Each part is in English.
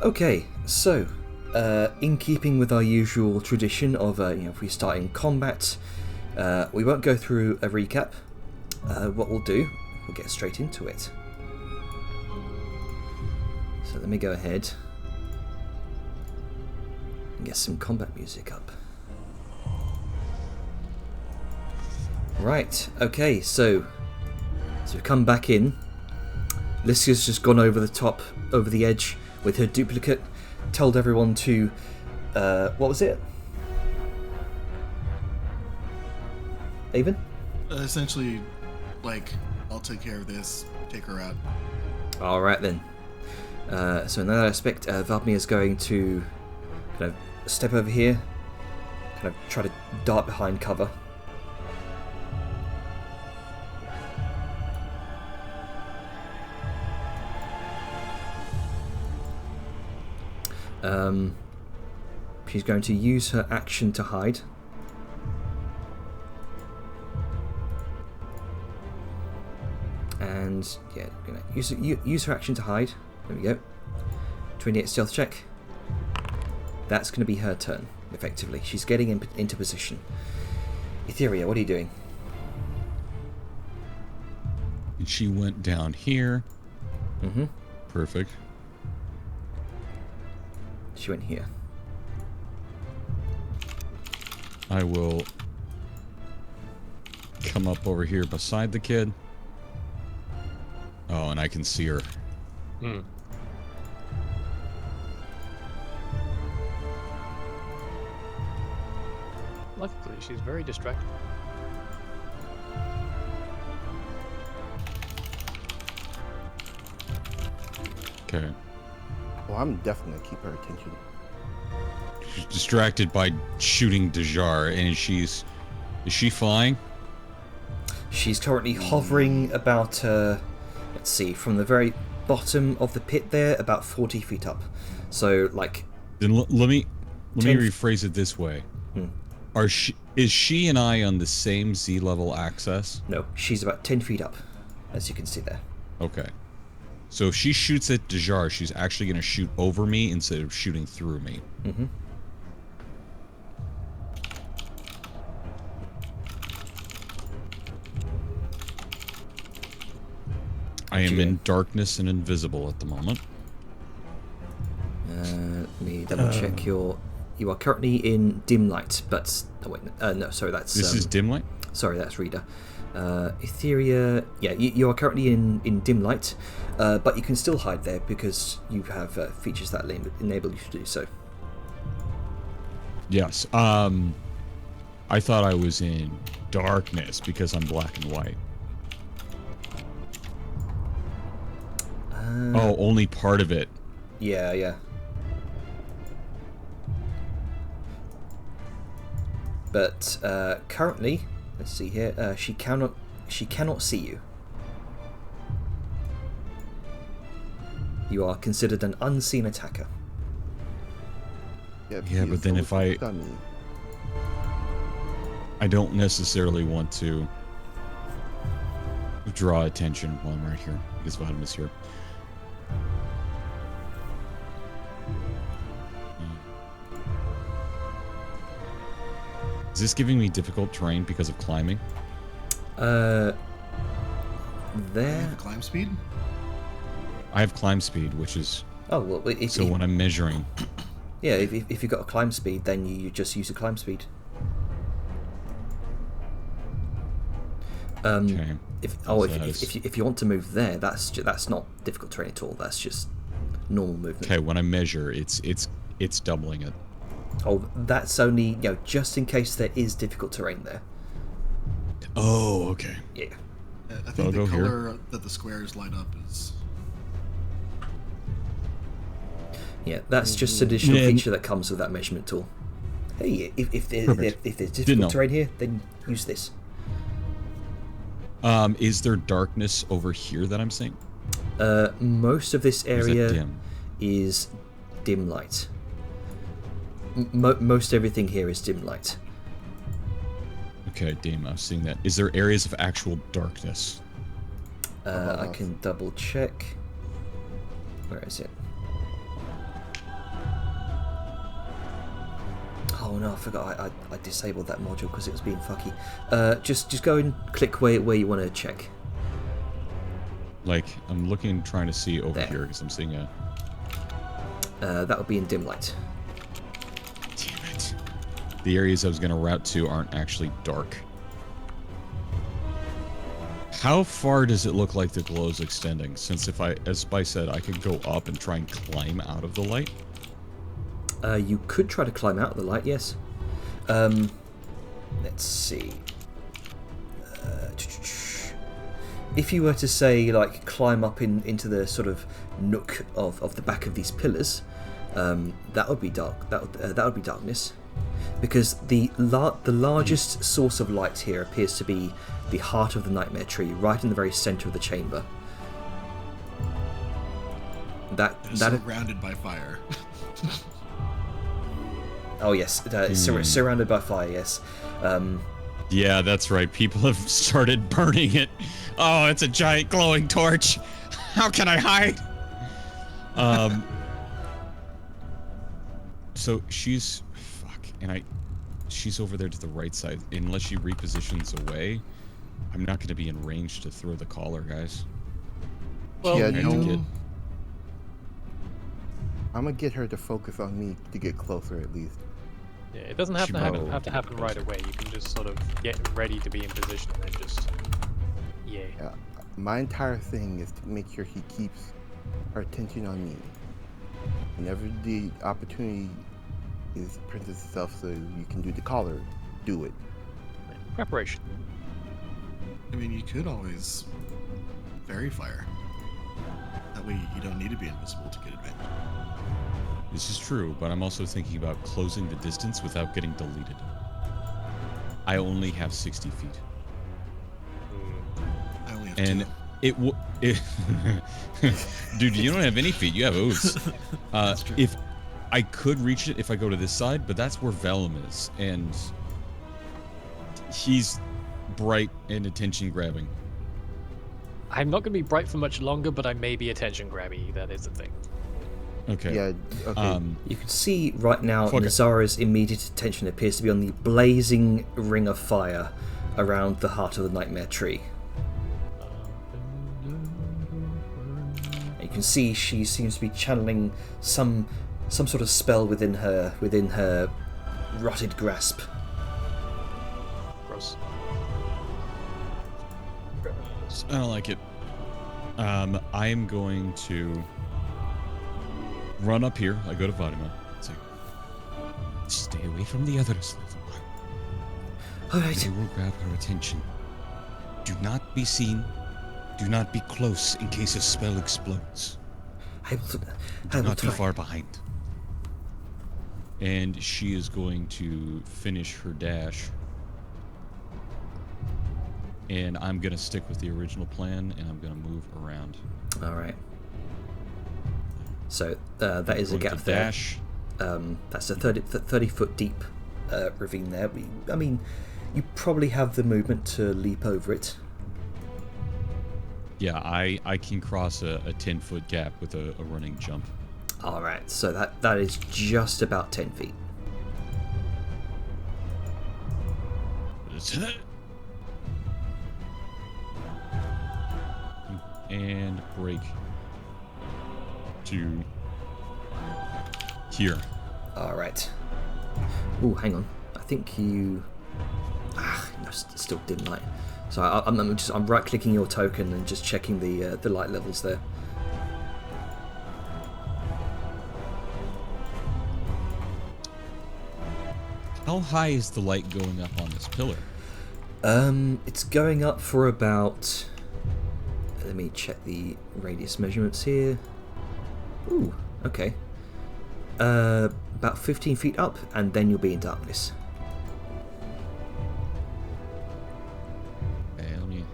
Okay, so in keeping with our usual tradition of if we start in combat, we won't go through a recap. What we'll do, we'll get straight into it. So let me go ahead and get some combat music up. Right, okay, so we've come back in. Lycia's just gone over the top, over the edge with her duplicate, told everyone to, what was it? Avon? Essentially, like, I'll take care of this, take her out. Alright then. So in that aspect, Valdemir is going to kind of step over here, kind of try to dart behind cover. She's going to use her action to hide. And yeah, use her action to hide. There we go. 28 stealth check. That's going to be her turn, effectively. She's getting into position. Etheria, what are you doing? And she went down here. Mm-hmm. Perfect. She went here. I will come up over here beside the kid. Oh, and I can see her. Hmm. Luckily, she's very distracted. Okay. Well, I'm definitely gonna keep her attention. She's distracted by shooting Dejar, and is she flying? She's currently hovering about, let's see, from the very bottom of the pit there, about 40 feet up. So, like... Then let me rephrase it this way. Is she and I on the same Z-level axis? No, she's about 10 feet up, as you can see there. Okay. So if she shoots at Dejar, she's actually going to shoot over me instead of shooting through me. Mm-hmm. I am in darkness and invisible at the moment. Let me double check your... You are currently in dim light, but... Oh wait, no, sorry, that's... This is dim light? Sorry, that's Reader. Etheria... Yeah, you are currently in dim light, but you can still hide there because you have features that enable you to do so. Yes. I thought I was in darkness because I'm black and white. Oh, only part of it. Yeah. But currently, let's see here. She cannot see you. You are considered an unseen attacker. Yeah, but then if I don't necessarily want to draw attention while I'm right here because Vadim is here. Is this giving me difficult terrain because of climbing? There. Climb speed? I have climb speed, which is... Oh, well, when I'm measuring... Yeah, if you've got a climb speed, then you just use a climb speed. Okay. If you want to move there, that's not difficult terrain at all. That's just normal movement. Okay, when I measure, it's doubling it. Oh, that's only just in case there is difficult terrain there. Oh, okay. Yeah. I think the color that the squares light up is... Yeah, that's just an additional feature that comes with that measurement tool. Hey, if there's difficult terrain here, then use this. Is there darkness over here that I'm seeing? Most of this area is dim light. Most everything here is dim light. Okay, dim. I was seeing that. Is there areas of actual darkness? I can double check. Where is it? Oh no, I forgot. I disabled that module because it was being fucky. Just go and click where you want to check. Like, I'm looking, trying to see over There. here because I'm seeing a... That would be in dim light. Damn it. The areas I was going to route to aren't actually dark. How far does it look like the glow's extending? Since if I, as Spice said, I could go up and try and climb out of the light. You could try to climb out of the light, yes. Let's see. If you were to say, like, climb up into the sort of nook of the back of these pillars, that would be dark. That would be darkness, because the largest source of light here appears to be the heart of the nightmare tree, right in the very center of the chamber. That surrounded by fire. Oh yes, surrounded by fire. Yes. Yeah, that's right. People have started burning it. Oh, it's a giant glowing torch. How can I hide? So she's she's over there to the right side. Unless she repositions away, I'm not going to be in range to throw the collar, guys. Well, Yeah, I have to no. get... I'm gonna get her to focus on me to get closer at least. Yeah, it doesn't have She to might- happen right away. You can just sort of get ready to be in position and then just... Yeah. Yeah, my entire thing is to make sure he keeps her attention on me. Whenever the opportunity presents itself, so you can do the collar, do it. Preparation. I mean, you could always fairy fire. That way you don't need to be invisible to get advantage. This is true, but I'm also thinking about closing the distance without getting deleted. I only have 60 feet. I only have And two. Dude, you don't have any feet. You have oaths. That's true. If I could reach it if I go to this side, but that's where Vellum is, and he's bright and attention grabbing. I'm not going to be bright for much longer, but I may be attention grabby. That is the thing. Okay. Yeah. Okay. You can see right now Fuck it. Nezara's immediate attention appears to be on the blazing ring of fire around the heart of the nightmare tree. You can see she seems to be channeling some sort of spell within her rotted grasp. Gross. I don't like it. I am going to run up here. I go to Vadima. Say, stay away from the others, little one. All right. They will grab her attention. Do not be seen. Do not be close in case a spell explodes. I will Not too try. far behind. And she is going to finish her dash. And I'm going to stick with the original plan, and I'm going to move around. All right. So that is a Going to gap there. dash. That's a 30 foot deep ravine there. I mean, you probably have the movement to leap over it. Yeah, I can cross a 10-foot gap with a running jump. All right, so that is just about 10 feet. And break to here. All right. Oh, hang on. I think you. No, still dim light. So I'm right clicking your token and just checking the light levels there. How high is the light going up on this pillar? It's going up for about. Let me check the radius measurements here. Ooh, okay. About 15 feet up, and then you'll be in darkness. Okay, let me...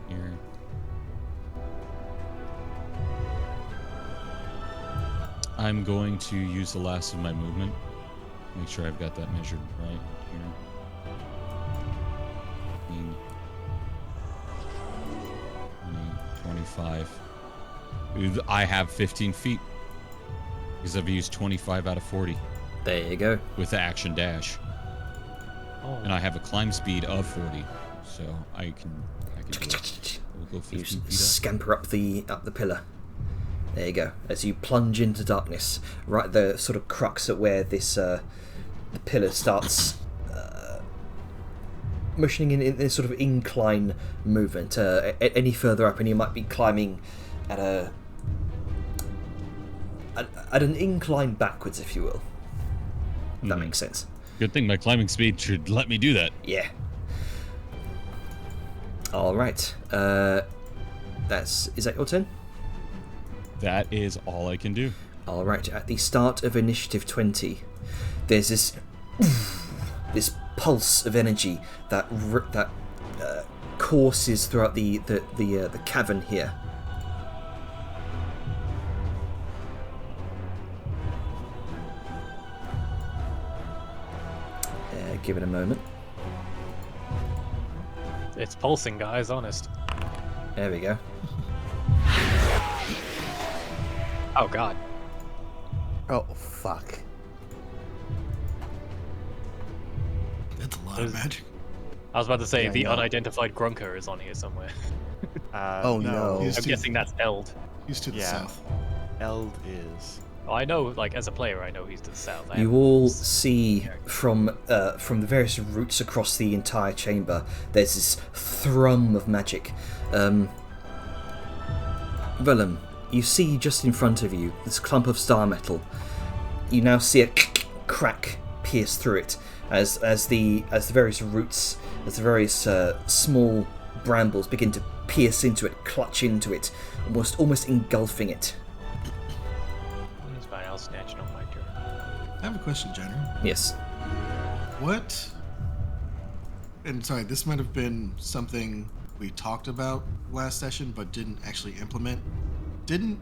Here. I'm going to use the last of my movement. Make sure I've got that measured right here. 20, 25. I have 15 feet. Because I've used 25 out of 40 There you go. with the action dash. Oh, And I have a climb speed of 40. So I can do it. We'll go You 15 feet up. scamper up the pillar. There you go. As you plunge into darkness, right at the sort of crux at where this the pillar starts motioning in this sort of incline movement. Any further up, and you might be climbing at an incline backwards, if you will. If that makes sense. Good thing my climbing speed should let me do that. Yeah. All right. Is that your turn? That is all I can do. All right. At the start of initiative 20, there's this pulse of energy that courses throughout the cavern here. Give it a moment. it's pulsing, guys. Honest. There we go. Oh God. Oh, fuck. That's a lot of magic. I was about to say Yeah, I the know. unidentified Grunker is on here somewhere. Oh, no. He's I'm to- guessing that's Eld. He's to the Yeah. south. Eld is. I know, like as a player, I know he's to the south. I You haven't- all see from the various routes across the entire chamber, there's this thrum of magic. Vellum, you see just in front of you this clump of star metal. You now see a crack pierce through it as the various roots, as the various small brambles begin to pierce into it, clutch into it, almost engulfing it. It's fine, I'll snatch it on my turn. I have a question, Jenner. Yes. What? And sorry, this might have been something we talked about last session, but didn't actually implement. Didn't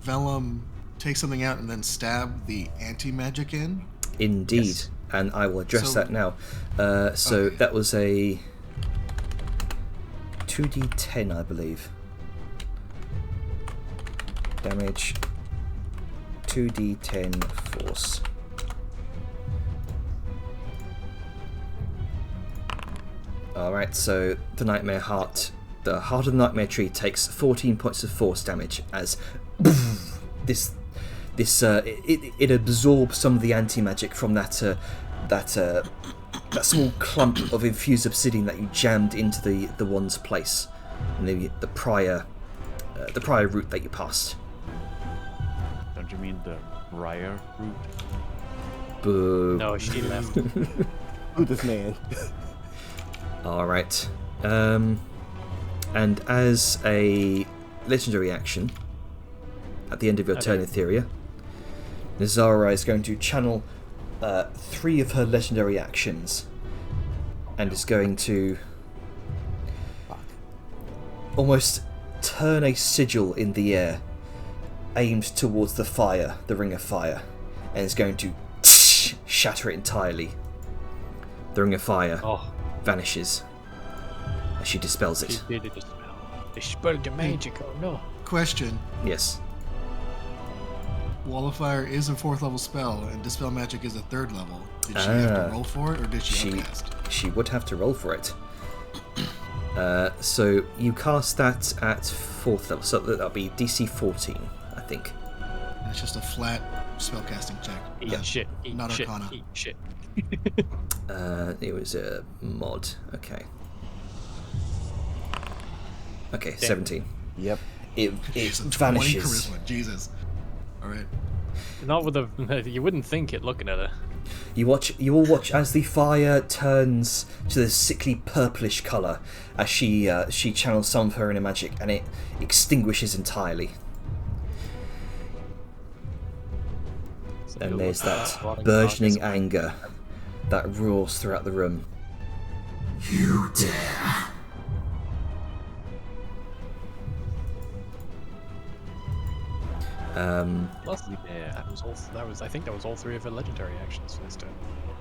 Vellum take something out and then stab the anti-magic in? Indeed, Yes. and I will address So- that now. So Okay. that was a 2d10, I believe. Damage, 2d10 force. Alright, so the Nightmare Heart, the Heart of the Nightmare Tree takes 14 points of force damage as it absorbs some of the anti-magic from that small clump of infused obsidian that you jammed into the wand's place, and the prior route that you passed. Don't you mean the Briar root? Boo. No, she left. Who this man? All right. And as a legendary action, at the end of your turn, Okay. Etheria, Nezara is going to channel 3 of her legendary actions, and is going to almost turn a sigil in the air, aimed towards the fire, the ring of fire, and is going to shatter it entirely. The ring of fire Oh, vanishes as she dispels she it. did it just now. Dispelled the magic. Oh no. Question. Yes. Wall of Fire is a 4th level spell, and Dispel Magic is a 3rd level. Did she have Ah. to roll for it, or did she She upcast? she would have to roll for it. So you cast that at 4th level, so that'll be DC 14, I think. And it's just a flat spellcasting check. Eat shit. Eat not shit. Arcana. Eat shit. It was a mod. Okay. Okay, Damn. 17. Yep. It It's a 20 vanishes. charisma. Jesus. All right. Not with the. You wouldn't think it looking at her. You all watch as the fire turns to the sickly purplish colour as she channels some of her inner magic, and it extinguishes entirely. So And you'll there's look that rotting burgeoning carcass. anger that roars throughout the room. You dare. Plus, yeah, that was all. That was. I think that was all 3 of her legendary actions for this turn.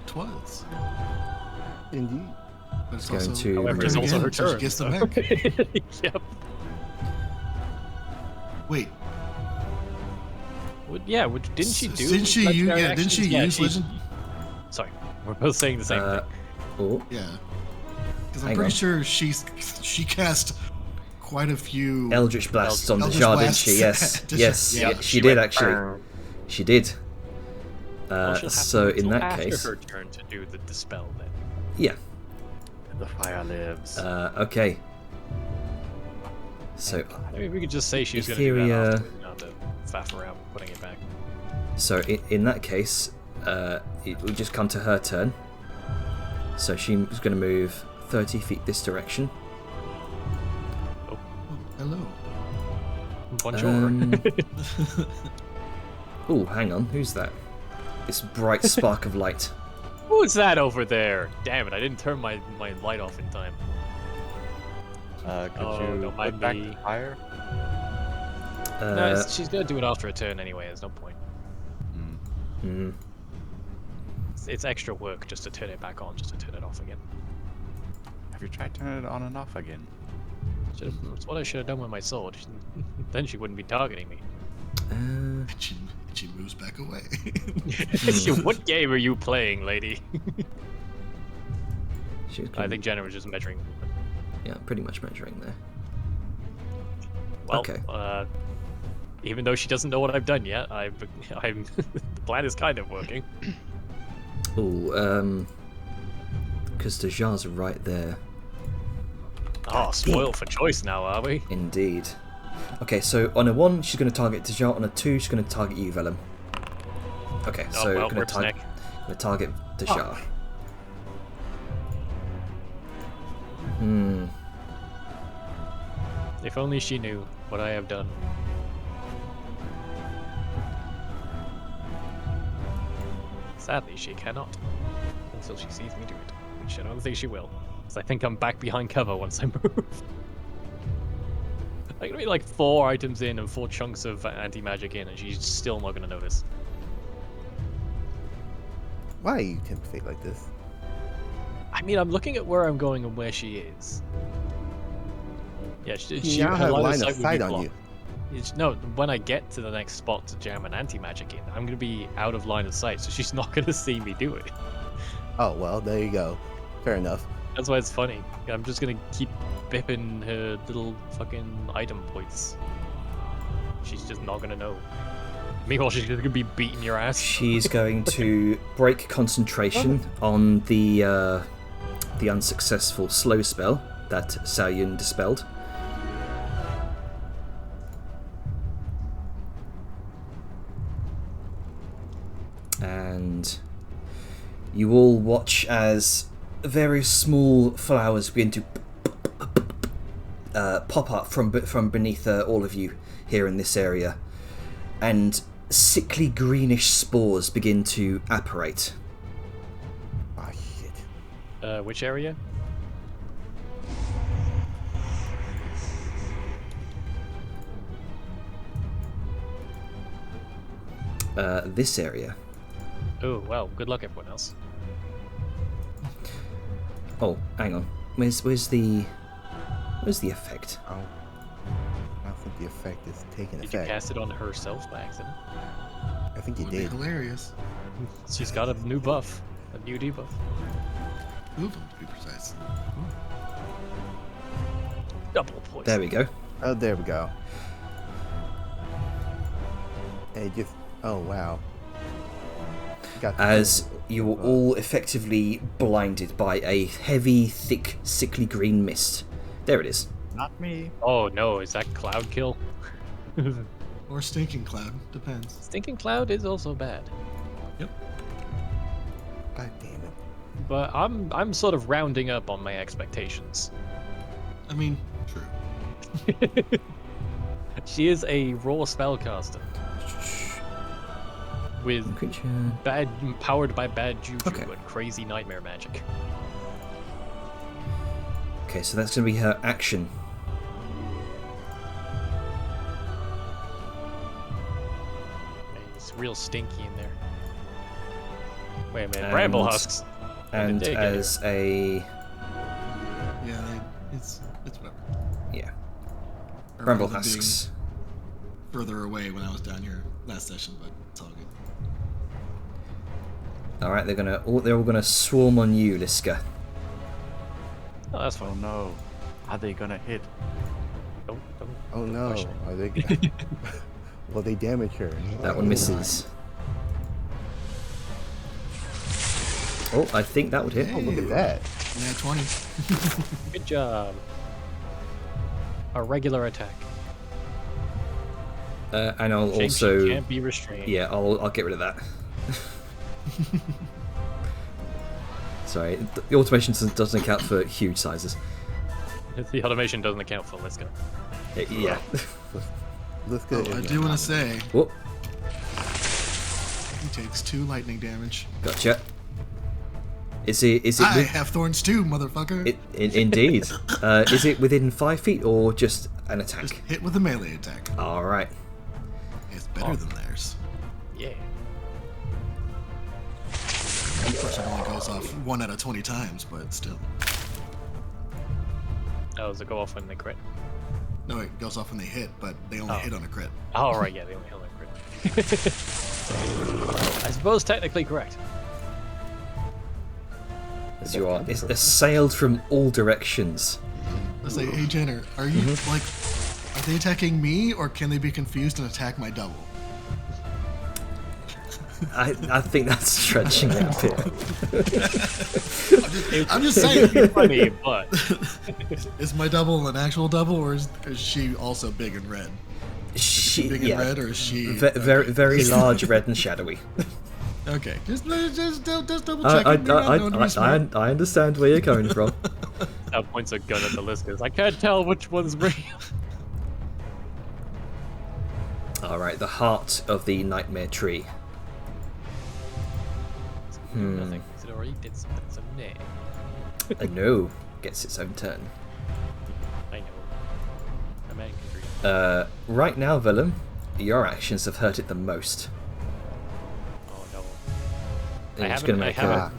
Twas. Indeed. But it's Going also to- her However, it's turn also again, her so she turn. gets so- them back. Yep. Wait. Didn't she do? Didn't she use? legendary Yeah, didn't she actions? Yeah, use legend? Sorry, we're both saying the same thing. Oh, Yeah, because I'm Hang pretty on. sure she cast quite a few. Eldritch blasts on Eldritch Dejar, didn't she? blasts. Yes, Did yes, she? yeah, Yeah. she did went, actually. "Burn." She did. Well, she'll have So to in wait that till case, after her turn to do the dispel then. yeah. The fire lives. Okay. So, Maybe we could just say she was going to do that Etheria- afterwards, not to faff around putting it back. so in that case, it will just come to her turn. So she's going to move 30 feet this direction. Oh, hello. Bonjour. Oh, hang on. Who's that? This bright spark of light. Who's that over there? Damn it, I didn't turn my light off in time. Could Oh, you don't put mind back me. the fire? No, she's going to do it after a turn anyway, there's no point. Hmm. It's extra work just to turn it back on, just to turn it off again. Have you tried turning it on and off again? That's what I should have done with my sword. Then she wouldn't be targeting me. And she moves back away. What game are you playing, lady? She's I gonna, think Jenna was just measuring movement. yeah, pretty much measuring there. Well, Okay. Even though she doesn't know what I've done yet, I'm the plan is kind of working. Oh, because Dejar's right there. Oh, spoiled for choice now, are we? Indeed. Okay, so on a 1, she's going to target Dejar. On a 2, she's going to target you, Vellum. Okay, Oh, so well, going rip's neck. to target Dejar. Hmm. If only she knew what I have done. Sadly, she cannot. Until she sees me do it. Which I don't think she will. Because I think I'm back behind cover once I move. I'm gonna be like 4 items in and 4 chunks of anti-magic in, and she's still not gonna notice. Why are you tempting like this? I mean, I'm looking at where I'm going and where she is. Yeah, You now have line of sight on you. No, when I get to the next spot to jam an anti-magic in, I'm gonna be out of line of sight, so she's not gonna see me do it. Oh, well, there you go. Fair enough. That's why it's funny. I'm just gonna keep bipping her little fucking item points. She's just not gonna know. Meanwhile, she's gonna be beating your ass. She's going to break concentration on the unsuccessful slow spell that Saoyun dispelled. And you all watch as very small flowers begin to pop up from beneath all of you here in this area, and sickly greenish spores begin to apparate. Ah, shit. Which area? This area. Oh, well, good luck everyone else. Oh, hang on. Where's the effect? Oh, I don't think the effect is taking Did you effect. cast it on herself by accident? I think you Would be did. hilarious. She's got a new buff. A new debuff. Two of them, to be precise. Double poison. There we go. Oh, there we go. Hey, just. Oh, wow. Got the As poison. you were all effectively blinded by a heavy, thick, sickly green mist. There it is. Not me. Oh no, is that cloud kill? Or stinking cloud, depends. Stinking cloud is also bad. Yep. God damn it. But I'm sort of rounding up on my expectations. I mean, true. She is a raw spellcaster with Creature. powered by bad juju Okay. and crazy nightmare magic. Okay, so that's going to be her action. It's real stinky in there. Wait a minute, And- bramble husks. And dig it. as a Yeah, it's whatever. yeah, Or bramble rather being- husks further away when I was down here last session, but it's all good. All right, they're all gonna swarm on you, Liska. Oh, that's Oh fine. no. Are they gonna hit? Don't Oh no, question. are they? Will they damage her? That one misses. Oh, I think that would hit. Oh, look at that. Nat 20. Good job. A regular attack. And I'll Shame also, she can't be restrained. yeah, I'll get rid of that. Sorry, the automation doesn't account for huge sizes. The automation doesn't account for Liska. Yeah. Let's go. I do want to say, Whoop, he takes 2 lightning damage. gotcha. Is it I have thorns too, motherfucker. indeed? Is it within 5 feet or just an Just attack? hit with a melee attack. All right. It's better than theirs. Yeah. Of course, it only goes off 1 out of 20 times, but still. Oh, does it go off when they crit? No, it goes off when they hit, but they only Oh. hit on a crit. Oh, right, yeah, they only held a crit. I suppose technically correct. As you are assailed from all directions. Let's say, hey Jenner, are you like, are they attacking me, or can they be confused and attack my double? I think that's stretching it a bit. I'm just saying. Funny, but Is my double an actual double, or is she also big and red? She, Big and red, or is she very, very large, red and shadowy. Okay, just double check. I understand where you're coming from. that points a gun at the Liskas. I can't tell which one's real. All right, the heart of the nightmare tree. Nothing. It already did something, so nah. A no gets its own turn. I know. A man can dream. Right now, Willem, your actions have hurt it the most. Oh no. And it's gonna make a.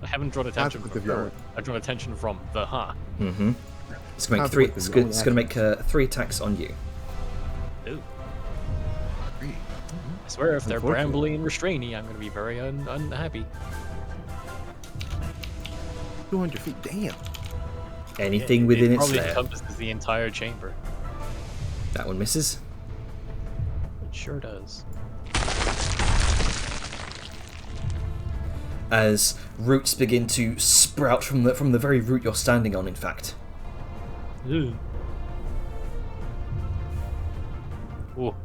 I haven't drawn attention Consequence from of your her. I've drawn attention from the ha. Mm-hmm. It's gonna make three. Consequence It's of gonna, your it's own gonna make 3 attacks on you. Ooh. I swear, if they're Unfortunate. brambly and restrainy, I'm gonna be very unhappy. 200 feet. Damn. Anything It within its probably lair. encompasses the entire chamber. That one misses. It sure does. As roots begin to sprout from the very root you're standing on. In fact. Ooh. Ooh.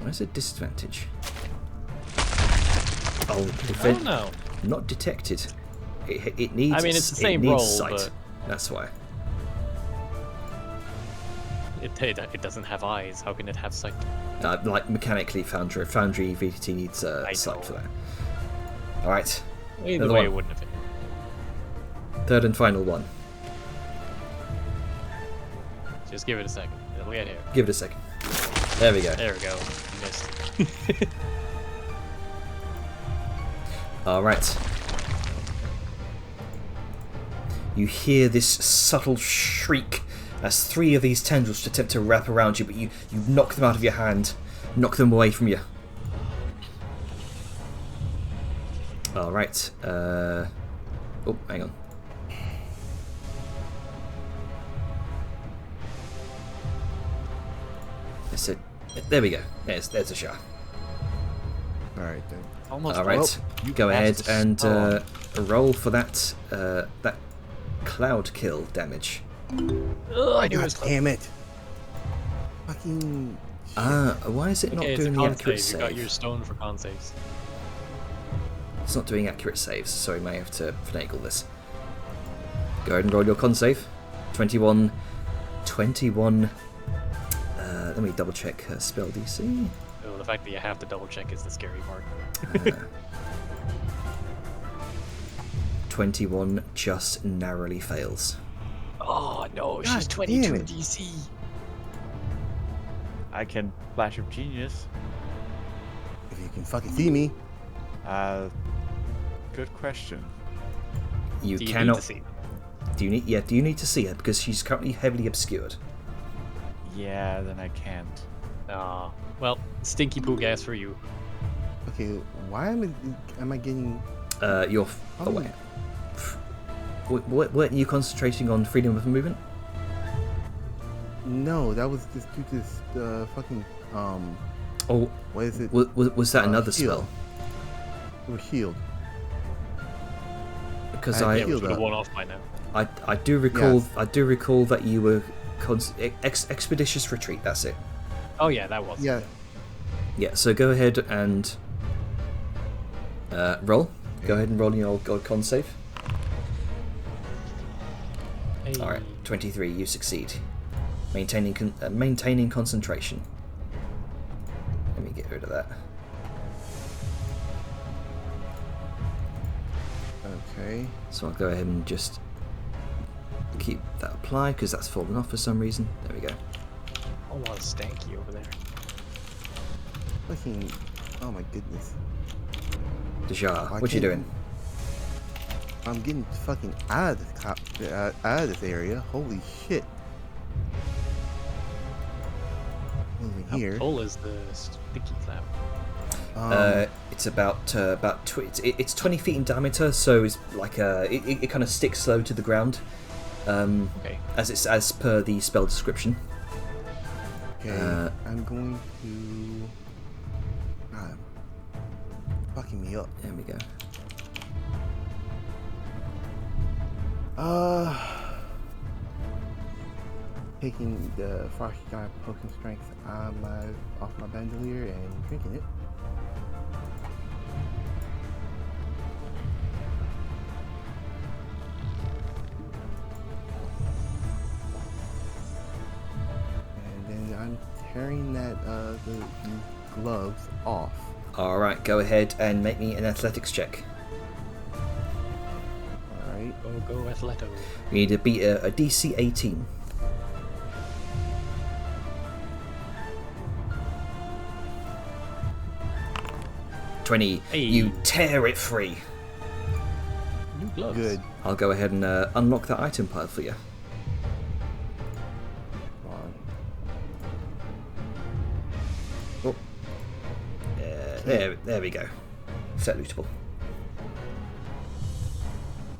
Where's a disadvantage? Oh, Oh defend. no. Not detected. It needs. I mean, it's the same it needs roll, sight. but- That's why. It doesn't have eyes. How can it have sight? Like mechanically, Foundry VTT needs I sight know. for that. All right. Either Another way, one. it wouldn't have hit. Third and final one. Just give it a second. It'll get here. Give it a second. There we go. There we go. Missed. All right. You hear this subtle shriek as 3 of these tendrils attempt to wrap around you, but you knock them out of your hand, knock them away from you. All right. Oh, hang on. I said, there we go. There's a shot. All right then. Almost. All right, Well, go ahead passed the and spell. roll for that that cloud kill damage. Ugh, I knew it God was close. damn it. Fucking. Why is it not Okay, it's a doing the con accurate save. You got save? your stone for con saves. It's not doing accurate saves, so we may have to finagle this. Go ahead and roll your con save. 21. Let me double check her spell DC. Oh, the fact that you have to double check is the scary part. 21 just narrowly fails. Oh no, she's God 22 damn it. DC. I can flash of genius. If you can fucking see me. Good question. You Do you cannot. need to see? Do you need? Yeah. Do you need to see her because she's currently heavily obscured? Yeah, then I can't. Ah, well, stinky poo gas for you. Okay, why am I getting? You're Oh. away. Weren't you concentrating on freedom of movement? No, that was just due to this fucking Oh, what is it? was that another shield. spell? It was shield. Because I I Yeah, which healed would have up. worn off by now. I do recall Yes. I do recall that you were expeditious retreat. That's it. Oh yeah, that was. Yeah. Yeah. So go ahead and roll. Go ahead and roll your con save. Hey. All right, 23. You succeed. Maintaining concentration. Let me get rid of that. Okay. So I'll go ahead and just keep that applied because that's fallen off for some reason. There we go. A lot of stanky over there. Fucking. Oh my goodness. Dejar, Why what you can't doing? I'm getting fucking out of this out of this area. Holy shit. Moving How here. tall is the sticky cloud? It's about it's 20 feet in diameter, so it's like it kind of sticks low to the ground, Okay. as per the spell description. Okay. I'm going to. God. Fucking me up. There we go. Taking the Frosty Giant Potion Strength off my bandolier and drinking it. And then I'm tearing the gloves off. All right, go ahead and make me an athletics check. Alright. Go Athleto. You need to beat a DC 18. "20. Hey. You tear it free. New gloves. Good. I'll go ahead and unlock that item pile for you. Come on. Oh. There we go. Set lootable.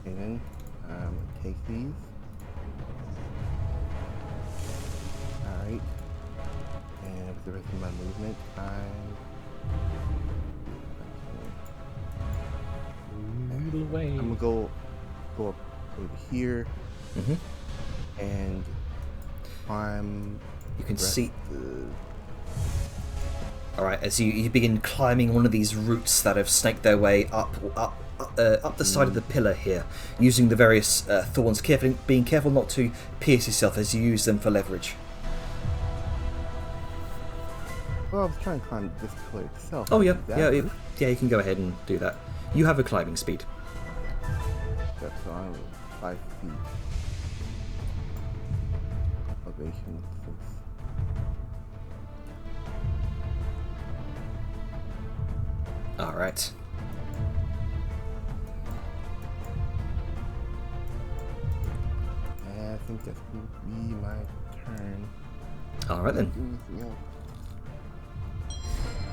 And then I'm gonna take these. Alright. And with the rest of my movement, Noodle away. I'm gonna go up over here Hmm. and climb. You can the rest see. of the- All right, as you begin climbing one of these roots that have snaked their way up the side of the pillar here, using the various thorns, being careful not to pierce yourself as you use them for leverage. Well, I was trying to climb this pillar itself. Oh yeah, That yeah, route. yeah. You can go ahead and do that. You have a climbing speed. Yep, so I'm 5 feet. Elevation 6. All right. And I think that's gonna be my turn. All right then. Do anything else.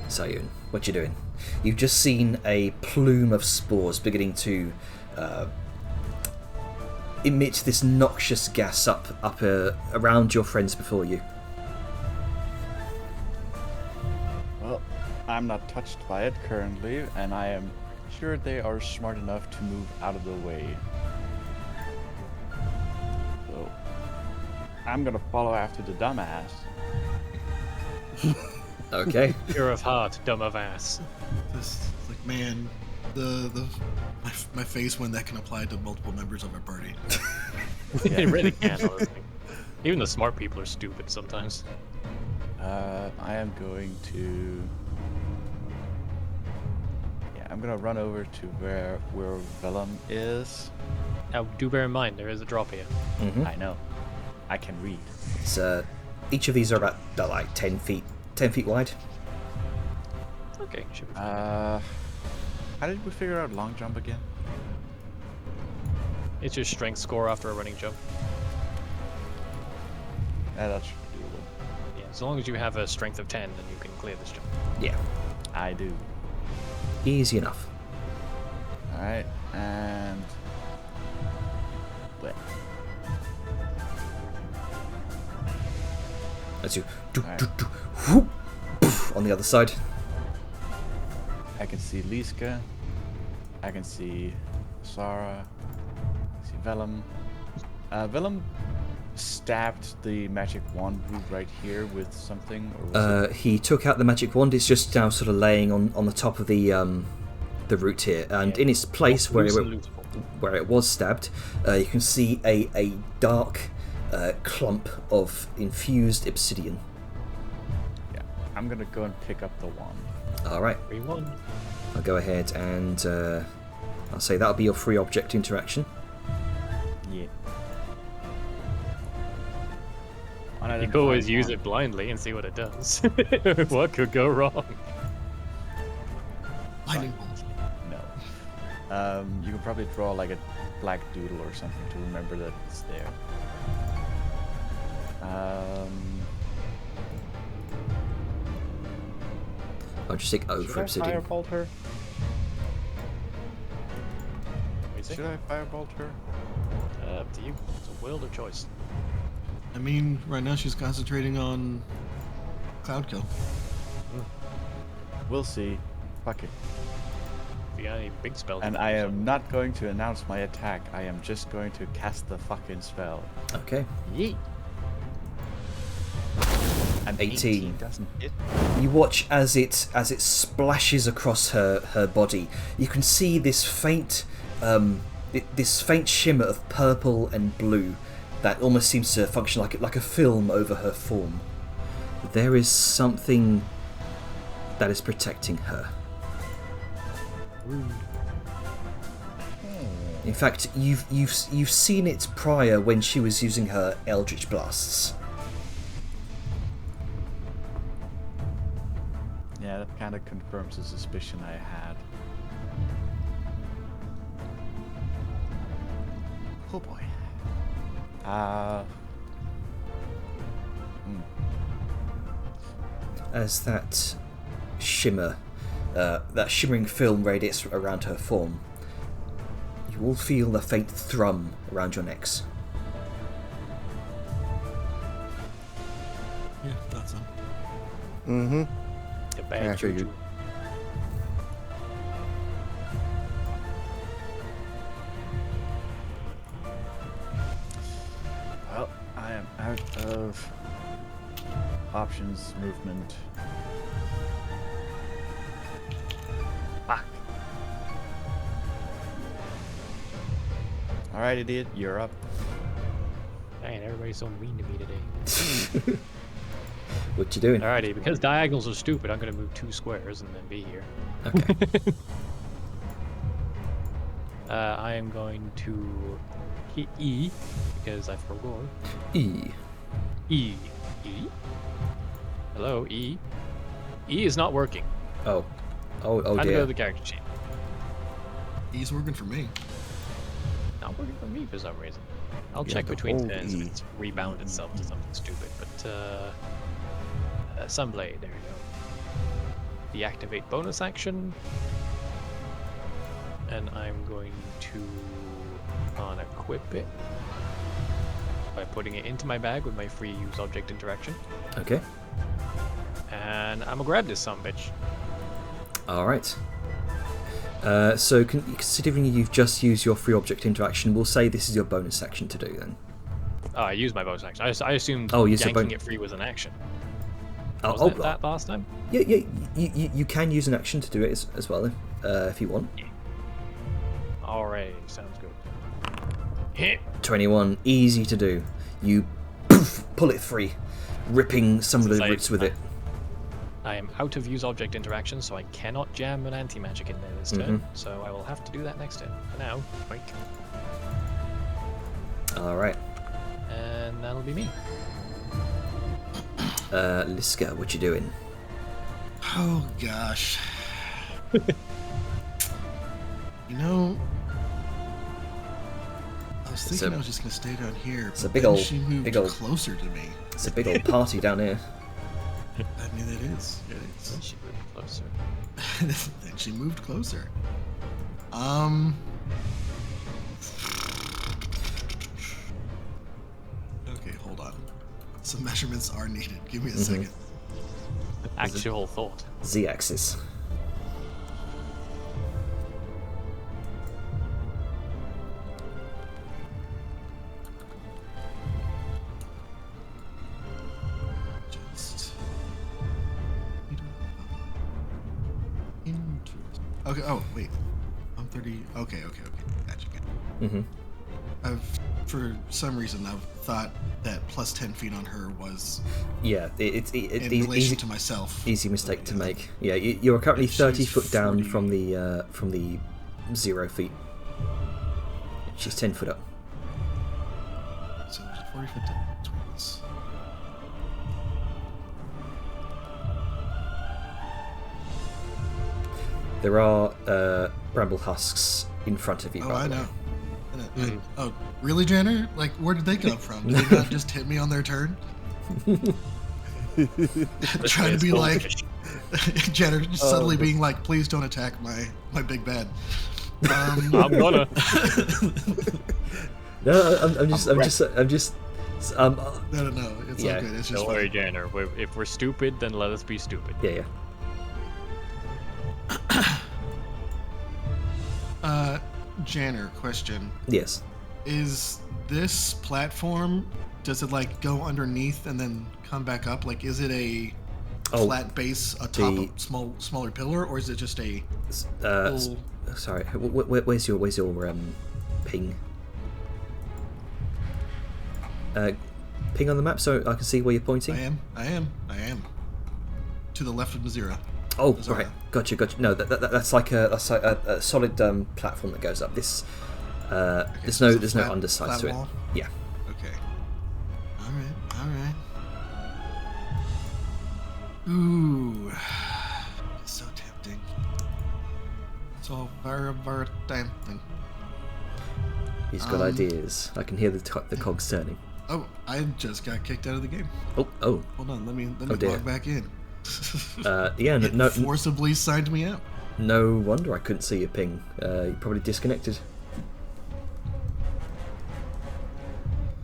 Sayun, what you doing? You've just seen a plume of spores beginning to emit this noxious gas up around your friends before you. Well, I'm not touched by it currently, and I am sure they are smart enough to move out of the way. So, I'm gonna follow after the dumbass. Okay. Pure of heart, dumb of ass. This, like, man, my face when that can apply to multiple members of our party. It really can, honestly. Even the smart people are stupid sometimes. I am going to. Yeah, I'm gonna run over to where Vellum is. Now, do bear in mind, there is a drop here. Hmm. I know. I can read. It's each of these are about like 10 feet wide. Okay, should be fine. How did we figure out long jump again? It's your strength score after a running jump. Yeah, that's doable. As long as you have a strength of 10, then you can clear this jump. Yeah, I do. easy enough. All right, and but As you Alright. whoop, poof, on the other side. I can see Liska. I can see Sarah. I see Vellum. Vellum stabbed the magic wand right here with something, or was He took out the magic wand. It's just now sort of laying on the top of the root here, and Yeah. in its place Loose and lootable. where it was stabbed, you can see a dark clump of infused obsidian. yeah. I'm gonna go and pick up the wand. All right, 3-1. I'll go ahead and I'll say that'll be your free object interaction. Yeah. You could always use it blindly and see what it does. What could go wrong? Lightning bolt. No. You can probably draw like a black doodle or something to remember that it's there. I'll just take O Should for I obsidian. firebolt her? What do you think? Should I firebolt her? Up to you. It's a world of choice. I mean, right now she's concentrating on Cloud Kill. We'll see. Fuck it. If you got any big spells. And I am not going to announce my attack. I am just going to cast the fucking spell. Okay, Yeet. An 18. doesn't hit. you watch as it splashes across her body. You can see this faint shimmer of purple and blue that almost seems to function like a film over her form. There is something that is protecting her. In fact, you've seen it prior when she was using her Eldritch Blasts. Yeah, that kind of confirms the suspicion I had. Oh boy. As that shimmer, that shimmering film radiates around her form, you will feel a faint thrum around your necks. Yeah, thought so. Mm-hmm. The bad Yeah, I juju. figured. Well, I am out of options movement. Fuck. Alright, idiot, you're up. Man, everybody's so mean to me today. What you doing? Alrighty, because diagonals are stupid, I'm gonna move 2 squares and then be here. Okay. I am going to hit E because I forgot. E. E. E? Hello, E. E is not working. Oh. Oh Time to go dear. to the character sheet. He's working for me. Not working for me for some reason. I'll You check have to between hold turns E. if it's rebound itself to something stupid, but Sunblade, there we go. Deactivate bonus action. And I'm going to unequip it by putting it into my bag with my free use object interaction. Okay. And I'm gonna grab this sumbitch. All right. So considering you've just used your free object interaction, we'll say this is your bonus action to do then. Oh, I used my bonus action. I assumed Oh, use the yanking bon- it free was an action. Oh, Wasn't it that last time? yeah. You can use an action to do it as well if you want. Alright, sounds good. Hit. 21, easy to do. You poof, pull it free, ripping some of the Since roots with it. I am out of use object interaction, so I cannot jam an anti-magic in there this turn. So I will have to do that next turn. For now, wait. All right. And that'll be me. Liska, what you doing? Oh gosh. You know, I was thinking So- I was just gonna stay down here, it's a but big then ol'- she moved big ol'- closer to me. It's a big old party down here. I mean, it is. It is. She moved closer. Then she moved closer. Okay, hold on. Some measurements are needed. Give me a second. Actual thought. Z-axis. Just. Interesting. Okay. Oh wait. I'm 30. Okay. Gotcha. Mm-hmm. For some reason, I've thought that plus 10 feet on her was Yeah, in relation easy, to myself. easy mistake to make. Yeah, you are currently If 30 she's foot down 40 from the 0 feet. She's 10 foot up. So there's 40 foot towards. There are bramble husks in front of you. Oh, by I the way. know. Oh, really, Janner? Like, where did they come from? Did they not just hit me on their turn? Trying to be like, Janner just suddenly being like, please don't attack my big bad. I'm gonna. No, I'm just. No, it's Yeah. all good. It's just Don't worry, funny. Janner. If we're stupid, then let us be stupid. Yeah. Janner, question. Yes. Is this platform, does it like go underneath and then come back up? Like, is it a Oh, flat base atop the- a smaller pillar, or is it just a full... Sorry. Where's your ping? Ping on the map so I can see where you're pointing. I am. To the left of Nezara. Oh, Nezara. right. Gotcha. No, that's like a solid platform that goes up. This there's so no it's a flat- underside flat to it. wall? Yeah. Okay. Alright. Ooh. It's so tempting. So very, very tempting. He's got ideas. I can hear the cogs turning. Oh, I just got kicked out of the game. Oh. Hold on, let me dear. log back in. Yeah. It No. forcibly signed me out. No wonder I couldn't see your ping. You probably disconnected.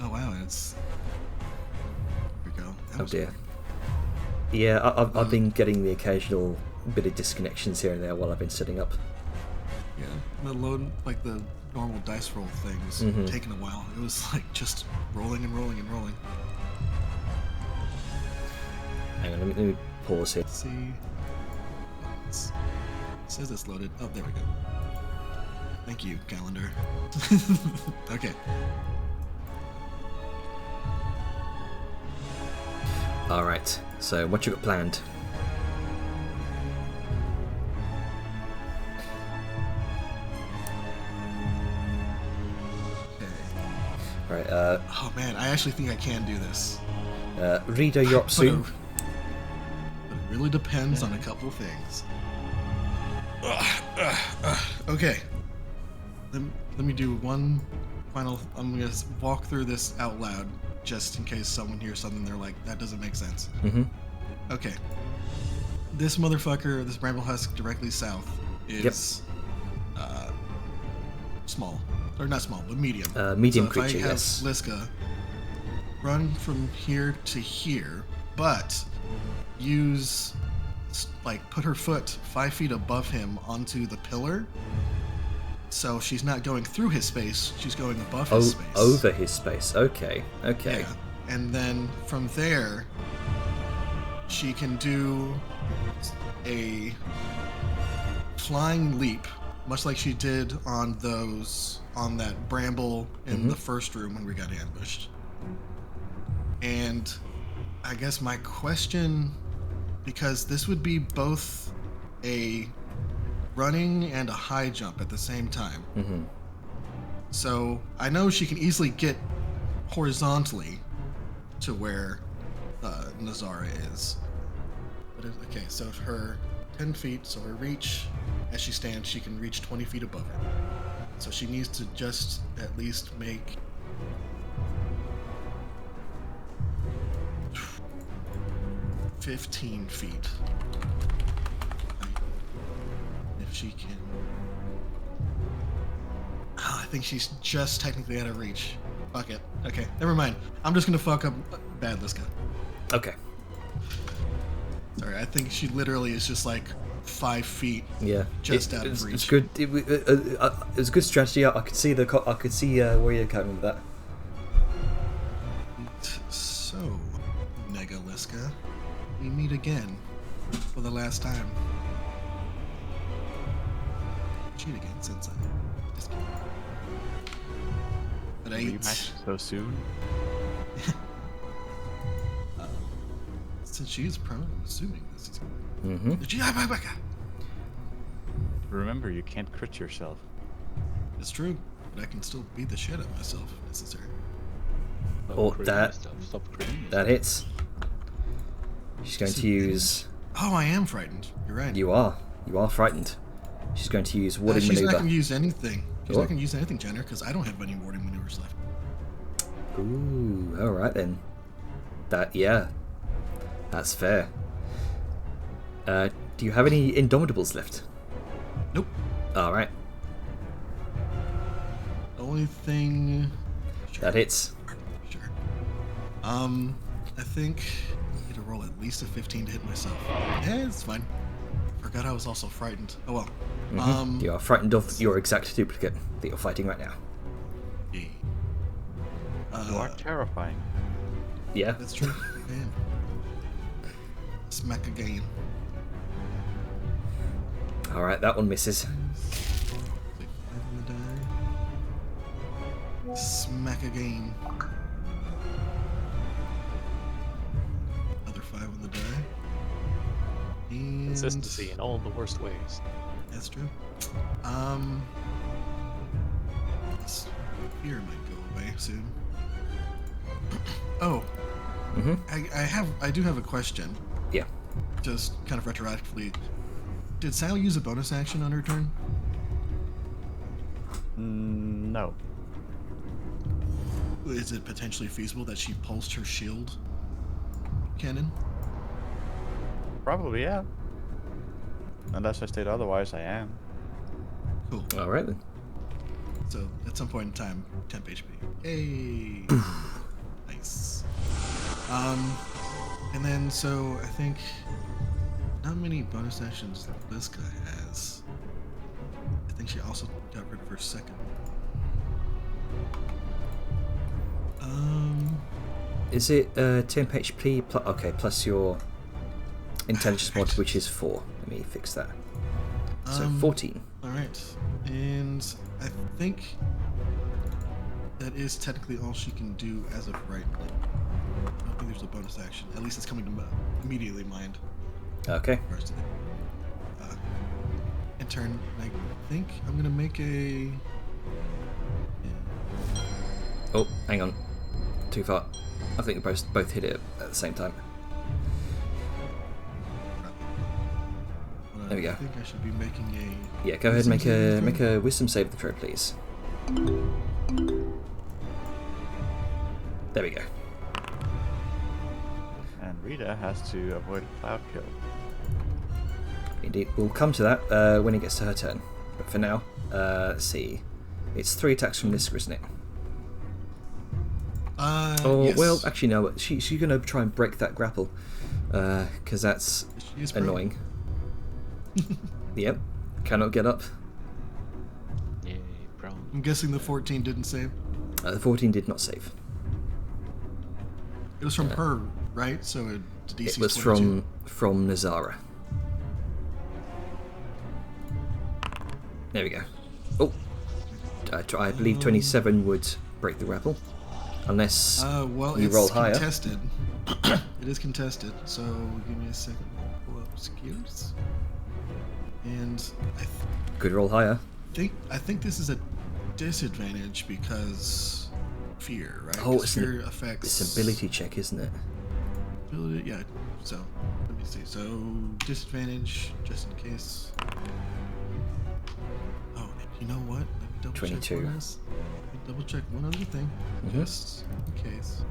Oh wow, it's... Here we go. That Oh was dear. weird. Yeah, I've been getting the occasional bit of disconnections here and there while I've been setting up. Yeah, the load, like the normal dice roll things, Mhm. taking a while. It was like just rolling and rolling and rolling. Hang on, let me pause here. Let's see. It says it's loaded. Oh, there we go. Thank you, calendar. Okay. All right. So what you got planned? Okay. All right. Oh man, I actually think I can do this. Reader, you're up But soon. but it really depends on a couple things. Okay. Let me do one final... I'm going to walk through this out loud, just in case someone hears something they're like, that doesn't make sense. Mm-hmm. Okay. This motherfucker, this bramble husk directly south, is small. Or not small, but medium. Medium so creature, if I have yes. Liska run from here to here, but use, like, put her foot 5 feet above him onto the pillar, so she's not going through his space, she's going above his space. Over his space. Okay. Yeah. And then from there, she can do a flying leap, much like she did on that bramble in the first room when we got ambushed. And I guess my question, because this would be both a running and a high jump at the same time. Mm-hmm. So I know she can easily get horizontally to where Nezara is. But okay, so if her 10 feet, so her reach, as she stands, she can reach 20 feet above her. So she needs to just at least make... 15 feet. If she can. Oh, I think she's just technically out of reach. Fuck it. Okay, never mind. I'm just gonna fuck up bad Liska. Okay. Sorry, I think she literally is just like 5 feet. Yeah. Just out of reach. It's good. It was a good strategy. I could see where you're coming with that. So, Nega Liska, we meet again for the last time. Cheat again, Sensei. Just kidding. But Rematch so soon? Since she is prone, I'm assuming this is good. Mm-hmm. Remember, you can't crit yourself. It's true, but I can still beat the shit out of myself if necessary. Oh, Critting that- stuff. Stop critting That yourself. hits. She's going to use. Oh, I am frightened. You're right. You are frightened. She's going to use warding She's maneuver. not going to use anything. She's What? not going to use anything, Jenner, because I don't have any warding maneuvers left. Ooh, all right then. That's fair. Do you have any Indomitables left? Nope. All right, The only thing. that hits. Sure. I think I need to roll at least a 15 to hit myself. Yeah, it's fine. Forgot I was also frightened. Oh well. Mhm. You are frightened of your exact duplicate that you're fighting right now. Yeah. You are terrifying. Yeah. That's true. I am. Smack again. All right, that one misses. Take 5 on the die. Smack again. Another 5 on the die. And Consistency in all the worst ways. that's true. This fear might go away soon. Oh, Mm-hmm. I do have a question. Yeah. Just kind of retroactively. Did Sal use a bonus action on her turn? No. Is it potentially feasible that she pulsed her shield cannon? Probably, yeah. Unless I state otherwise, I am. Cool. All right then. So at some point in time, temp HP. Hey. Nice. And then so I think not many bonus actions that Liska has. I think she also got rid of her second. Is it 10 HP plus? Okay, plus your intelligence mod, which is 4. Let me fix that. So 14. All right, and I think that is technically all she can do as of right now. I don't think there's a bonus action. At least it's coming to immediately mind. Okay. First, in turn, I think I'm gonna make a. Oh, hang on. Too far. I think we both hit it at the same time. There we go. I think I should be making a. Yeah, go ahead and wisdom saving make throw. a wisdom save throw, please. There we go. And Rita has to avoid a cloud kill. Indeed, we'll come to that when it gets to her turn. But for now, let's see. It's 3 attacks from Liska, isn't it? Oh, Yes. well, actually no. She's gonna try and break that grapple, because that's She is prone. annoying. Yep, cannot get up. Yay, prone. I'm guessing the 14 didn't save. The 14 did not save. It was from her, right? So DC It was 22. from Nezara. There we go. Oh, I believe 27 would break the grapple, unless Well, you it's roll higher. contested. It is contested. So give me a second. I'll pull up skills. And Could roll higher. I think this is a disadvantage because fear, right? Oh, 'Cause it's fear affects It's ability check, isn't it? ability. Yeah. So let me see. So disadvantage, just in case. Oh, you know what? Let me double 22. check. Let me double check one other thing, Mhm. just in case,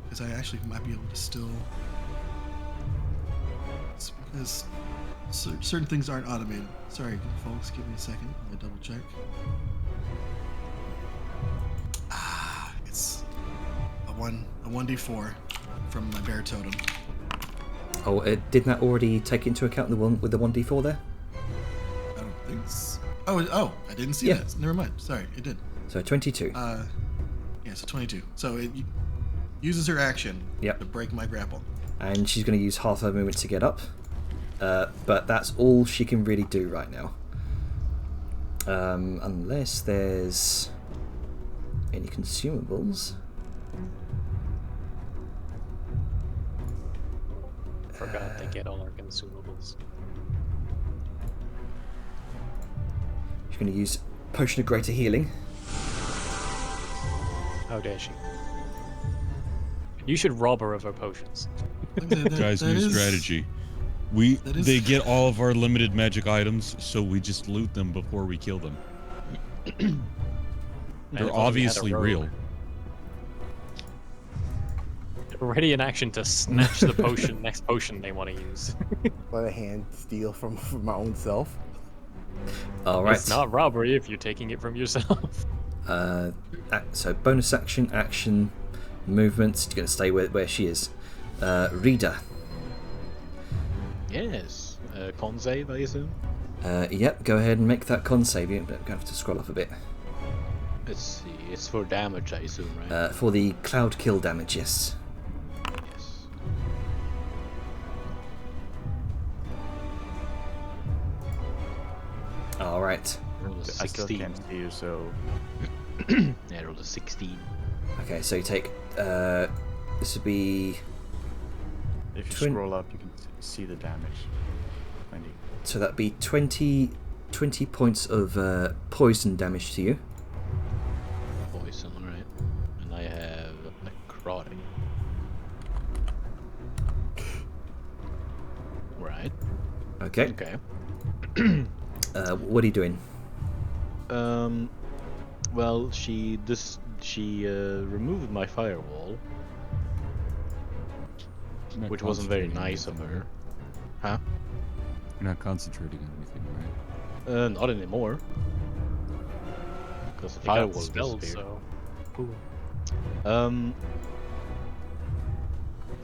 because I actually might be able to still. It's because certain things aren't automated. Sorry, folks. Give me a second. Let me double check. It's a 1d4 from my bear totem. Oh, didn't that already take into account the one with the 1d4 there? I don't think so. Oh, I didn't see Yeah. that. Never mind. Sorry, it did. So 22. Yeah, so 22. So it uses her action Yep. to break my grapple. And she's going to use half her movement to get up. But that's all she can really do right now. Unless there's any consumables. Forgot to get all our consumables. She's going to use Potion of Greater Healing. How dare she? You should rob her of her potions. Guys, new strategy. They get all of our limited magic items, so we just loot them before we kill them. They're obviously real. Ready in action to snatch the potion, next potion they want to use. Let a hand steal from my own self. All right. It's not robbery if you're taking it from yourself. So bonus action, movement. She's going to stay where she is. Reader. Yes. Con save, I assume? Yep, go ahead and make that con save. You're going to have to scroll up a bit. Let's see. It's for damage, I assume, right? For the cloud kill damage, yes. Yes. Alright. Roll a I still 16. can't see you, so Yeah, roll a 16. Okay, so you take. This would be. if you Twin- scroll up, you can see the damage. 20. So that'd be 20 points of poison damage to you. Poison, alright. And I have necrotic. Right. Okay. Okay. What are you doing? Well, she removed my firewall, You're not which wasn't very concentrating on nice of anything, her. Huh? You're not concentrating on anything, right? Not anymore. Because the They got firewall the spells, disappeared. so. Ooh.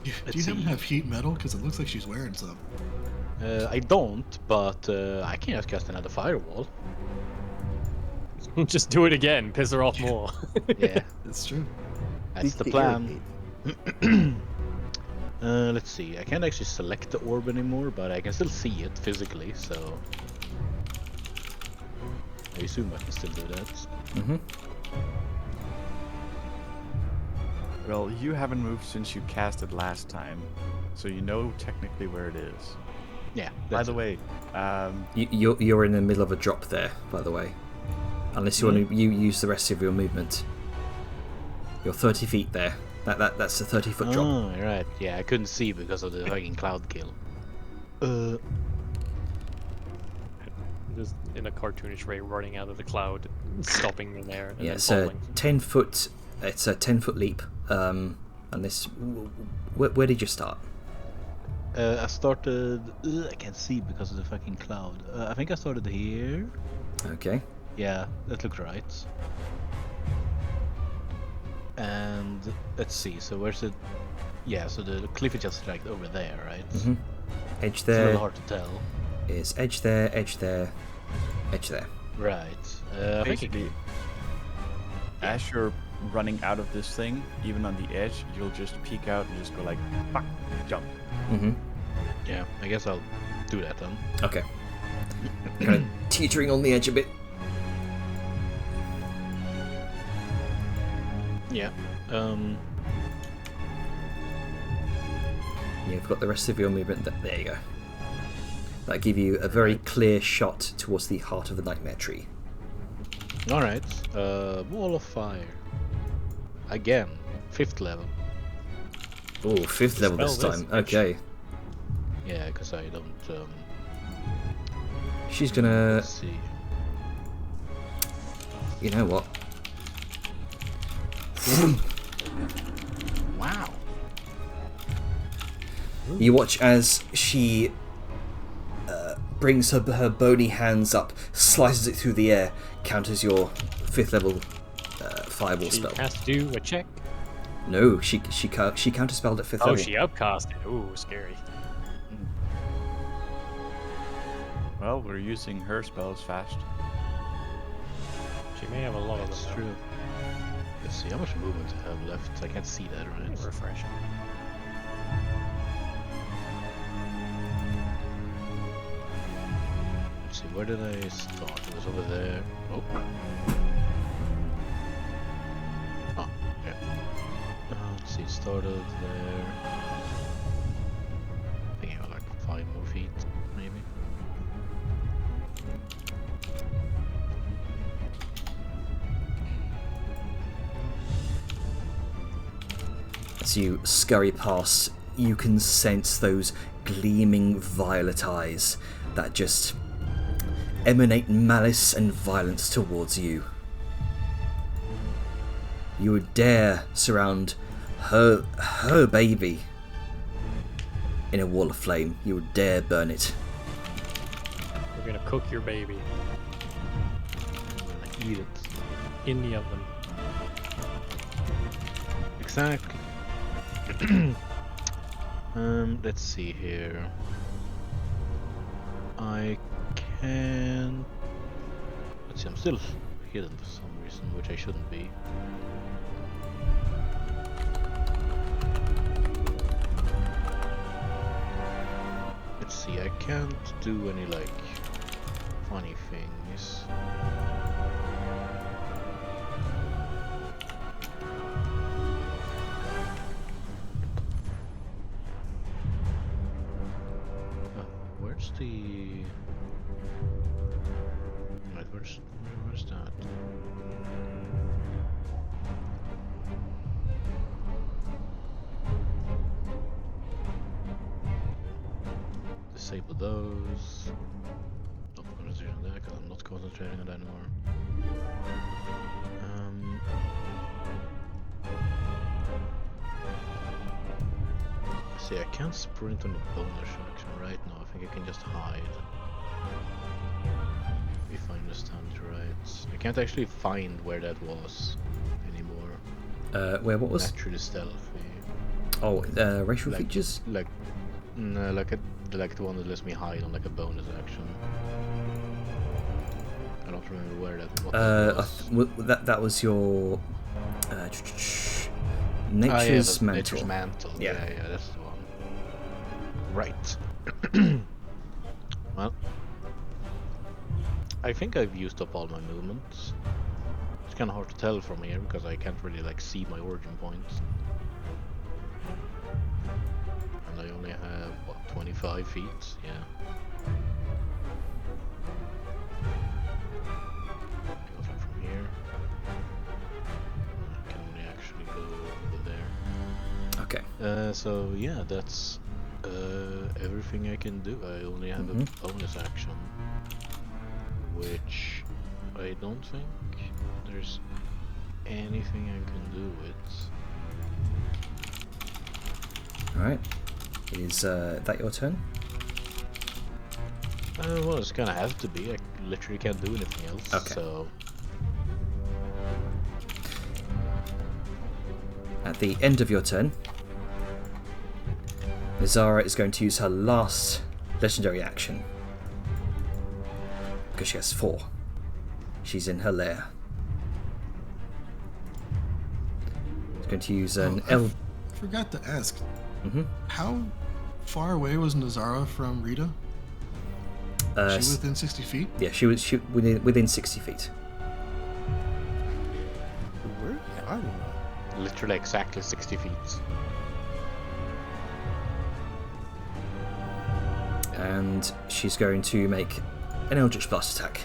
Do you Let's happen to see. have heat metal? Because it looks like she's wearing some. I don't, but I can just cast another firewall. Just do it again, piss her off more. Yeah, It's true. that's the To plan. irritate. Let's see. I can't actually select the orb anymore, but I can still see it physically, so I assume I can still do that. Mm-hmm. Well, you haven't moved since you cast it last time, so you know technically where it is. Yeah. By that's the it. way, You're in the middle of a drop there, by the way. Unless you want to use the rest of your movement. You're 30 feet there. That's a 30-foot drop. Oh, right. Yeah, I couldn't see because of the fucking cloud kill. Just in a cartoonish way, running out of the cloud, stopping in there, and Yeah, then it's a falling. 10-foot. It's a 10-foot leap. And this. Where did you start? I started. I can't see because of the fucking cloud. I think I started here. Okay. Yeah, that looks right. And let's see. So where's it? Yeah, so the cliff is just like over there, right? Mhm. Edge It's a little there hard to tell. is edge there, edge there, edge there. Right. I think basically, as you're running out of this thing, even on the edge, you'll just peek out and just go like, fuck, jump. Mm-hmm. yeah, I guess I'll do that then. Okay. Kind of teetering on the edge a bit. Yeah. You've got the rest of your movement. There you go. That give you a very clear shot towards the heart of the nightmare tree. All right. Wall of fire. Again, 5th level. Oh, 5th level this Spell this, time. bitch. Okay. Yeah, because I don't. She's gonna. Let's see. You know what? Wow. You watch as she brings her bony hands up, slices it through the air, counters your 5th level fireball She spell. has to do a check. No, she counterspelled at 5th Oh, level. she outcast it. Ooh, scary. Well, we're using her spells fast. She may have a lot of That's them. true. Let's see how much movement I have left. I can't see that, right? Refreshing. Let's see, where did I start? It was over there. Oh. Oh, yeah. Let's see, it started there. I think I got like 5 more feet, maybe. As you scurry past, you can sense those gleaming violet eyes that just emanate malice and violence towards you. You would dare surround her baby in a wall of flame. You would dare burn it. We're gonna cook your baby I'm gonna eat it. in the oven. Exactly. Let's see here. I can. Let's see, I'm still hidden for some reason, which I shouldn't be. Let's see, I can't do any like funny things. Where's the... Wait, where's that? Disable those. Not concentrating on that because I'm not concentrating on that anymore. See, I can't sprint on the bonus action right now. I think I can just hide. If I understand it right. I can't actually find where that was anymore. Where, what was? Naturally stealthy. Oh, racial Like- features? Like the one that lets me hide on like a bonus action. I don't remember where that was. That was your nature's mantle. Nature's mantle. Yeah. Yeah, that's the one. Right. Well, I think I've used up all my movements. It's kind of hard to tell from here because I can't really like see my origin points. And I only have what, 25 feet? Yeah. Go from here. I can only actually go over there. Okay. So yeah, that's everything I can do. I only have a bonus action, which I don't think there's anything I can do with. Alright. Is that your turn? Well, it's gonna have to be. I literally can't do anything else. Okay. So At the end of your turn, Nezara is going to use her last legendary action. Because she has 4. She's in her lair. She's going to use an I forgot to ask. How far away was Nezara from Rita? She within 60 feet? Yeah, she was within 60 feet. Where's Fatima? literally exactly 60 feet. And she's going to make an Eldritch Blast attack.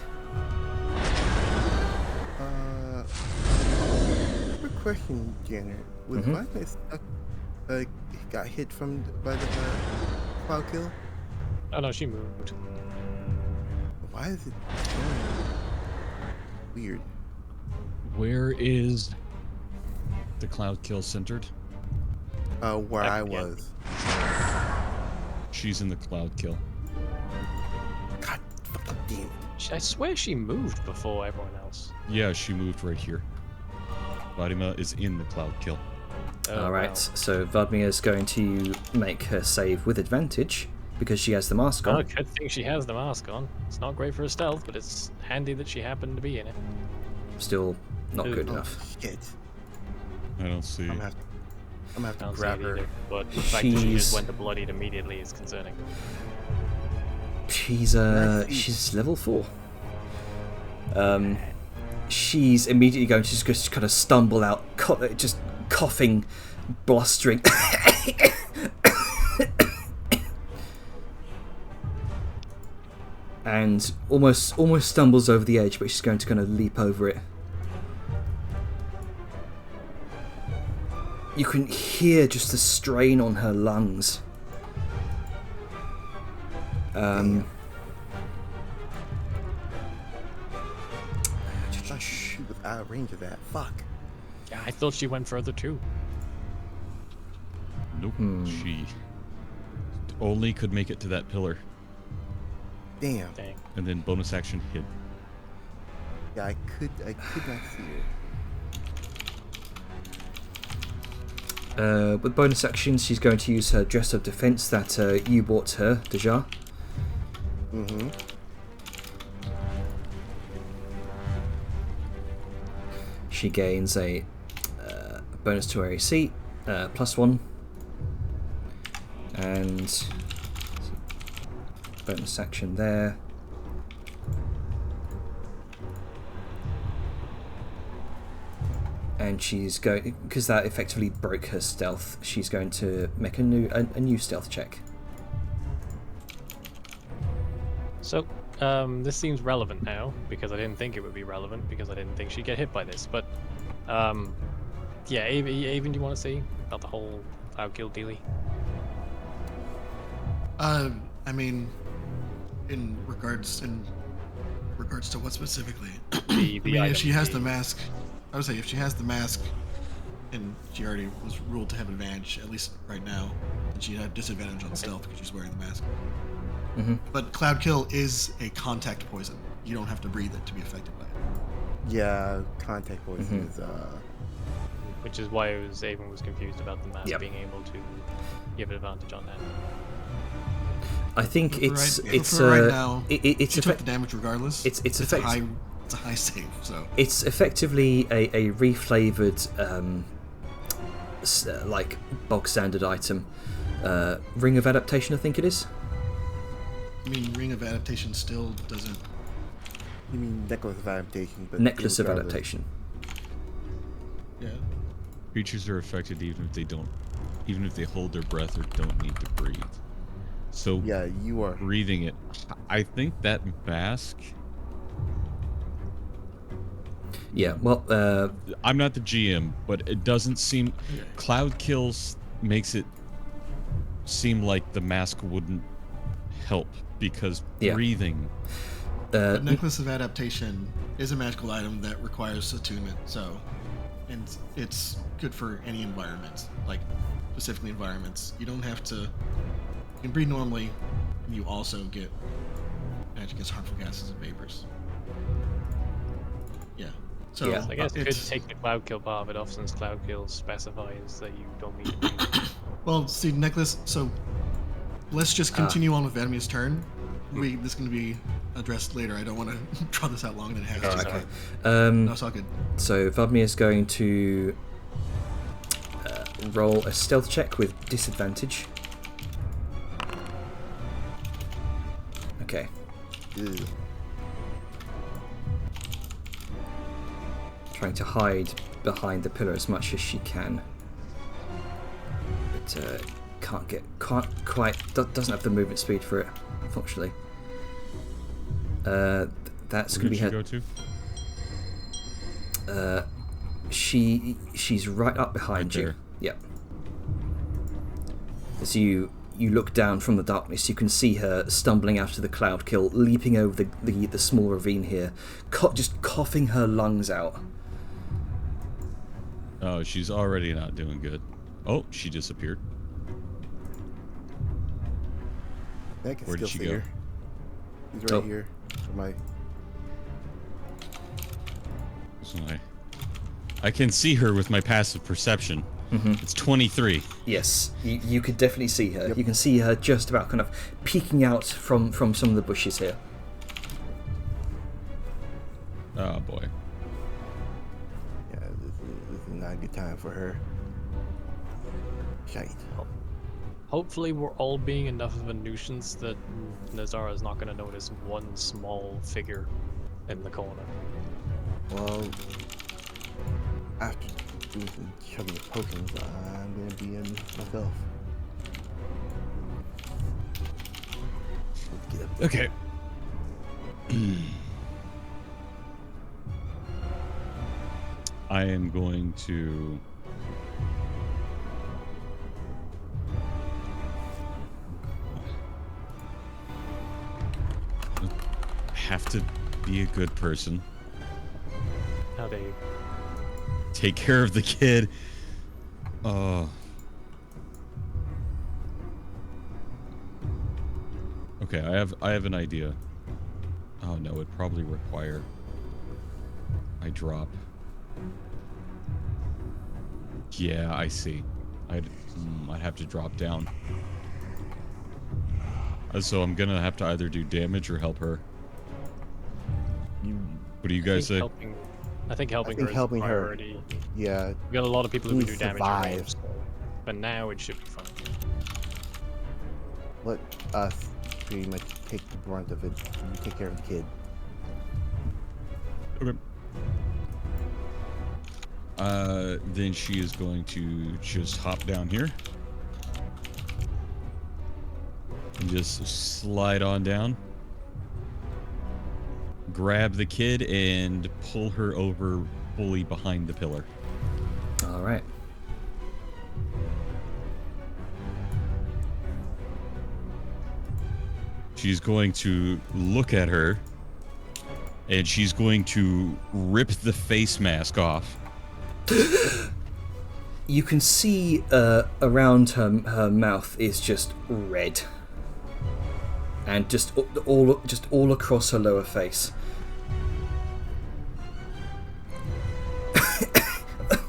Quick question, Janet. Was Fatima stuck, got hit by the cloud kill? Oh no, she moved. Why is it weird? Where is the cloud kill centered? Where I Yeah. was. She's in the cloud kill. God I swear she moved before everyone else. Yeah, she moved right here. Fatima is in the cloud kill. Oh, All right, wow. so Vladmir's going to make her save with advantage because she has the mask on. Oh, good thing she has the mask on. It's not great for her stealth, but it's handy that she happened to be in it. Still not Ooh. good Oh, enough. shit. I don't see. I'm gonna I have to don't see grab it her. either. But the fact that she She's- just went to bloodied immediately is concerning. She's Nice. she's level 4. She's immediately going to just kind of stumble out, just coughing, blustering. And almost stumbles over the edge, but she's going to kind of leap over it. You can hear just the strain on her lungs. She was out of range of that. Fuck. Yeah, I thought she went further too. Nope. She only could make it to that pillar, Damn. Dang. and then bonus action hit. Yeah, I could not see her. With bonus action, she's going to use her dress of defense that you bought her, Deja. Mm-hmm. She gains a bonus to her AC, +1, and bonus action there. And she's going, because that effectively broke her stealth, she's going to make a new stealth check. So, this seems relevant now, because I didn't think it would be relevant, because I didn't think she'd get hit by this. But, yeah, Avon, do you want to say about the whole cloud kill dealie? I mean, in regards to what specifically? The I mean, item, if she has the mask, I would say if she has the mask, and she already was ruled to have advantage, at least right now, then she'd have disadvantage on stealth because she's wearing the mask. Mm-hmm. But Cloud Kill is a contact poison. You don't have to breathe it to be affected by it. Yeah, contact poison is Which is why Avon was confused about the mask Yep. being able to give advantage on that. I think For it's right, it's for right now, it's she took effect- the damage regardless. it's a effect- high save. So it's effectively a reflavored like bog standard item. Ring of Adaptation, I think it is. I mean, Ring of Adaptation still doesn't. you mean necklace of adaptation, but Necklace of regardless. Adaptation. Yeah. Creatures are affected even if they hold their breath or don't need to breathe. So Yeah, you are. breathing it, I think that mask. Yeah, well, I'm not the GM, but it doesn't seem. Cloud kills makes it seem like the mask wouldn't help because Yeah. breathing. But Necklace of Adaptation is a magical item that requires attunement, so, and it's good for any environment, like specifically environments. You don't have to. You can breathe normally, and you also get magic against harmful gases and vapors. Yeah. So Yeah. I guess it could it's, take the cloud kill part of it off, since cloud kill specifies that you don't need to breathe. well, see, Necklace. So let's just continue on with Vladmir's turn. This is going to be addressed later. I don't want to draw this out longer than it has to. okay. No, it's all good. So Vladimir is going to roll a stealth check with disadvantage. Okay. Ew. Trying to hide behind the pillar as much as she can, but doesn't have the movement speed for it, unfortunately. That's Where going to be did she her. go to? She's right up behind Right you. there. Yep. As you look down from the darkness, you can see her stumbling out of the cloud kill, leaping over the small ravine here, just coughing her lungs out. Oh, she's already not doing good. Oh, she disappeared. I can Where still did she see go? her. He's right Oh. here. On my So I can see her with my passive perception. It's 23. Yes, you could definitely see her. Yep. You can see her just about kind of peeking out from some of the bushes here. Oh boy. Yeah, this is not a good time for her. Shite. Hopefully we're all being enough of a nuisance that Nezara is not going to notice one small figure in the corner. Well, after doing some chugging of potions, I'm gonna be in myself. Let's get up. Okay. I am going to have to be a good person. How they Take care of the kid. Okay, I have an idea. Oh no, it'd probably require I drop. Yeah, I see. I'd have to drop down. So I'm gonna have to either do damage or help her. What do you guys say? I think helping her is helping the her. priority. Yeah, We got a lot of people who can do Please damage at survive. range, so but now it should be fine. let us pretty much take the brunt of it. You take care of the kid. Okay. Then she is going to just hop down here. And just slide on down. Grab the kid and pull her over fully behind the pillar. All right. She's going to look at her. And she's going to rip the face mask off. You can see around her mouth is just red, and just all across her lower face.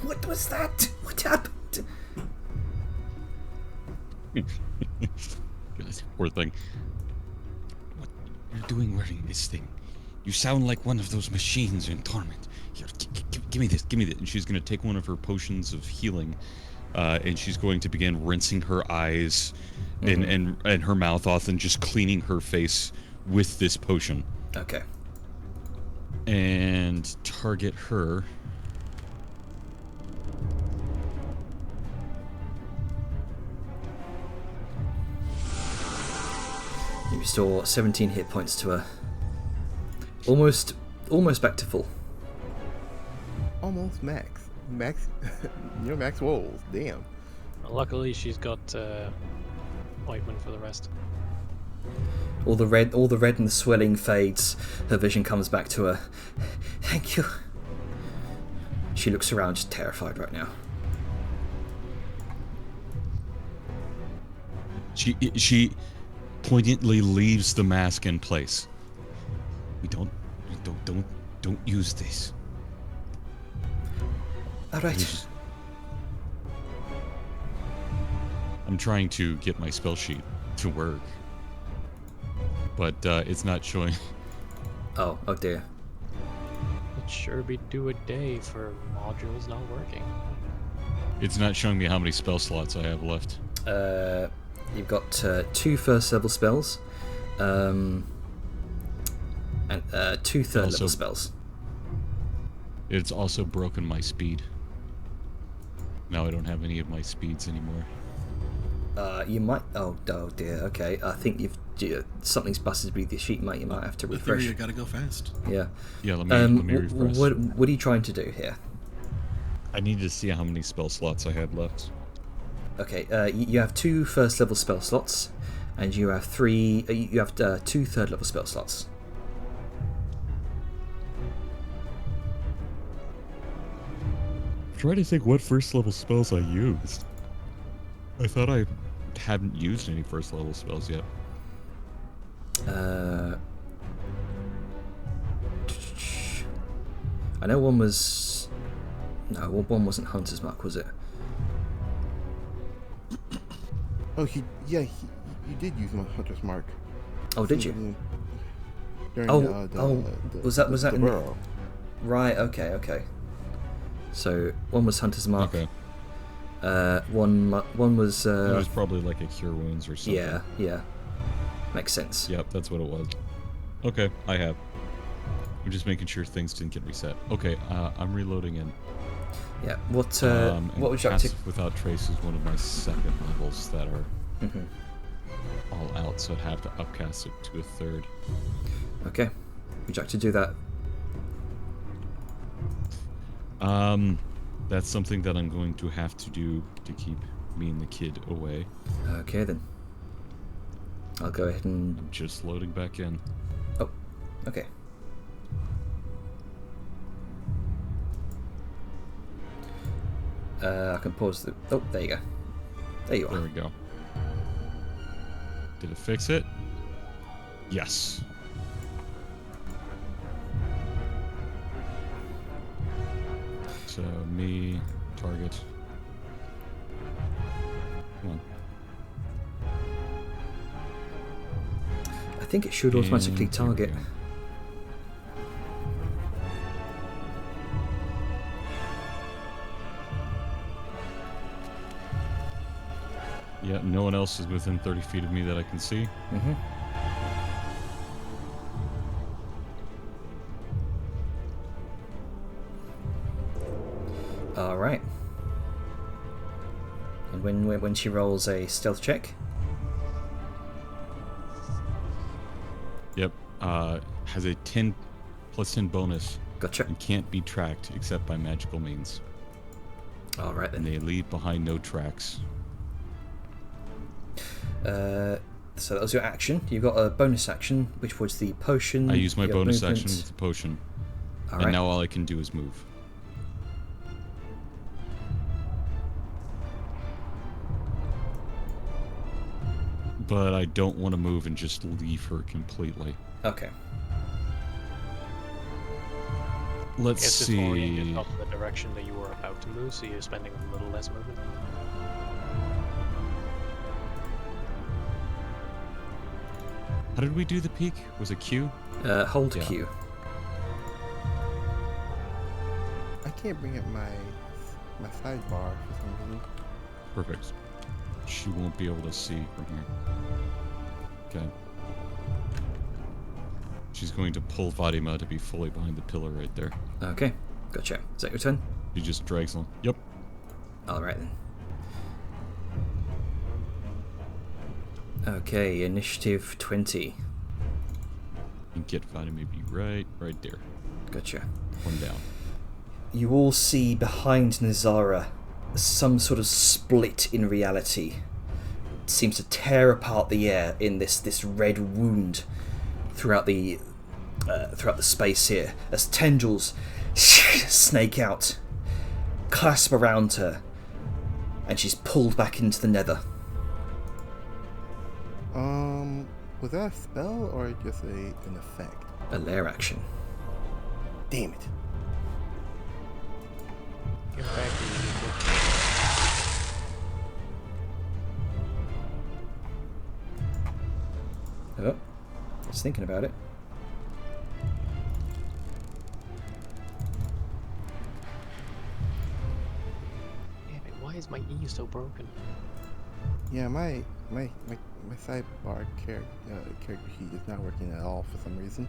What was that? What happened? Poor thing. What you're doing wearing this thing? You sound like one of those machines in Torment. Here, give me this, give me this. And she's going to take one of her potions of healing, and she's going to begin rinsing her eyes and her mouth off and just cleaning her face with this potion. Okay. And target her. You restore 17 hit points to her. Almost back to full. Almost max. Max. You're max rolls. Damn. Luckily, she's got ointment for the rest. All the red and the swelling fades. Her vision comes back to her. Thank you. She looks around, just terrified right now. She poignantly leaves the mask in place. We don't use this. All right. I'm trying to get my spell sheet to work, but it's not showing. Oh dear. It sure be do a day for modules not working. It's not showing me how many spell slots I have left. You've got 2 first level spells, and 2 third level Also- spells. It's also broken my speed. Now I don't have any of my speeds anymore. You might. Oh dear. Okay. I think something's busted with your sheet, mate. You might have to refresh. You gotta go fast. Yeah. Yeah, let me refresh. What are you trying to do here? I need to see how many spell slots I had left. Okay. You have 2 first level spell slots, and you have 3. You have 2 third level spell slots. Try to think what first level spells I used. I thought I hadn't used any first level spells yet. I know one was... No, one wasn't Hunter's Mark, was it? Oh, you did use my Hunter's Mark. Oh, did you? During was that the in... burrow. Right, okay. So, one was Hunter's Mark. Okay. One was... It was probably like a Cure Wounds or something. Yeah. Makes sense. Yep, that's what it was. Okay, I have. I'm just making sure things didn't get reset. Okay, I'm reloading in. Yeah, what And would you like to... Passive Without Trace is one of my second levels that are Mhm. all out, so I'd have to upcast it to a third. Okay. Would you like to do that? That's something that I'm going to have to do to keep me and the kid away. Okay, then. I'll go ahead and... I'm just loading back in. Oh, okay. I can pause the... Oh, there you go. There you There are. we go. Did it fix it? Yes. So, me, target. Come on. I think it should automatically And here we target. go. Yeah, no one else is within 30 feet of me that I can see. Mm-hmm. All right. And when she rolls a stealth check, Yep. Has a 10 plus 10 bonus gotcha. and can't be tracked except by magical means. All right And then. they leave behind no tracks. So that was your action. You got a bonus action, which was the potion. I use my your bonus movement. action with the potion. All And right. now all I can do is move. But I don't want to move and just leave her completely. Okay. Let's Guess it's oriented see. up the direction that you were about to move, so you're spending a little less movement. How did we do the peak? Was it Q? Hold Yeah. Q. I can't bring up my sidebar for some reason. Perfect. She won't be able to see from here. Okay. She's going to pull Vadima to be fully behind the pillar right there. Okay. Gotcha. Is that your turn? She just drags on. Yep. All right then. Okay, initiative 20. And get Vadima be right there. Gotcha. One down. You all see behind Nezara some sort of split in reality. It seems to tear apart the air in this red wound throughout the space here, as tendrils snake out, clasp around her, and she's pulled back into the nether. Was that a spell or just an effect? A lair action. Damn it. Give back the Oh, just thinking about it. Damn it, why is my E so broken? Yeah, my sidebar character sheet is not working at all for some reason.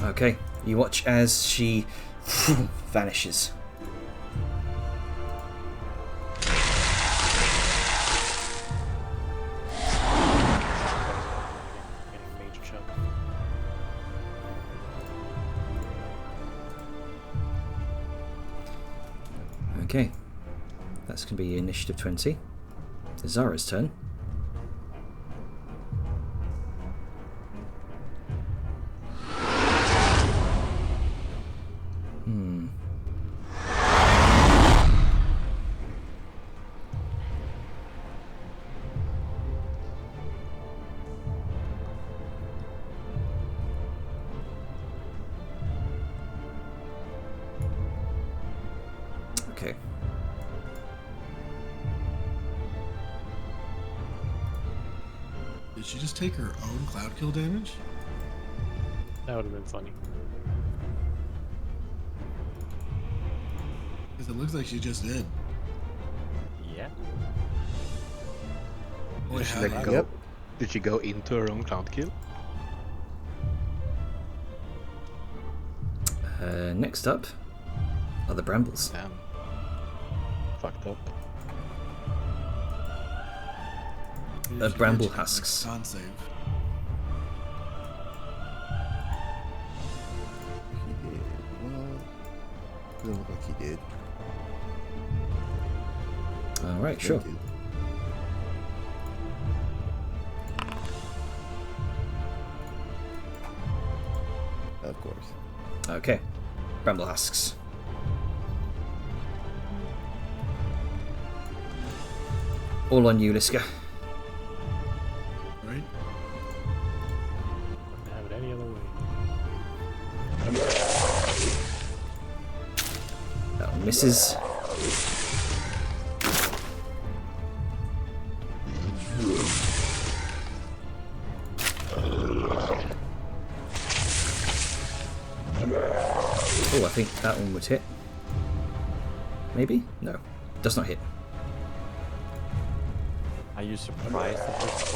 Okay, you watch as she vanishes. Getting major shock. Okay, that's going to be initiative 20. It's Zara's turn. Okay. Did she just take her own cloud kill damage? That would have been funny. Because it looks like she just did. Yeah. Boy, Did she, howdy. like, go, Yep. did she go into her own cloud kill? Next up are the brambles. Damn. Fucked up. Maybe if she bramble did, she got, like, husks. Con save. He did. Well, doesn't look like he did. All right, sure. Thank you. Of course. Okay. Bramble husks. All on you, Liska. Right? Couldn't have it any other way. That one misses. Oh, I think that one would hit. Maybe? No. Does not hit. Are you surprised at this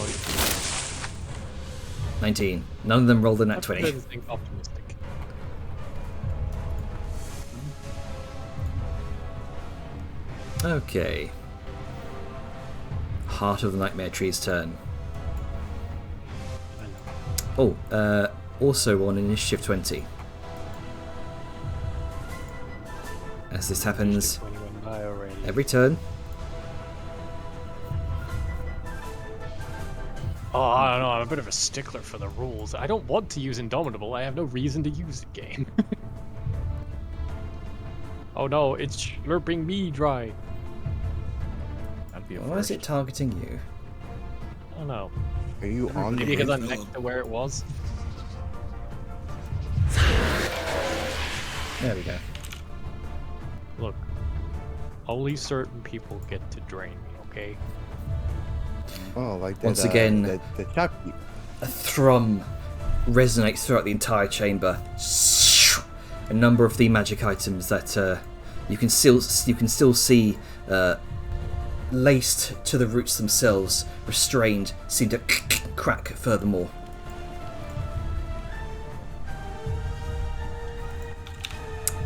point? 19. None of them rolled in that That's 20. better than think optimistic. Okay. Heart of the Nightmare Tree's turn. I know. Oh, also on initiative 20. As this happens 21 by already. every turn. Oh, I don't know. I'm a bit of a stickler for the rules. I don't want to use Indomitable. I have no reason to use the game. Oh no, it's slurping me dry. That'd be a Why is first. it targeting you? Oh no. Are you on the Maybe because I'm Philip. next to where it was. There we go. Look, only certain people get to drain me, okay? Oh, like that. Once again- the shock. A thrum resonates throughout the entire chamber. A number of the magic items that you can still see laced to the roots themselves, restrained, seem to crack furthermore.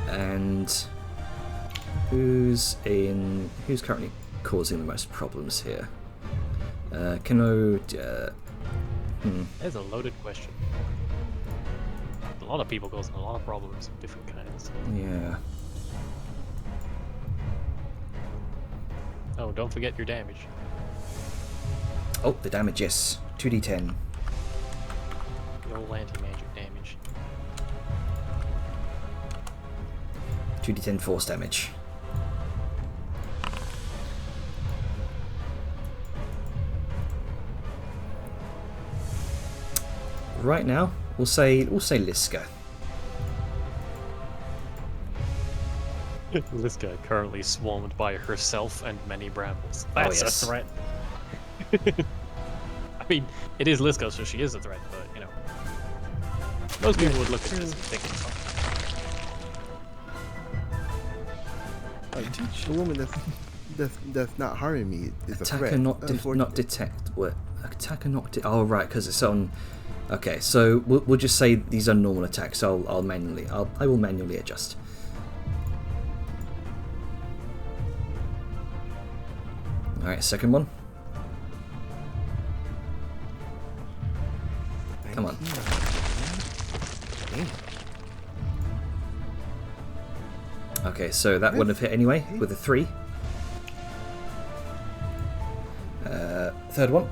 And who's currently causing the most problems here? That's a loaded question. A lot of people causing a lot of problems of different kinds. Yeah. Oh, don't forget your damage. Oh, the damage, yes. 2d10. The old anti-magic damage. 2d10 force damage. Right now, we'll say Liska. Liska currently swarmed by herself and many brambles. That's yes. a threat. I mean, it is Liska, so she is a threat, but, you know. Most people would look at this and think it's fine. The woman that's not harming me is a threat. Attacker not unfortunately. detect. What? Attacker not. Oh right, because it's on. Okay, so we'll just say these are normal attacks. I will manually adjust. All right, second one. Come on. Okay, so that wouldn't have hit anyway with a 3. Third one.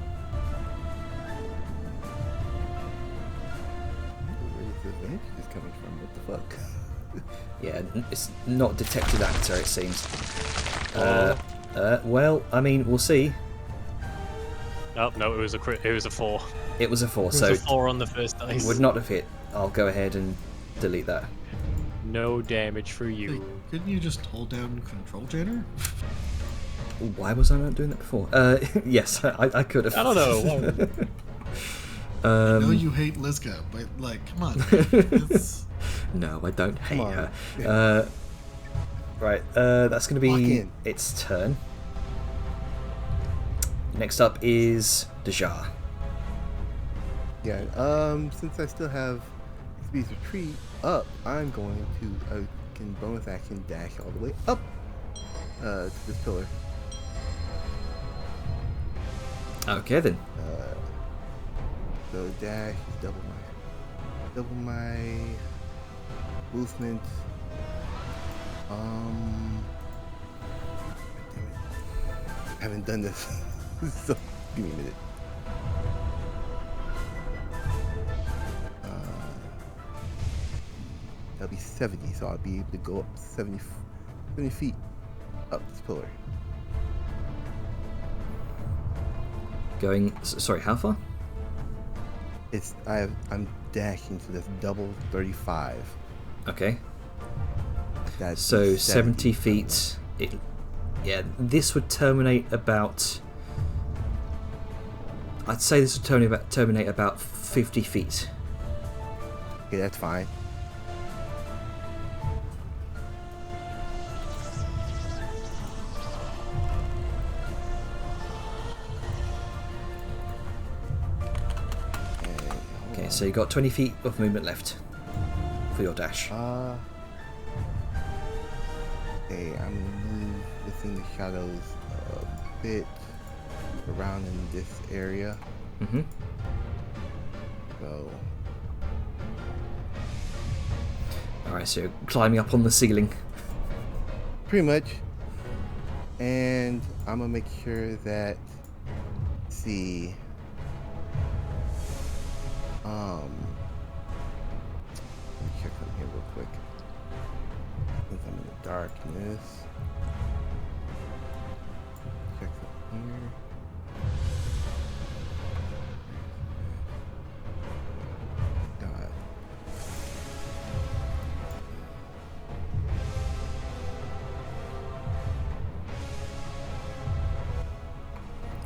Where is this energy just coming from? What the fuck? Yeah, it's not detected actor, it seems. Well, I mean, we'll see. Oh, no, it was a 4. It was a 4, It was so a 4 on the first dice. would not have hit. I'll go ahead and delete that. No damage for you. Hey, couldn't you just hold down Control Janner? Why was I not doing that before? Yes, I could have. I don't know. I know you hate Liska, but like, come on. It's... No, I don't hate on. her. Right, that's going to Lock be in. its turn. Next up is Nezara. Yeah. Since I still have Speed's Retreat up, I'm going to can bonus action dash all the way up to this pillar. Okay then. So dash is double my movement. Damn it. I haven't done this, so give me a minute. That'll be 70, so I'll be able to go up 70 feet up this pillar. Going. Sorry, how far? I'm dashing, so that's double 35. Okay. That's So 70 feet. Yeah, this would terminate about. I'd say this would terminate about 50 feet. Okay, that's fine. Okay, so you got 20 feet of movement left for your dash. Okay, I'm gonna move within the shadows a bit around in this area. Mm-hmm. So Alright, so you're climbing up on the ceiling. pretty much. And I'm gonna make sure that let me check something here real quick. Since I'm in the darkness. Check something here. God.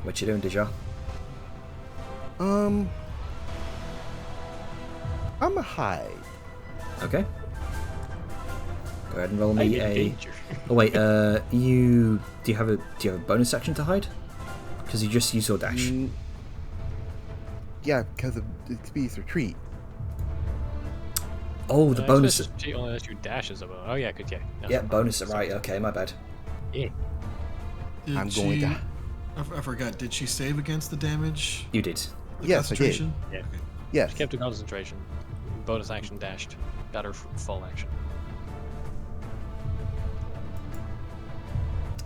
What you doing, Deja? I'm a hide. Okay. Go ahead and roll I'm me in a. danger. Oh wait, do you have a bonus action to hide? Because you just used your dash. Yeah, because of the Speed's Retreat. Oh, the bonus. She only lets you dashes about. Oh yeah, good. Yeah. No, Yeah, no, bonus. no. Right. Okay, my bad. Yeah. Did I'm going to. I forgot. Did she save against the damage? You did. The Yes, I did. concentration? Yeah. Yes. She kept her concentration. Bonus action dashed. Got her full action.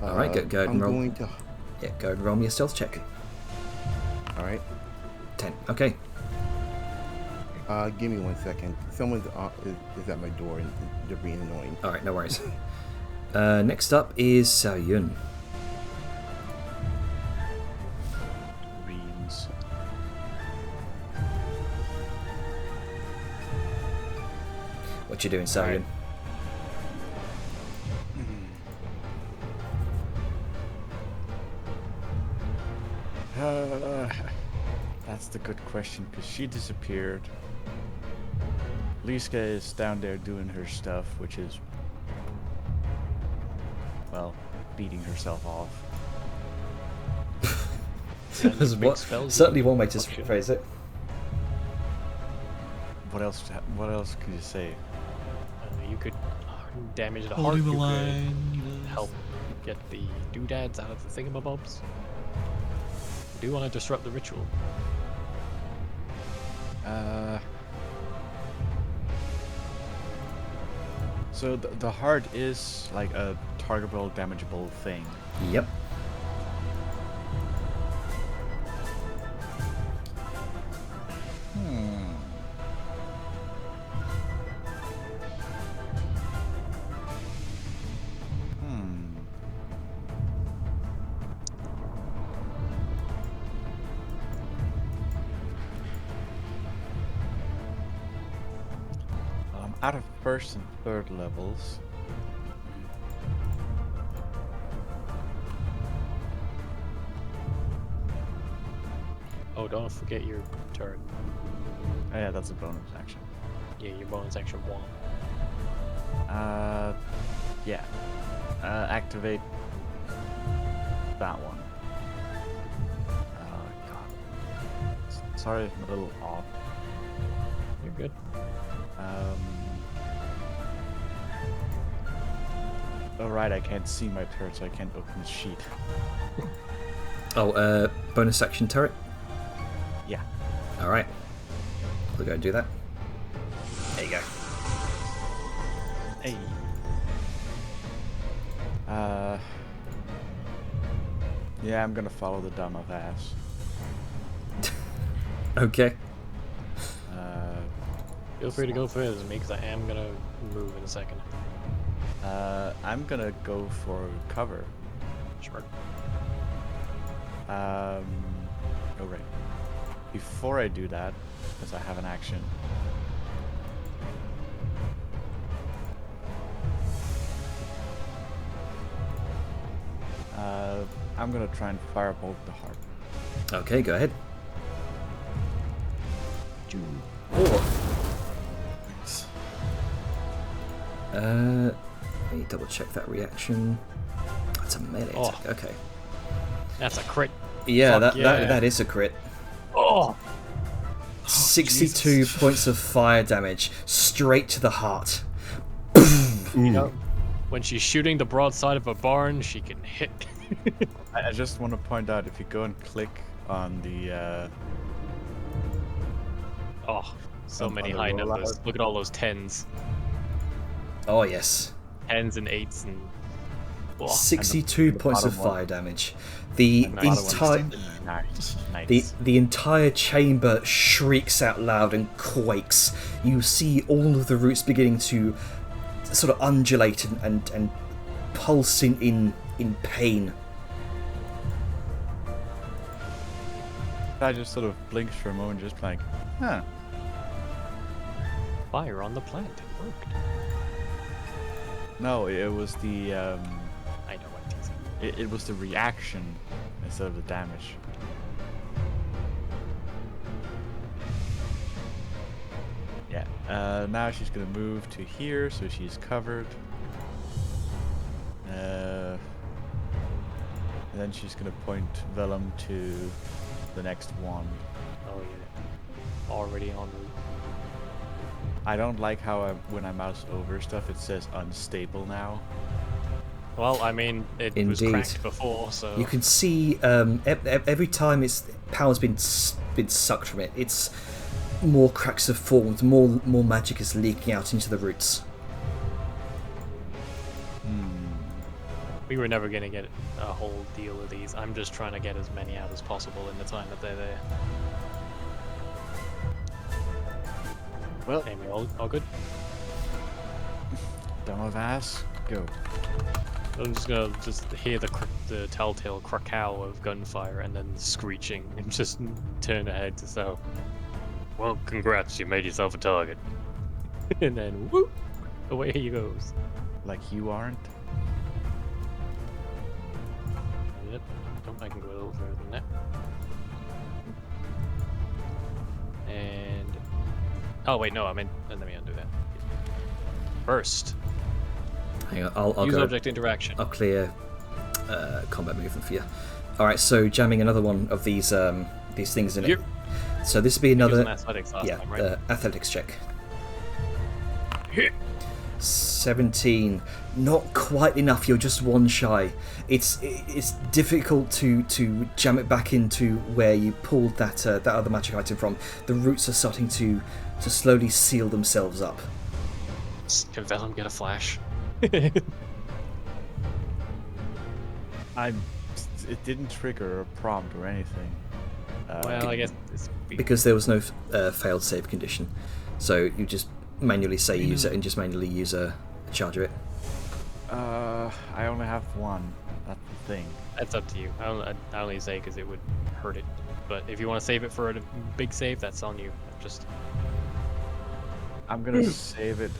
All right, go ahead I'm and roll. going to. Yeah, go ahead and roll me a stealth check. All right. 10. Okay. Give me 1 second. Someone's is at my door and they're being annoying. All right, no worries. Next up is Xiaoyun. Greens. What you doing, Xiaoyun? That's the good question, because she disappeared. Liska is down there doing her stuff, which is, well, beating herself off. That's big what, spells certainly you one way to function. phrase it. What else could you say? You could damage the heart. Holding the You line. could help get the doodads out of the thingamabobs. Do you want to disrupt the ritual? So the heart is like a targetable, damageable thing. Yep. Out of first and third levels. Oh, don't forget your turret. Oh, yeah, that's a bonus action. Yeah, your bonus action 1. Yeah. Activate that one. God. Sorry, I'm a little off. You're good. Oh right, I can't see my turret, so I can't open the sheet. Oh, bonus action turret. Yeah. All right. We'll go and do that. There you go. Hey. Yeah, I'm gonna follow the dumb of ass. Okay. Feel free to go further than me, because I am gonna move in a second. I'm gonna go for cover. Sure. Oh right. Before I do that, because I have an action. I'm gonna try and firebolt the heart. Okay, go ahead. Thanks. Let me double check that reaction. That's a melee Oh. attack. Okay. That's a crit. Yeah, Fuck that is a crit. Oh! 62 Jesus. points of fire damage straight to the heart. You know, when she's shooting the broadside of a barn, she can hit. I just want to point out, if you go and click on the Oh, so On many the high rollout. numbers. Look at all those 10s. Oh yes. 10s and 8s and... Oh, 62 the points of bottom one. fire damage. The And the bottom one entire nice. the entire chamber shrieks out loud and quakes. You see all of the roots beginning to sort of undulate and pulsing in pain. I just sort of blinks for a moment, just like, huh. fire on the plant. It worked. No, it was the I know what it is. it was the reaction instead of the damage. Yeah. Now she's gonna move to here, so she's covered. And then she's gonna point Vellum to the next one. Oh yeah. Already en route. I don't like how when I mouse over stuff, it says unstable now. Well, I mean, it was Indeed. cracked before, so... You can see every time its power's been sucked from it, it's more cracks have formed, more magic is leaking out into the roots. We were never going to get a whole deal of these. I'm just trying to get as many out as possible in the time that they're there. Well, Amy, all good? dumb of ass, go. I'm just gonna hear the telltale crackle of gunfire and then screeching and just turn ahead to so. Well, congrats, you made yourself a target. And then whoop, away he goes. Like you aren't. Yep, I can go a little further than that. And oh wait, no, I meant let me undo that. First, Hang on, I'll use go. object interaction. I'll clear combat movement for you. All right, so jamming another one of these things in it. Yep. So this would be It was another an athletics last yeah time, right? athletics check. Hit. 17, not quite enough. You're just one shy. It's difficult to jam it back into where you pulled that other magic item from. The roots are starting to slowly seal themselves up. Can Vellum get a flash? It didn't trigger a prompt or anything. Well, I guess it's Because there was no failed save condition, so you just manually say use it and just manually use a charge of it. I only have one. That's the thing. That's up to you. I only say because it would hurt it. But if you want to save it for a big save, that's on you. Just I'm gonna save it.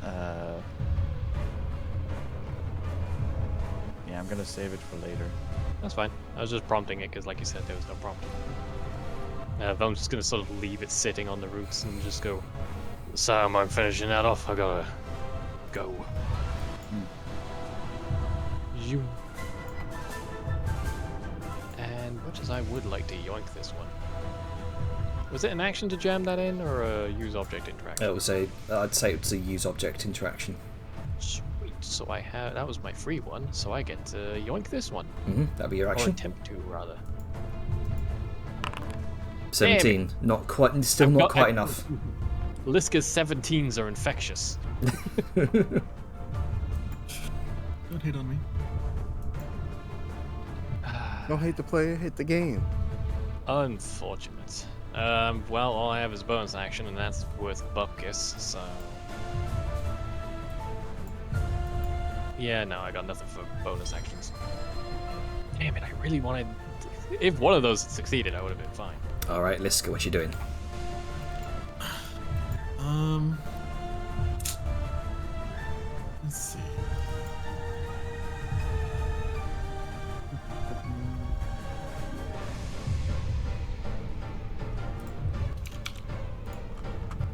Yeah, I'm gonna save it for later. That's fine. I was just prompting it because, like you said, there was no prompt. I'm just gonna sort of leave it sitting on the roots and just go. Sam, I'm finishing that off. I gotta go. You. And much as I would like to yoink this one, was it an action to jam that in or a use object interaction? It was I'd say it's a use object interaction. Sweet. So that was my free one. So I get to yoink this one. That'd be your Or action. attempt to, rather. 17. Not quite. Still not quite enough. Liska's 17s are infectious. Don't hit on me. Don't hate the player, hit the game. Unfortunate. Well, all I have is bonus action, and that's worth Bupkis, so... Yeah, no, I got nothing for bonus actions. Damn it, I really wanted... If one of those had succeeded, I would have been fine. Alright, Liska, what you doing? Let's see.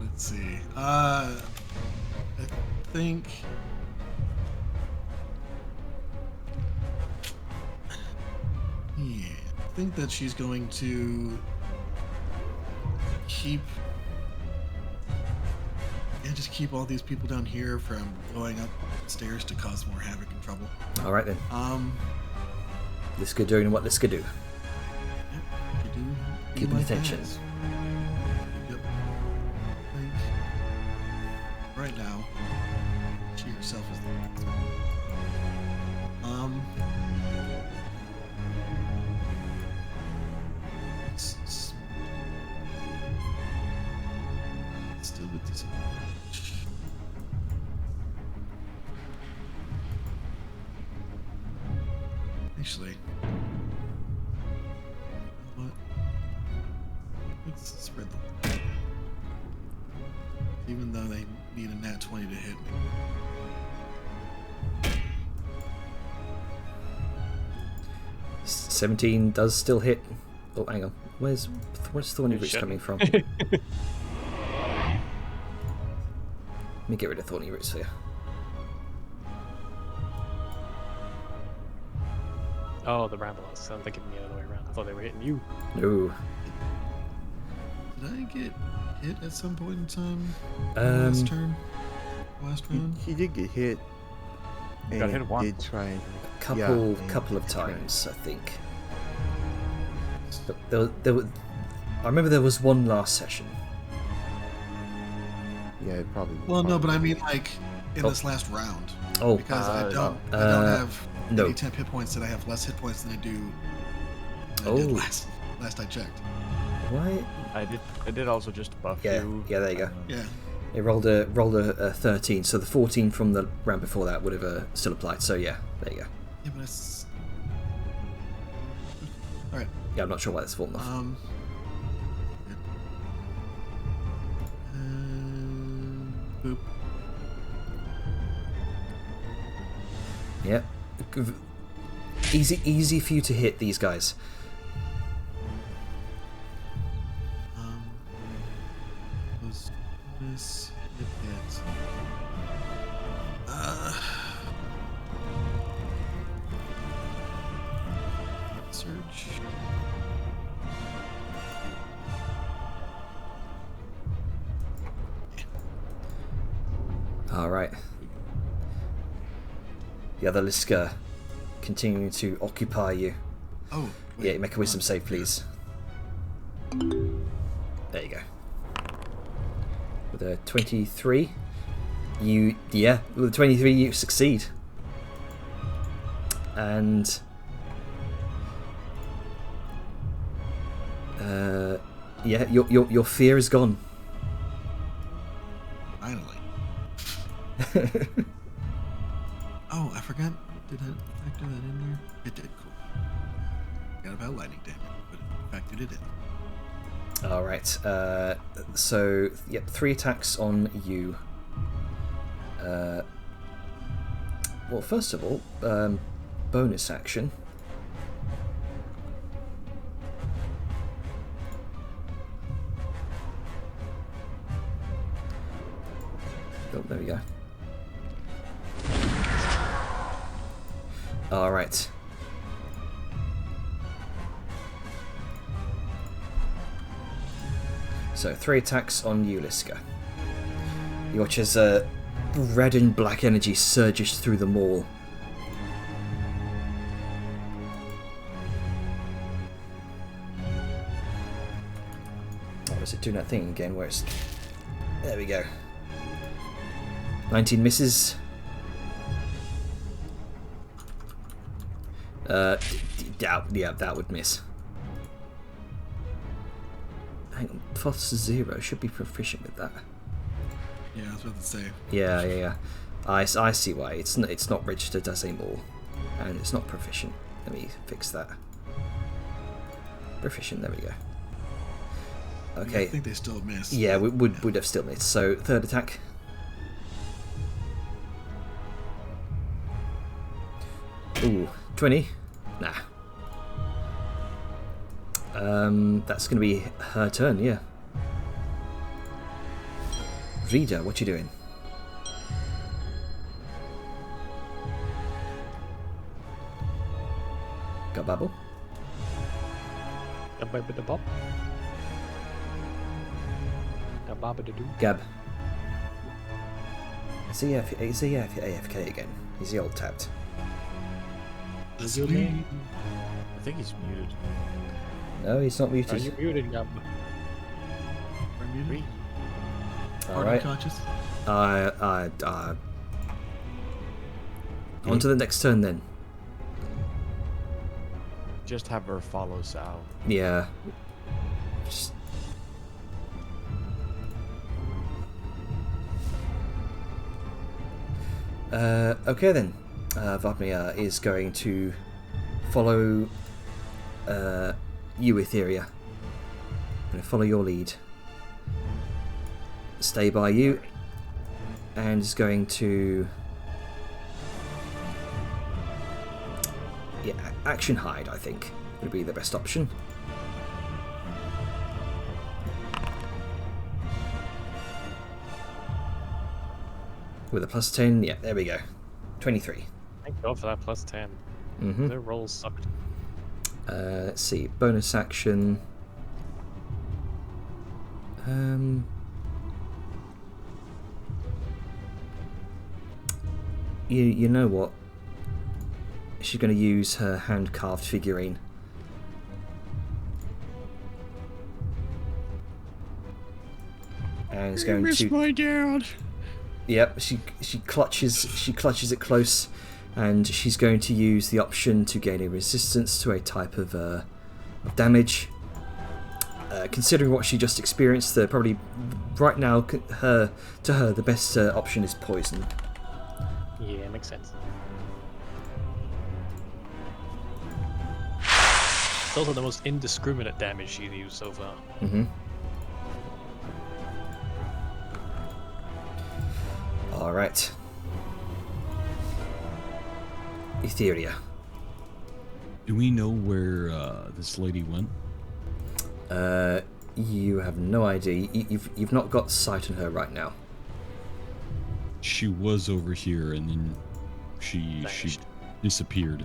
Let's see. I think. Yeah, I think that she's going to just keep all these people down here from going upstairs to cause more havoc and trouble. Alright then. Liska doing what Liska do. Yep, you do. Keeping like attention. that. Yep. I think right now, she herself is the still with this. Actually, what? Let's spread the. Even though they need a nat 20 to hit me. 17 does still hit. Oh, hang on. Where's Thorny Roots shit. coming from? Let me get rid of Thorny Roots here. Oh, the Ramblers. I'm thinking the other way around. I thought they were hitting you. No. Did I get hit at some point in time? Um, Last round? He did get hit. And got hit did once. try and couple of times, I think. But I remember there was one last session. Yeah, it probably. Well, no, but I mean like in this last round. Oh, Because I don't have no. any temp hit points that I have less hit points than I did last I checked. What? I did also just buff Yeah, you. yeah, there you go. Yeah. It rolled a 13, so the 14 from the round before that would have still applied. So yeah, there you go. Yeah, but it's. Alright. Yeah, I'm not sure why that's fallen off. Boop. Yeah, easy for you to hit these guys. This hit. Search. All right. The other Liska continuing to occupy you. Oh. Yeah, make a wisdom save, please. There you go. With a 23, with a 23 you succeed. And your fear is gone. Finally. Oh, I forgot. Did I factor that in there? It did. Cool. Forgot about lightning damage, but it factored it in. All right. So yep, 3 attacks on you. Well, first of all, bonus action. Oh, there we go. All right. So 3 attacks on you, Liska. You watch as red and black energy surges through the mall. Oh, is it doing that thing again where it's... There we go. 19 misses. Yeah, that would miss. Hang on, plus 0 should be proficient with that. Yeah, I was about to say. Yeah. I see why it's not registered as a mall, and it's not proficient. Let me fix that. Proficient. There we go. Okay. I think they still miss. Yeah, we would have still missed. So 3rd attack. Ooh, 20. Nah. That's gonna be her turn. Yeah. Rita, what you doing? Got babble? Gab-ba-ba-da-bop. Gab-ba-ba-da-doo. Gab. Is he AFK again? Is he old tapped? Does Your he? name? I think he's muted. No, he's not Are you muted. muted, Gab? Are muted? All right. Unconscious? On to the next turn then. Just have her follow Sal. Yeah. Just... Okay then. Vapmir is going to follow you, Etheria. I'm going to follow your lead. Stay by you. And is going to... Yeah, action hide, I think, would be the best option. With a plus 10, yeah, there we go. 23. Thank God for that plus 10. Mm-hmm. Their rolls sucked. Let's see, bonus action. You know what? She's going to use her hand-carved figurine. And is going to... my dad. Yep, she clutches it close, and she's going to use the option to gain a resistance to a type of damage. Considering what she just experienced, probably right now to her the best option is poison. Yeah, makes sense. It's also the most indiscriminate damage she's used so far. Mm-hmm. All right. Etheria. Do we know where this lady went? You have no idea. You've not got sight on her right now. She was over here, and then she Vanished. disappeared.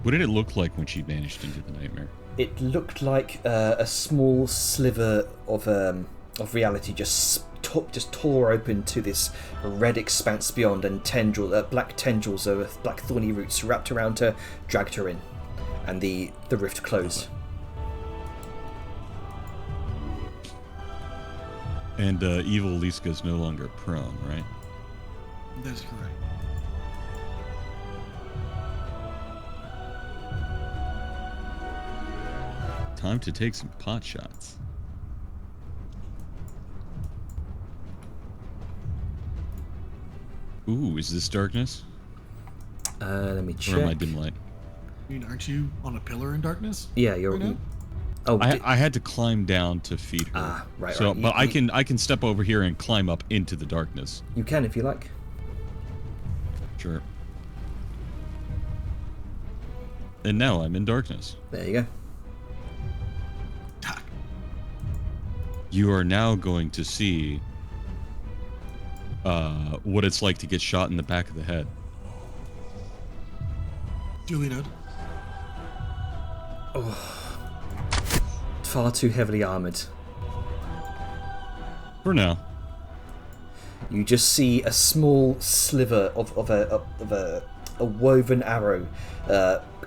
What did it look like when she vanished into the nightmare? It looked like a small sliver of reality just tore open to this red expanse beyond, and black tendrils of black thorny roots wrapped around her, dragged her in, and the rift closed. And evil Liska is no longer prone, right? That's correct. Time to take some pot shots. Ooh, is this darkness? Let me Or am I check. dim light? I mean, aren't you on a pillar in darkness? Yeah, you're right now? Oh, I had to climb down to feed her. Ah, right, So, right. but I can step over here and climb up into the darkness. You can if you like. Sure. And now I'm in darkness. There you go. Doc. You are now going to see what it's like to get shot in the back of the head. Duly noted. Far too heavily armored. For now. You just see a small sliver of a woven arrow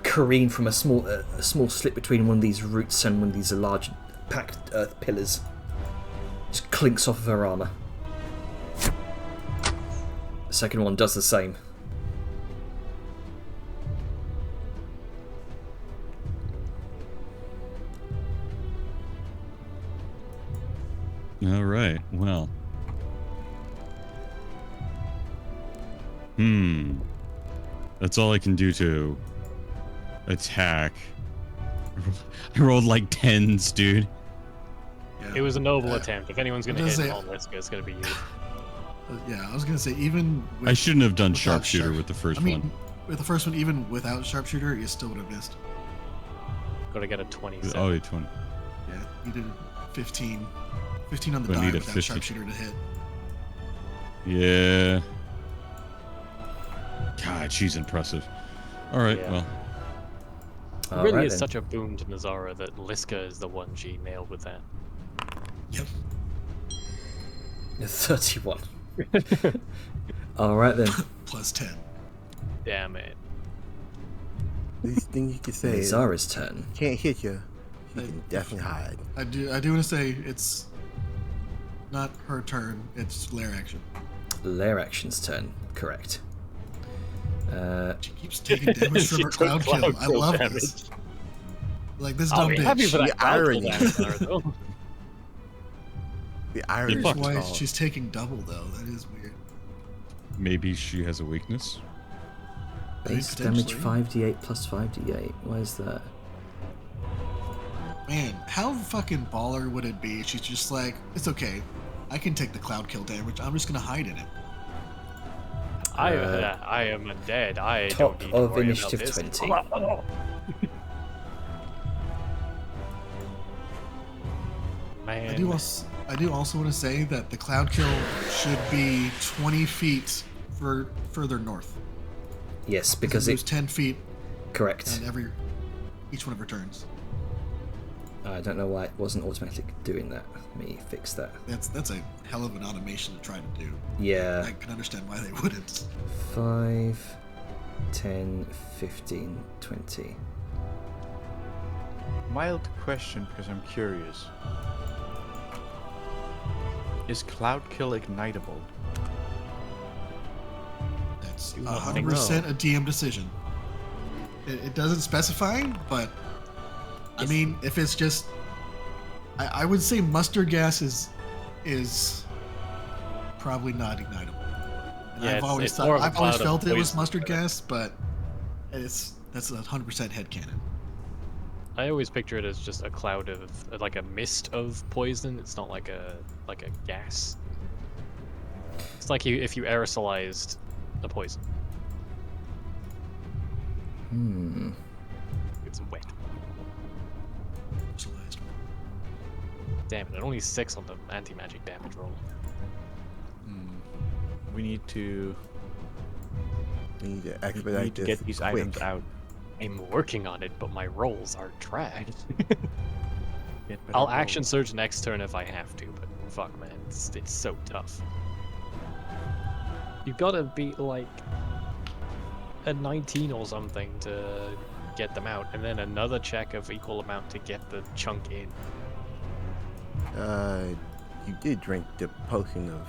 careen from a small slit between one of these roots and one of these large packed earth pillars. Just clinks off of her armor. The second one does the same. All right. Well. That's all I can do to attack. I rolled like 10s, dude. Yeah. It was a noble attempt. If anyone's gonna I was hit gonna say- on Liska, it's gonna be you. Yeah, I was gonna say even. With, I shouldn't have done without sharpshooter with the first I mean, one. with the first one, even without sharpshooter, you still would have missed. Gotta get a 27. Oh, yeah, 20. Yeah, you did 15. 15 on the I die need a without 50. sharpshooter to hit. Yeah. God, she's impressive. All right, Yeah. well. It All really right, is then. such a boon to Nezara that Liska is the one she nailed with that. Yep. 31. Alright then. Plus 10. Damn it. The least thing you can say is Nezara's turn. can't hit you. You can definitely hide. I do want to say it's not her turn. It's lair action. Lair action's turn. Correct. She keeps taking damage from She her took cloud kill. I kill love damage. this. Like this I'll dumb be happy bitch. for that The cloud kill irony. damage on her, though. The irony Yeah, is fuck. Why all- she's taking double though? That is weird. Maybe she has a weakness. Base Potentially. damage 5d8 plus 5d8. Why is that? Man, how fucking baller would it be? She's just like, it's okay. I can take the cloud kill damage. I'm just gonna hide in it. I am undead. I Top don't need to of worry initiative about this. 20. Man. I do also want to say that the cloud kill should be 20 feet further north. Yes, because it moves it. 10 feet Correct. on each one of her turns. I don't know why it wasn't automatic doing that. Let me fix that. That's a hell of an automation to try to do. Yeah. I can understand why they wouldn't. 5, 10, 15, 20. Mild question because I'm curious. Is Cloud Kill ignitable? That's Do not 100% a DM decision. It doesn't specify, but I mean, if it's just, I would say mustard gas is probably not ignitable. And Yeah, I've always it's more of a I've always cloud of felt it was poison mustard than it- gas, but that's 100% headcanon. I always picture it as just a cloud of, like a mist of poison. It's not like a gas. It's like if you aerosolized a poison. It's wet. Specialized. Damn it! Only 6 on the anti-magic damage roll. We need to We need to we expedite need to this get these quick. items out. I'm working on it, but my rolls are trash. Get better I'll action rolls. surge next turn if I have to, but fuck, man, it's so tough. You gotta beat like a 19 or something to get them out, and then another check of equal amount to get the chunk in. You did drink the potion of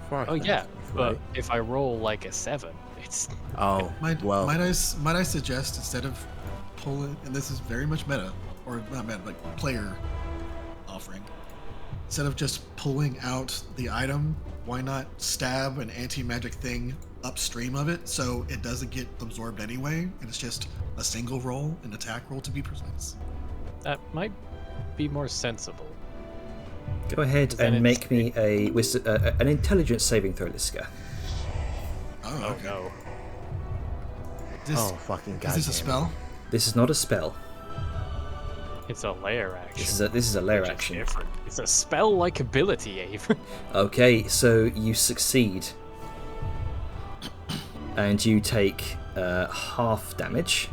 frost. Oh yeah, Dance, but right? if I roll like a 7, it's Oh, Might well, I suggest instead of pulling, and this is very much meta, or not meta, like player offering, instead of just pulling out the item, why not stab an anti-magic thing upstream of it so it doesn't get absorbed anyway, and it's just a single roll, an attack roll to be precise. that might be more sensible. Go ahead Then and it's- make me an intelligence saving throw, Liska. Oh, Oh okay. no. This, Oh, fucking is this a goddamn. spell? This is not a spell. It's a lair action. This is a lair which is action. different. It's a spell-like ability, Ave. Okay, so you succeed, and you take half damage.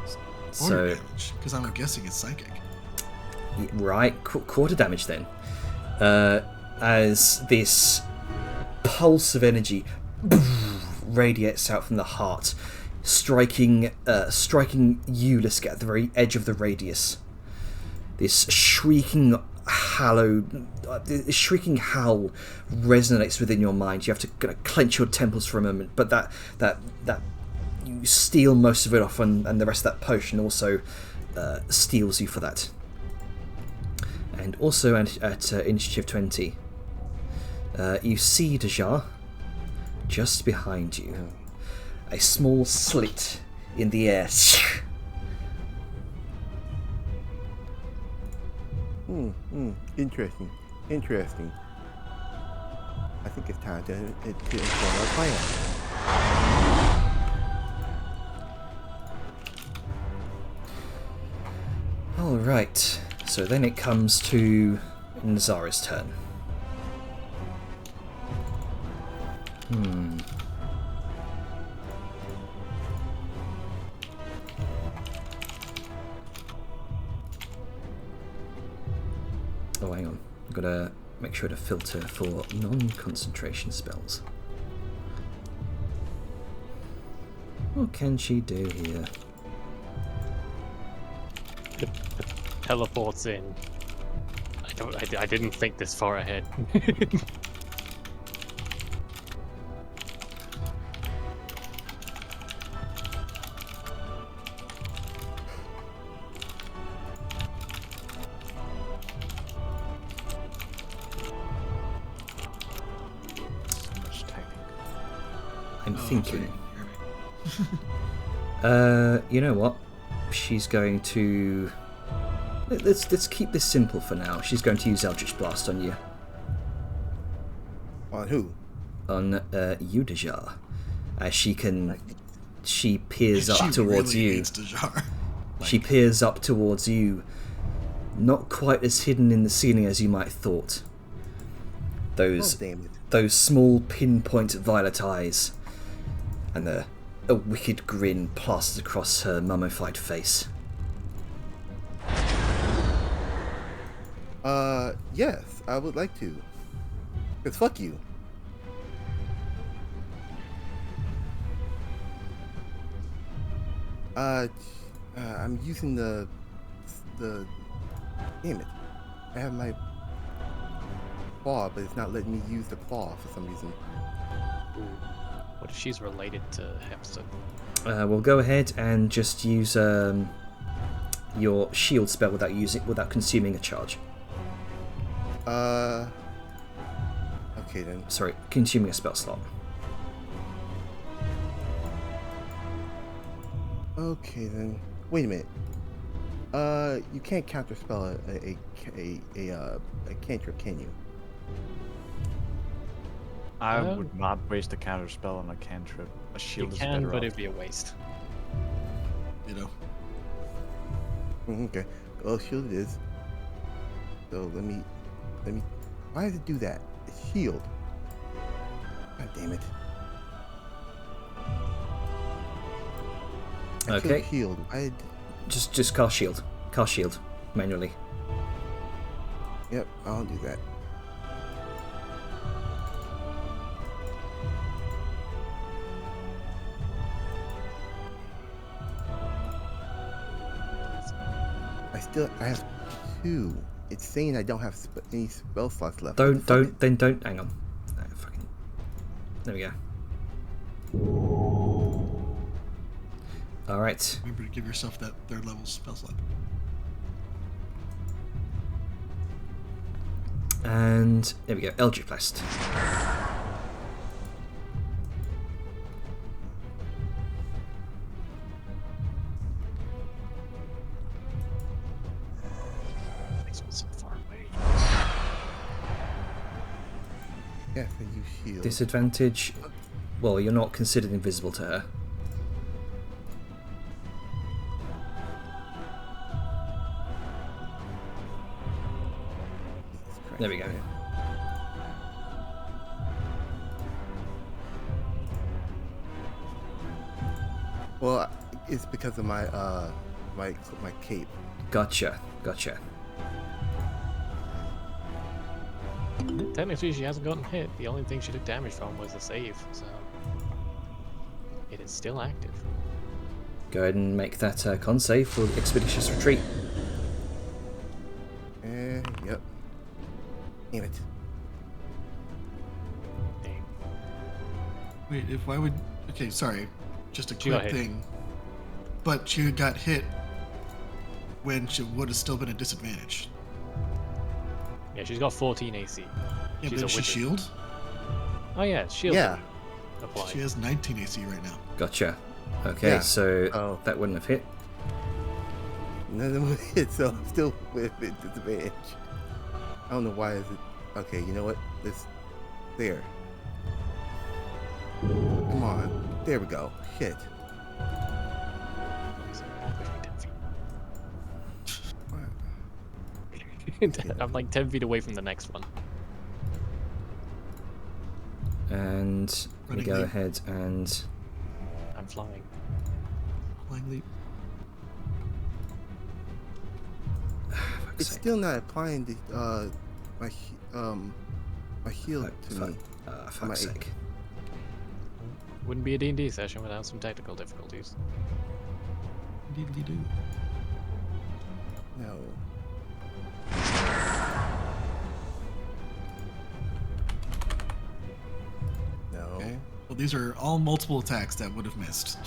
Quarter So damage, because I'm guessing it's psychic. right, quarter damage then, as this pulse of energy radiates out from the heart, striking you, Liska, at the very edge of the radius. This shrieking howl resonates within your mind. You have to kind of clench your temples for a moment, but that you steal most of it off, and the rest of that potion also steals you for that. And also at initiative 20, you see Deja just behind you. A small slit in the air. Interesting. Interesting. I think it's time to inform our plan. Alright, so then it comes to Nezara's turn. Oh, hang on. I've got to make sure to filter for non-concentration spells. What can she do here? Teleports in. I didn't think this far ahead. So much typing. I'm Oh, thinking. sorry. You know what? She's going to... Let's keep this simple for now. She's going to use Eldritch Blast on you. On who? On you, Deja. As she peers up She towards really you. hates Dejar. She peers up towards you, not quite as hidden in the ceiling as you might have thought. Oh, damn it. Those small pinpoint violet eyes, and a wicked grin plastered across her mummified face. Yes, I would like to. Cause fuck you. I'm using the damn it. I have my claw, but it's not letting me use the claw for some reason. Ooh. What if she's related to Hepzibah? We'll go ahead and just use your shield spell without consuming a charge. Okay then. Sorry, consuming a spell slot. Okay then. Wait a minute. You can't counterspell a cantrip, can you? I Well- would not waste a counter spell on a cantrip. A You shield is can, better but off. it'd be a waste. You know. Okay. Well, shield it is. So let me. Why does it do that? It's shield. God damn it. I killed Okay. Shield. Just cast shield. Cast shield manually. Yep, I'll do that. I have 2. It's saying I don't have any spell slots left. Don't hang on. Ah, fucking. There we go. All right. Remember to give yourself that 3rd level spell slot. And there we go. Eldritch Blast. Yes, I use shield. Disadvantage. Well, you're not considered invisible to her. Jesus Christ, There we go. man. Well, it's because of my my cape. Gotcha. Technically, she hasn't gotten hit. The only thing she took damage from was the save, so it is still active. Go ahead and make that con save for the expeditious retreat. Yep. Damn it. Dang. Wait, why would? Okay, sorry. Just a She got quick hit. thing. But she got hit when she would have still been a disadvantage. Yeah, she's got 14 AC. Yeah, She's but a is she wizard. shield? Oh yeah, shield. Yeah. Applied. She has 19 AC right now. Gotcha. Okay, Yeah. so Oh. that wouldn't have hit. None of them were hit, so I'm still with disadvantage. I don't know why is it. Okay, you know what? This there. Come on. There we go. Shit. I'm like 10 feet away from the next one. And we Running go leap. ahead and I'm flying. Flying leap. fuck's It's sake. still not applying the my shield to me. Fuck's my- sake. Wouldn't be a D&D session without some technical difficulties. Indeed, do. No. No. Okay. Well, these are all multiple attacks that would have missed.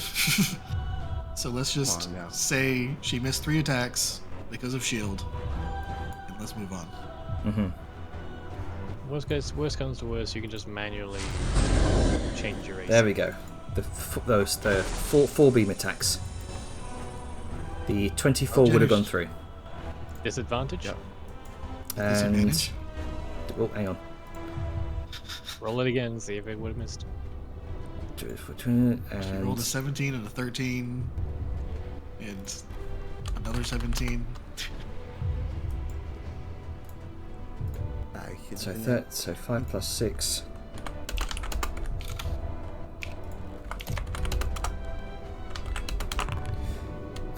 So let's just on now. say she missed 3 attacks because of shield, and let's move on. Mm-hmm. Worst comes to worst, you can just manually change your AC. There we go. The four beam attacks. The 24 would have gone through. Disadvantage? Yep. And Disadvantage? oh, hang on. Roll it again, see if it would have missed. She rolled a And 17 and a 13, and another 17. I should so have that so 5 plus 6.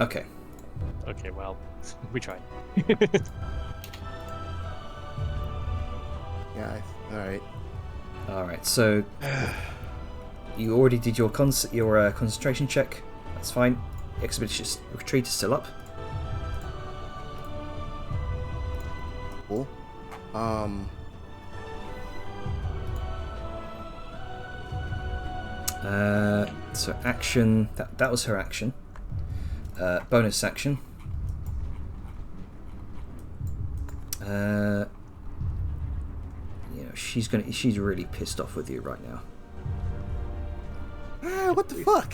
Okay. Okay, well, we tried. Yeah. All right. All right. So you already did your concentration check. That's fine. Expeditious retreat is still up. Cool. So action. That was her action. Bonus action. You know, she's really pissed off with you right now. Ah, what the fuck?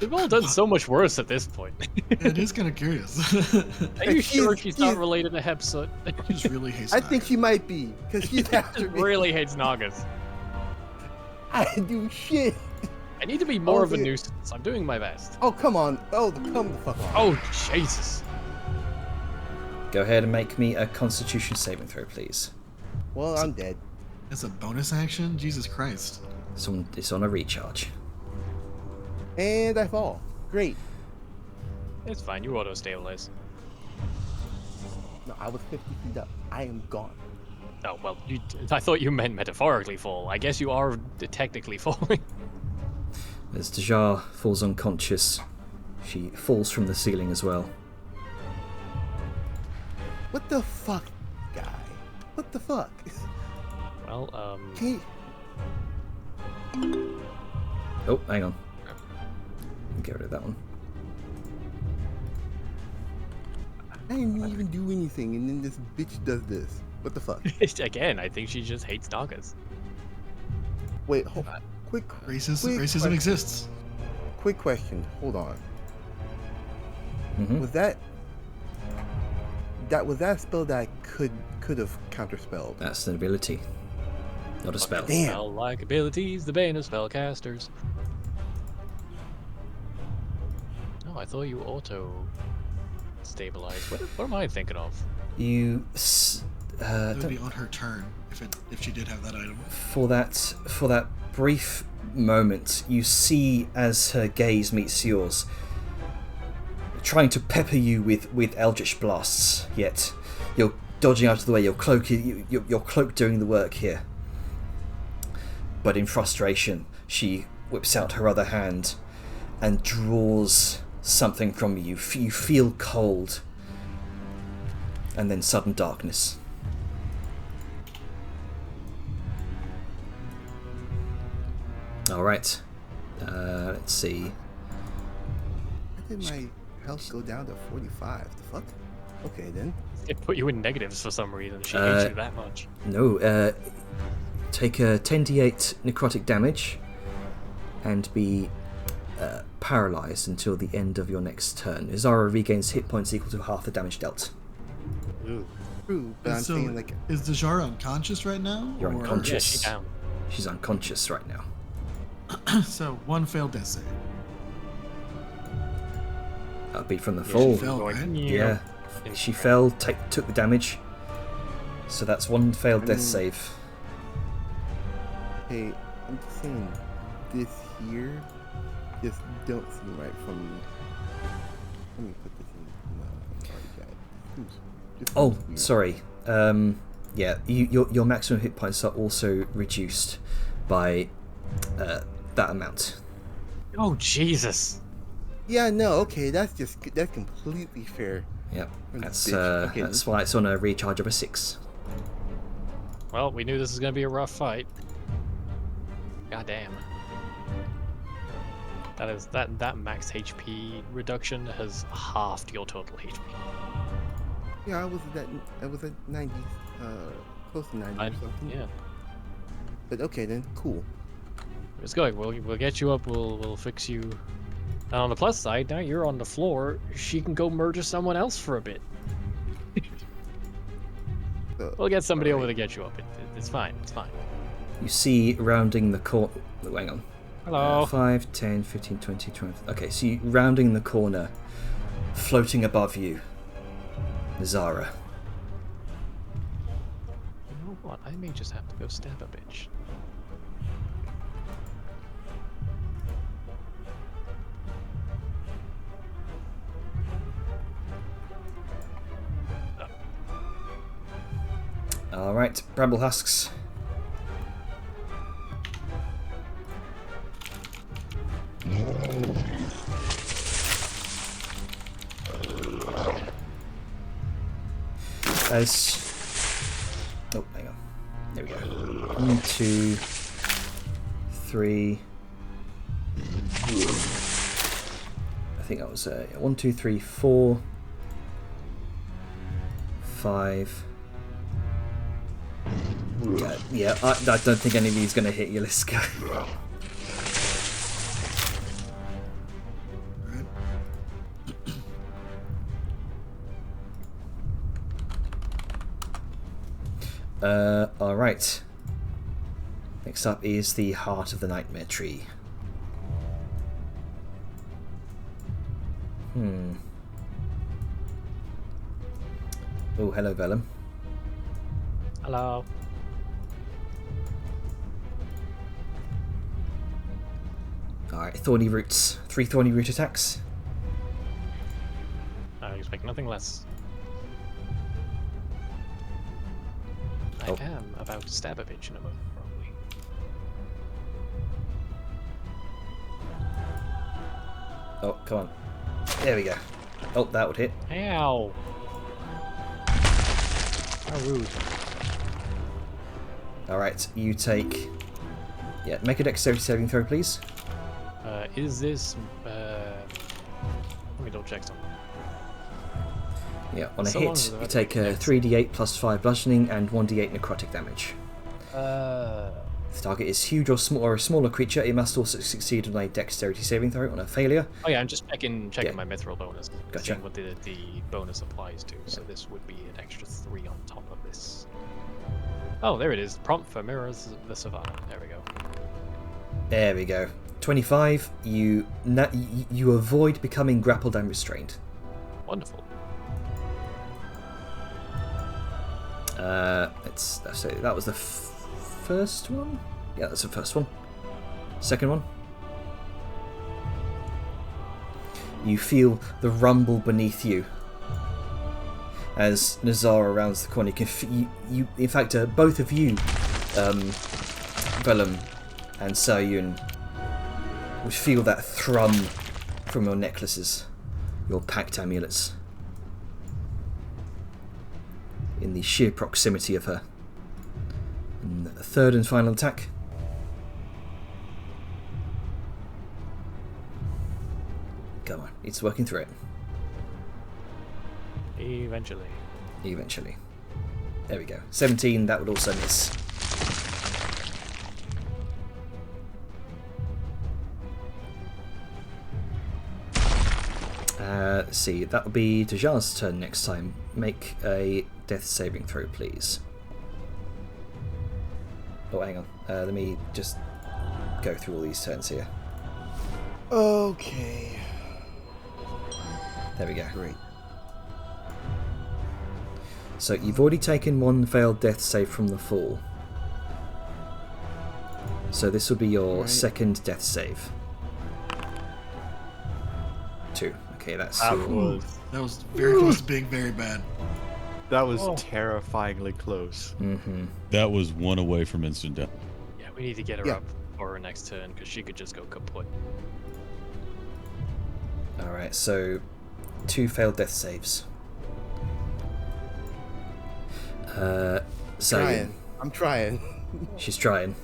We've all done so much worse at this point. It is kind of curious. Are you sure She's- she's not she's- related to Hepsut? She just really hates I think Naga. she might be, because she's after Just me. really hates Nagas. I do shit. I need to be more Oh, of a dear. nuisance. I'm doing my best. Oh, come on. Oh, come the fuck on. Oh, Jesus. Go ahead and make me a Constitution saving throw, please. Well, I'm dead. It's a bonus action? Jesus Christ. It's on a recharge. And I fall. Great. It's fine, you auto-stabilize. No, I was 50 feet up. I am gone. Oh, well, I thought you meant metaphorically fall. I guess you are technically falling. As Dejar falls unconscious, she falls from the ceiling as well. What the fuck, guy? What the fuck? Well, Can you... Oh, hang on. Get rid of that one. I didn't even do anything, and then this bitch does this. What the fuck? again, I think she just hates Nagas. Wait, quick Racism question. exists. Quick question. Hold on. Mhm. Was that was that a spell that I could have counterspelled? That's an ability. Not a spell. Damn. Spell-like abilities, the bane of spellcasters. Oh, I thought you auto-stabilized. What am I thinking of? You It would be on her turn if she did have that item. for that brief moment, you see as her gaze meets yours, trying to pepper you with eldritch blasts. Yet you're dodging out of the way. Your cloak doing the work here. But in frustration, she whips out her other hand and draws something from you. You feel cold, and then sudden darkness. All right. Let's see. How did my health go down to 45? The fuck? Okay then. It put you in negatives for some reason. She hates you that much. No. Take a 10d8 necrotic damage, and be paralyzed until the end of your next turn. Nezara regains hit points equal to half the damage dealt. Ooh. True, but I'm So, saying like is Nezara unconscious right now? You're or- unconscious. Yeah, she's down. She's unconscious right now. So, one failed death save. That'll be from the Yeah, fall. She fell, right? Yeah, she fell, took the damage. So that's one failed death save. hey, I'm just saying this here just don't seem right for me. Let me put this in party chat. Just Oh, seems weird. sorry. Yeah, your maximum hit points are also reduced by that amount. Oh, Jesus. Yeah, no, okay, that's completely fair. Yep, Bitch. that's Okay. that's why it's on a recharge of a 6. Well, we knew this was going to be a rough fight. God damn. That max HP reduction has halved your total HP. Yeah, I was at 90, close to 90 or something. Yeah. But okay then, cool. It's going. We'll get you up. We'll fix you. And on the plus side, now you're on the floor. She can go murder someone else for a bit. So, We'll get somebody over alright. to get you up. It's fine. It's fine. You see rounding the corner. Oh, hang on. Hello. 5, 10, 15, 20, 20. Okay, so you rounding the corner, floating above you, Nezara. You know what? I may just have to go stab a bitch. All right, bramble husks. Oh, hang on. There we go. 1, 2, 3. I think that was 1, 2, 3, 4, 5. Yeah. I don't think any of these going to hit you, Liska. Alright. Next up is the Heart of the Nightmare Tree. Oh, hello, Vellum. Hello. Alright, Thorny Roots. 3 Thorny Root attacks. I expect nothing less. Oh. I am about to stab a bitch in a moment, probably. Oh, come on. There we go. Oh, that would hit. Ow! How rude. Alright, you take... Yeah, make a dexterity saving throw, please. Is this... Let me double check something. Yeah, on a So long hit, as you I've take a next. 3d8 plus 5 bludgeoning and 1d8 necrotic damage. If the target is huge or small or a smaller creature, it must also succeed on a dexterity saving throw. On a failure, Oh yeah, I'm just checking Yeah. my mithril bonus. Gotcha. Seeing what the bonus applies to. So this would be an extra 3 on top of this. Oh, there it is. Prompt for mirrors the savannah. There we go. There we go. 25. You avoid becoming grappled and restrained. Wonderful. Let's say that was the first one. Yeah, that's the first one. Second one. You feel the rumble beneath you as Nezara rounds the corner. You in fact, both of you, Vellum and Sayun, would feel that thrum from your necklaces, your packed amulets, in the sheer proximity of her. And a third and final attack. Come on, it's working through it. Eventually. Eventually. There we go. 17, that would also miss. Let's see, that will be Tajar's turn next time. Make a death saving throw, please. Oh, hang on. Let me just go through all these turns here. Okay. There we go. Great. So you've already taken one failed death save from the fall. So this will be your second death save. 2. Okay, that's That your... That was very close to being very bad. That was terrifyingly close. Mm-hmm. That was one away from instant death. Yeah, we need to get her Yeah. up for her next turn because she could just go kaput. Alright, so 2 failed death saves. Trying. I'm trying. She's trying.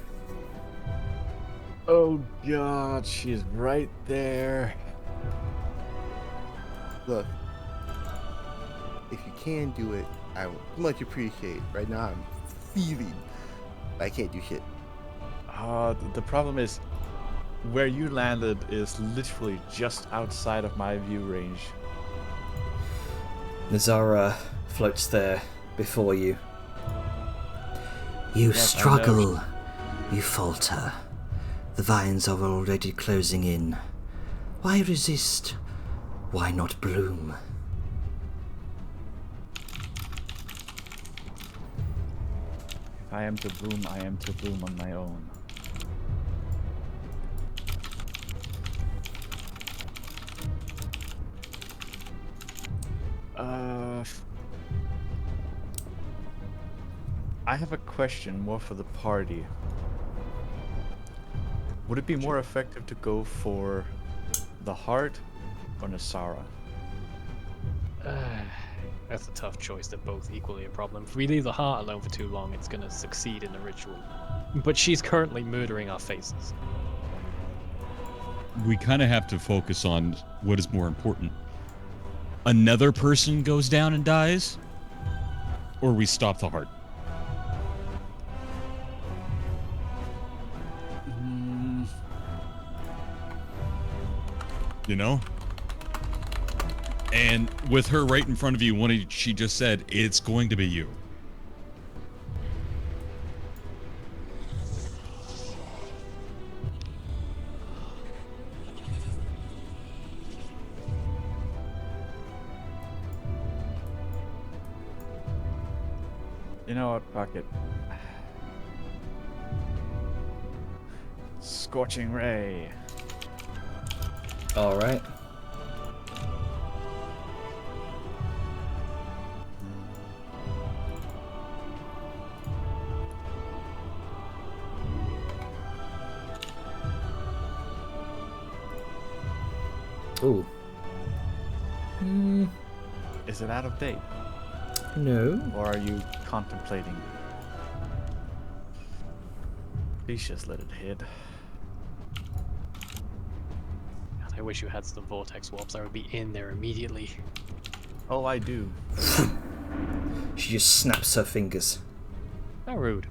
Oh god, she's right there. Look, if you can do it, I would much appreciate. Right now, I'm feeling I can't do shit. The problem is, where you landed is literally just outside of my view range. Nezara floats there before you. You Yes, I know. struggle. You falter. The vines are already closing in. Why resist? Why not bloom? If I am to bloom, I am to bloom on my own. I have a question more for the party. Would it be more effective to go for the heart or Nezara? That's a tough choice. They're both equally a problem. If we leave the heart alone for too long, it's going to succeed in the ritual. But she's currently murdering our faces. We kind of have to focus on what is more important. Another person goes down and dies, or we stop the heart. You know? And with her right in front of you, what she just said, it's going to be you. You know what? Fuck it. Scorching Ray. Alright. Ooh. Is it out of date? No. Or are you contemplating? Please just let it hit. God, I wish you had some vortex warps. I would be in there immediately. Oh, I do. She just snaps her fingers. How rude.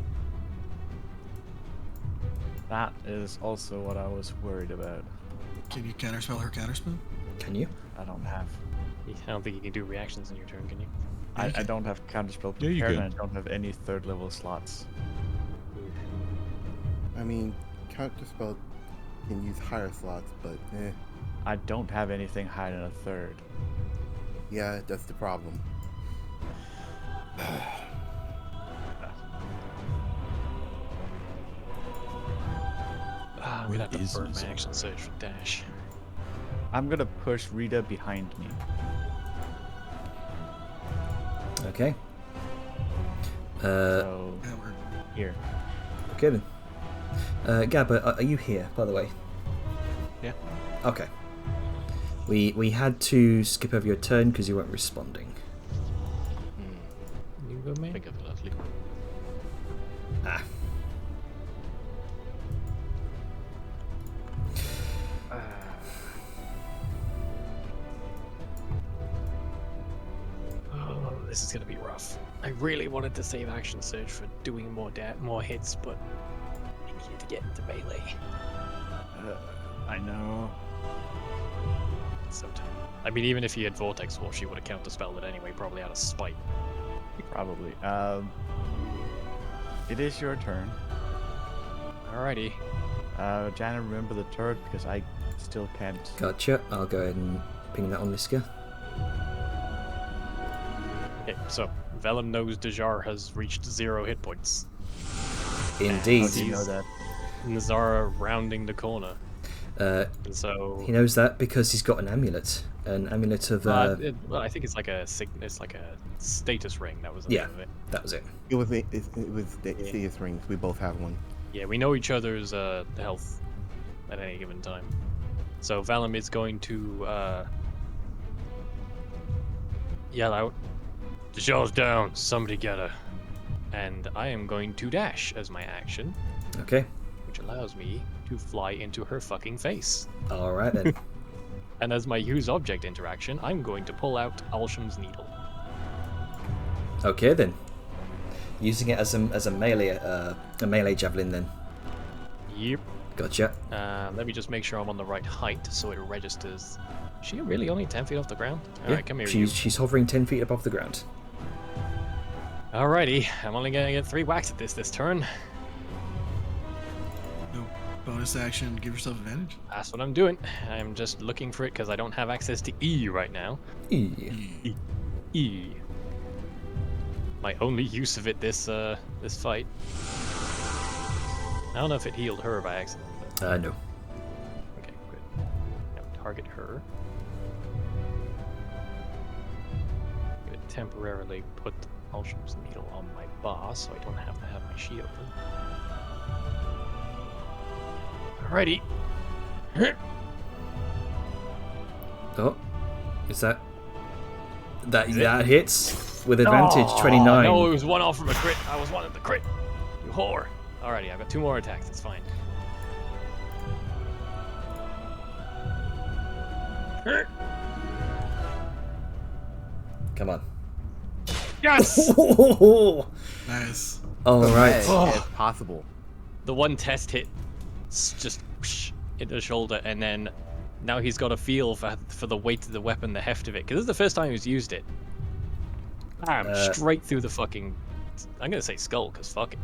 That is also what I was worried about. Can you counterspell her counterspell? Can you? I don't have. I don't think you can do reactions in your turn, can you? I don't have counterspell Yeah, you prepared, good. and I don't have any third level slots. I mean, counterspell can use higher slots, but I don't have anything higher than a third. yeah, that's the problem. I'm Where gonna have to is burn my Nezara? action surge for dash. I'm gonna push Rita behind me. Okay. So Yeah, we're here. Okay then. Gabba, are you here, by the way? Yeah. Okay. We had to skip over your turn because you weren't responding. You go, I man. think I fell asleep. Ah. Oh, this is gonna be rough. I really wanted to save action surge for doing more hits, but I needed to get into melee. I know. So I mean, even if he had Vortex War, she would have counterspelled it anyway, probably out of spite. Probably. It is your turn. Alrighty. Jana, remember the turret because I still can't. Gotcha. I'll go ahead and ping that on Liska. Okay, so Vellum knows Dejar has reached 0 hit points. Indeed. How do you know that? Nezara rounding the corner. And so He knows that because he's got an amulet. An amulet of... well, I think it's like a status ring. That was the yeah, name of it. that was it. It was the CS rings. We both have one. Yeah, we know each other's health at any given time. So Vellum is going to yell out, "Dejar's down! Somebody get her!" And I am going to dash as my action, Okay. which allows me to fly into her fucking face. Alright then. And as my use object interaction, I'm going to pull out Alsham's needle. Okay then. Using it as a melee javelin then. Yep. Gotcha. Let me just make sure I'm on the right height so it registers. Is she really only 10 feet off the ground? Alright, come here. She's hovering 10 feet above the ground. Alrighty, I'm only gonna get 3 whacks at this turn. no bonus action. Give yourself advantage. That's what I'm doing. I'm just looking for it because I don't have access to E right now. E. My only use of it this fight. I don't know if it healed her by accident. But... No. Okay, good. Now target her. I'm gonna temporarily put Alsham's needle on my boss so I don't have to have my sheet open. Alrighty. Oh. Is that hits with advantage? 29. No, it was one off from a crit. I was wanting the crit. You whore. Alrighty, I've got 2 more attacks. It's fine. Come on. Yes! Nice. Alright. As possible. The one test hit just hit the shoulder, and then now he's got a feel for the weight of the weapon, the heft of it. Because this is the first time he's used it. Bam! Straight through the fucking... I'm gonna say skull, because fuck it.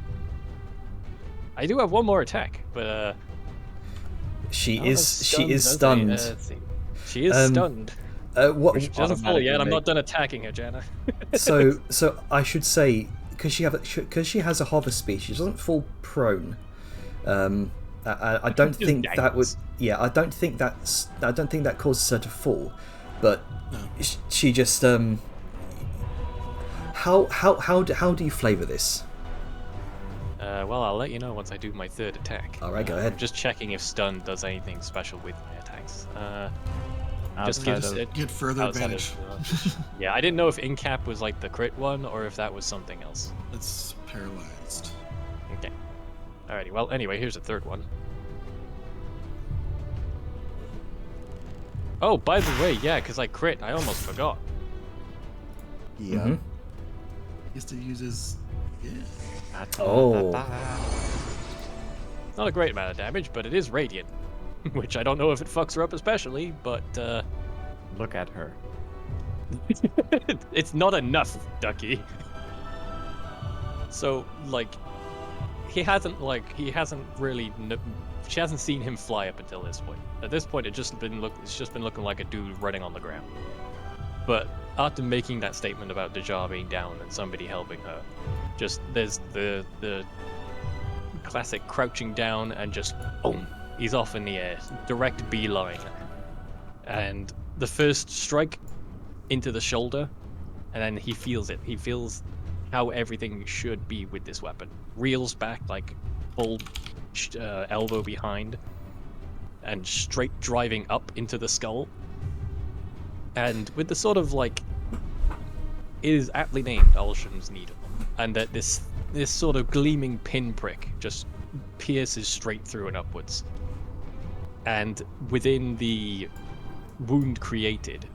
I do have 1 more attack, but She not is as stunned. let's see. She is stunned. What? She doesn't fall yet. I'm not done attacking her, Jana. So I should say because she has a hover speed, she doesn't fall prone. I don't Just think that would. dangles. Yeah, I don't think that causes her to fall, but she just How do you flavor this? Well, I'll let you know once I do my 3rd attack. All right, go ahead. I'm just checking if stun does anything special with my attacks. Just Outside gives of- it Get further outside advantage. of, yeah, I didn't know if incap was like the crit one or if that was something else. It's paralyzed. Okay. Alrighty. Well, anyway, here's a 3rd one. Oh, by the way, yeah, because I crit, I almost forgot. Yeah. Mhm. He has to use his. Yeah. Oh. Not a great amount of damage, but it is radiant, which I don't know if it fucks her up especially, but Look at her. It's not enough, Ducky. So, like, he hasn't really. She hasn't seen him fly up until this point. At this point, it's just been looking like a dude running on the ground. But after making that statement about Dejar being down and somebody helping her, just there's the classic crouching down and just boom, he's off in the air, direct beeline, and the first strike into the shoulder, and then he feels it. He feels how everything should be with this weapon. Reels back like full elbow behind, and straight driving up into the skull. And with the sort of like, it is aptly named Alsham's Needle, and that this sort of gleaming pinprick just pierces straight through and upwards. And within the wound created,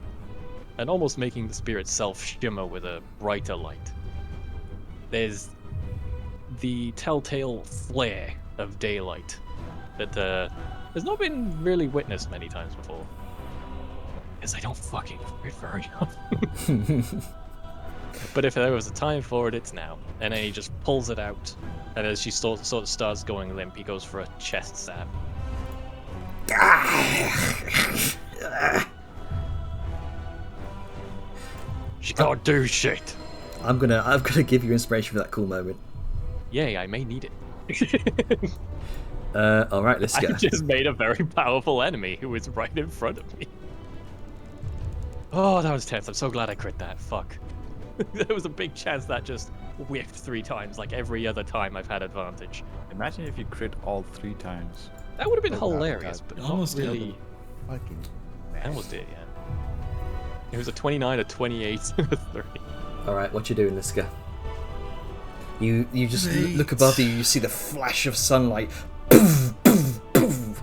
and almost making the spear itself shimmer with a brighter light, there's the telltale flare of daylight that has not been really witnessed many times before. Because I don't fucking read very often. But if there was a time for it, it's now. And then he just pulls it out, and as she sort of starts going limp, he goes for a chest stab. She can't do shit. I'm gonna give you inspiration for that cool moment. Yay, I may need it. All right, let's go. I just made a very powerful enemy who was right in front of me. Oh, that was tense. I'm so glad I crit that. Fuck. There was a big chance that just whiffed 3 times, like every other time I've had advantage. Imagine if you crit all 3 times. That would have been Oh, God, hilarious, God. but Almost not did. really. Fucking. I almost did, yeah. It was a 29, a 28, and a 30. All right, what you doing, Liska? You just Great. look above you. You see the flash of sunlight. Poof, poof, poof.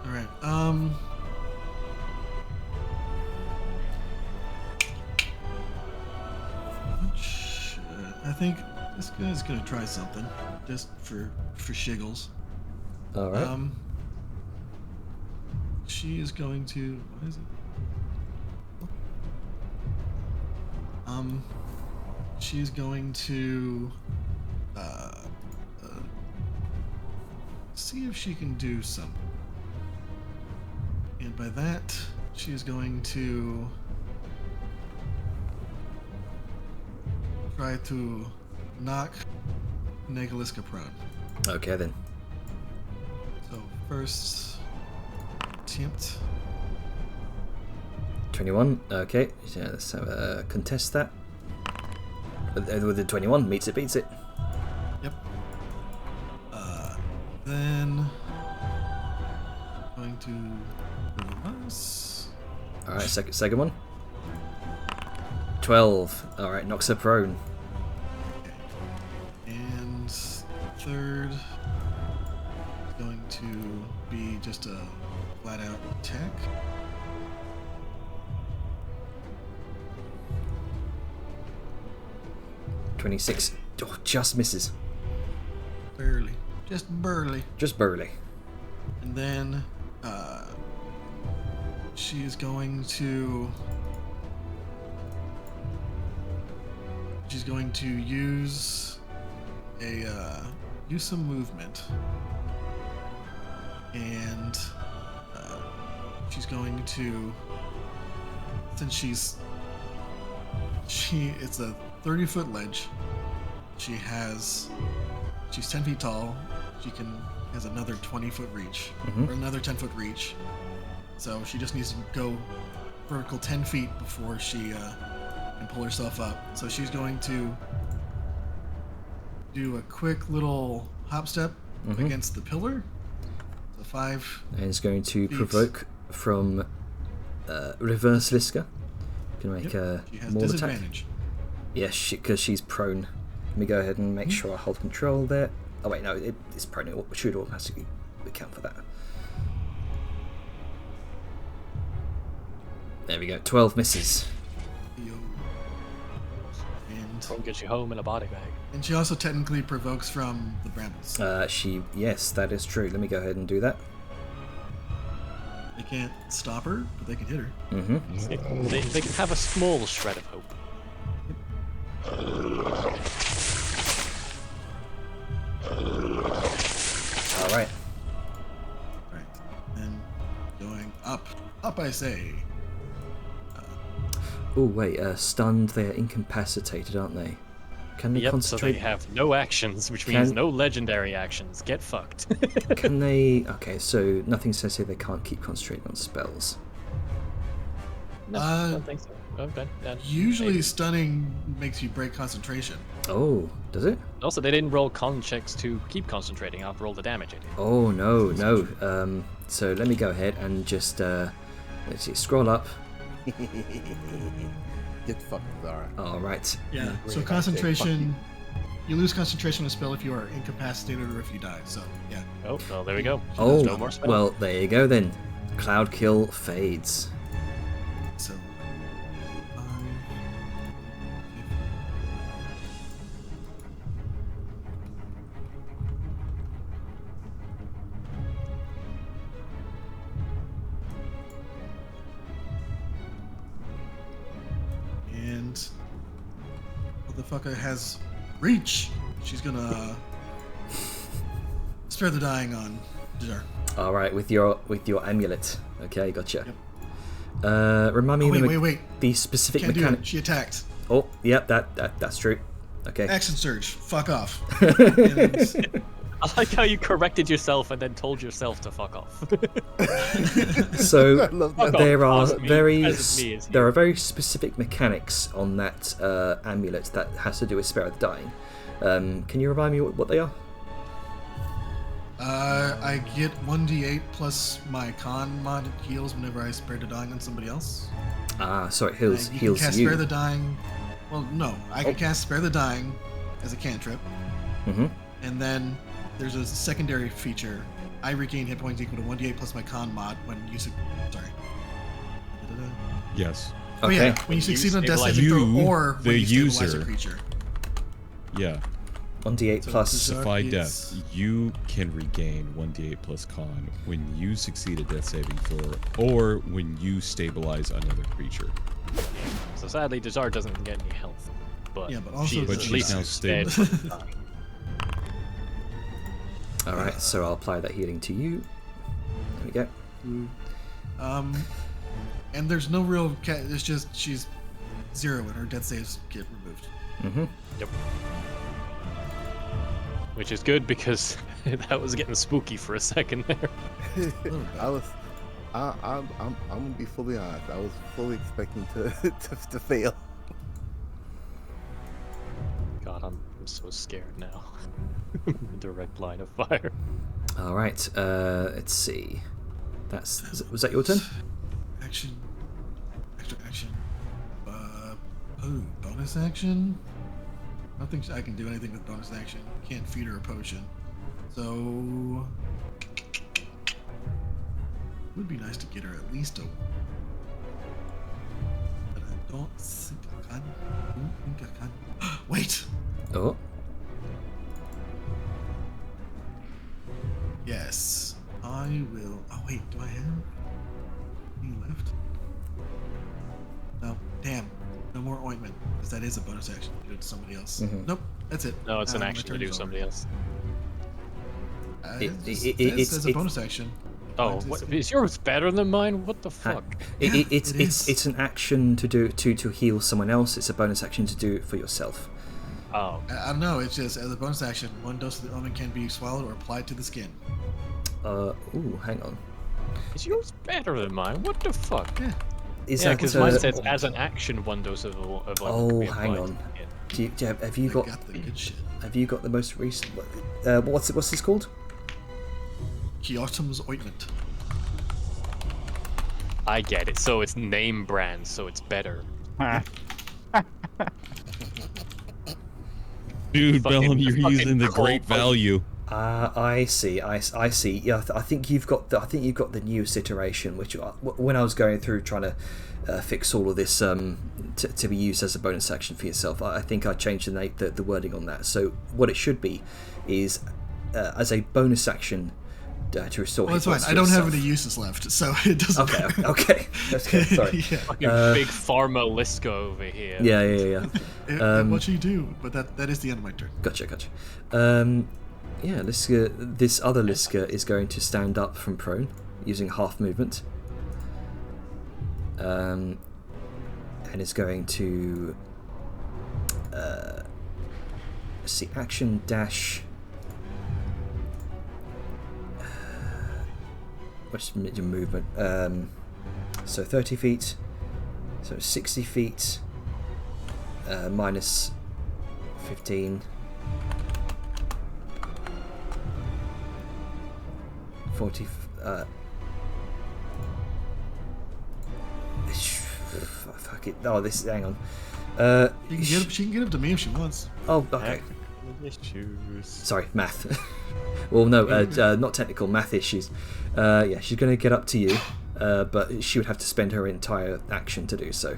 All right. I think this guy's gonna try something, just for shiggles. All right. She is going to. What is it? She's going to see if she can do something. And by that, she is going to try to knock Negaliska prone. Okay then. So first attempt. 21. Okay, so let's have a contest that. With the 21, meets it, beats it. Yep. Then going to reverse. All right, second one. 12. All right, knocks her prone. Okay. And third going to be just a flat out attack. .26. Oh, just misses. Barely. Just barely. Just barely. And then she is going to use some movement, and she's going to, since it's a 30-foot ledge. She's 10 feet tall. She has another 20-foot reach, or another 10-foot reach. So she just needs to go vertical 10 feet before she can pull herself up. So she's going to do a quick little hop step against the pillar. So 5. And it's going to feet. provoke from reverse Liska. Can make a She has more attack. disadvantage. Yes, because she's prone. Let me go ahead and make sure I hold control there. Oh wait, no, it's prone. It should automatically account for that. There we go. 12 misses. Yo. Don't get you home in a body bag. And she also technically provokes from the brambles. Yes, that is true. Let me go ahead and do that. can't stop her, but they can hit her. Mm-hmm. They can have a small shred of hope. All right. Right. And going up. Up, I say. Oh wait, stunned. They're incapacitated, aren't they? Can they Yep, so concentrate? they have no actions, which means no legendary actions. Get fucked. Can they? Okay, so nothing says here they can't keep concentrating on spells. No, I don't think so. Okay. Usually maybe. stunning makes you break concentration. Oh, does it? Also, they didn't roll con checks to keep concentrating after all the damage they did. Oh no, no. So let me go ahead and just let's see. Scroll up. Get fucked, Zara. All right. Yeah. Really So bad concentration, you lose concentration on a spell if you are incapacitated or if you die. So yeah. Oh, well, there we go. Oh, There's no more spell. well, there you go then. Cloud kill fades. So. And motherfucker has reach. She's gonna spare the dying on Nezara. All right, with your amulet. Okay, gotcha. Yep. Remind me Oh, of wait. the specific Can't do mechanic. it. She attacked. Oh, yep, that's true. Okay. Action surge. Fuck off. And I like how you corrected yourself and then told yourself to fuck off. So I love that. there are Past me, very present me is there here. are very specific mechanics on that amulet that has to do with Spare the Dying. Can you remind me what they are? I get 1d8 plus my con mod heals whenever I spare the dying on somebody else. Ah, sorry, heals You heals can cast you. spare the dying. Well, no, I can cast spare the dying as a cantrip, Mm-hmm. and then there's a secondary feature. I regain hit points equal to 1d8 plus my con mod when you sorry. Da-da-da. Yes. Oh Okay. yeah, when you succeed on a death stabilize saving throw, you, or the when you stabilize user. a creature. Yeah. 1d8 So plus. this is- Specified It's- death. You can regain 1d8 plus con when you succeed a death saving throw, or when you stabilize another creature. So sadly, Nezara doesn't get any health. But, Yeah, but also she is But at she's least now dead. stable. All right, so I'll apply that healing to you. There we go. And there's no real. It's just she's 0 and her death saves get removed. Mm-hmm. Yep. Which is good because that was getting spooky for a second there. I'm gonna be fully honest. I was fully expecting to to fail. God, I'm so scared now. Direct line of fire. All right. Let's see. Was that your turn? Action. Extra action. Bonus action? I don't think I can do anything with bonus action. Can't feed her a potion. So. Would be nice to get her at least a. But I don't think I can. Don't think I can. Wait! Oh. Yes. I will. Oh, wait. Do I have any left? No. Damn. No more ointment. Because that is a bonus action. Do it to somebody else. Mhm. Nope. That's it. No, it's an My action to turn's do over. somebody else. It's a bonus action. Oh, what, is yours better than mine? What the fuck? It's it is. it's an action to do to heal someone else. It's a bonus action to do it for yourself. Oh, I don't know. It's just as a bonus action, one dose of the ointment can be swallowed or applied to the skin. Ooh, hang on. is yours better than mine? What the fuck? Yeah. Is Yeah, that because mine says as an action, one dose of ointment can be hang applied on. to the skin. Have you I got got the good shit. have you got the most recent? What's this called? Kyotum's ointment. I get it. So it's name brand, so it's better. Dude, Fucking- Bellum, you're fucking using the cold great blooded. value. I see. I see. Yeah, I think you've got the newest iteration, which when I was going through trying to fix all of this to be used as a bonus action for yourself, I think I changed the wording on that. So what it should be is as a bonus action, to restore. Well, hit that's fine. points I to don't have yourself. any uses left, so it doesn't Okay, matter. okay. That's good. Sorry. Yeah. Fucking big farmer Liska over here. Yeah. What you do, but that is the end of my turn. Gotcha. Yeah, this other Liska is going to stand up from prone using half movement. And is going to let's see, action dash. What's your movement? So 30 feet, so 60 feet, minus 15. 40. Fuck it. Oh, this. Hang on. She can get up to me if she wants. Oh, okay. Issues. Sorry, math. Well, no, not technical, math issues. Yeah, she's going to get up to you, but she would have to spend her entire action to do so.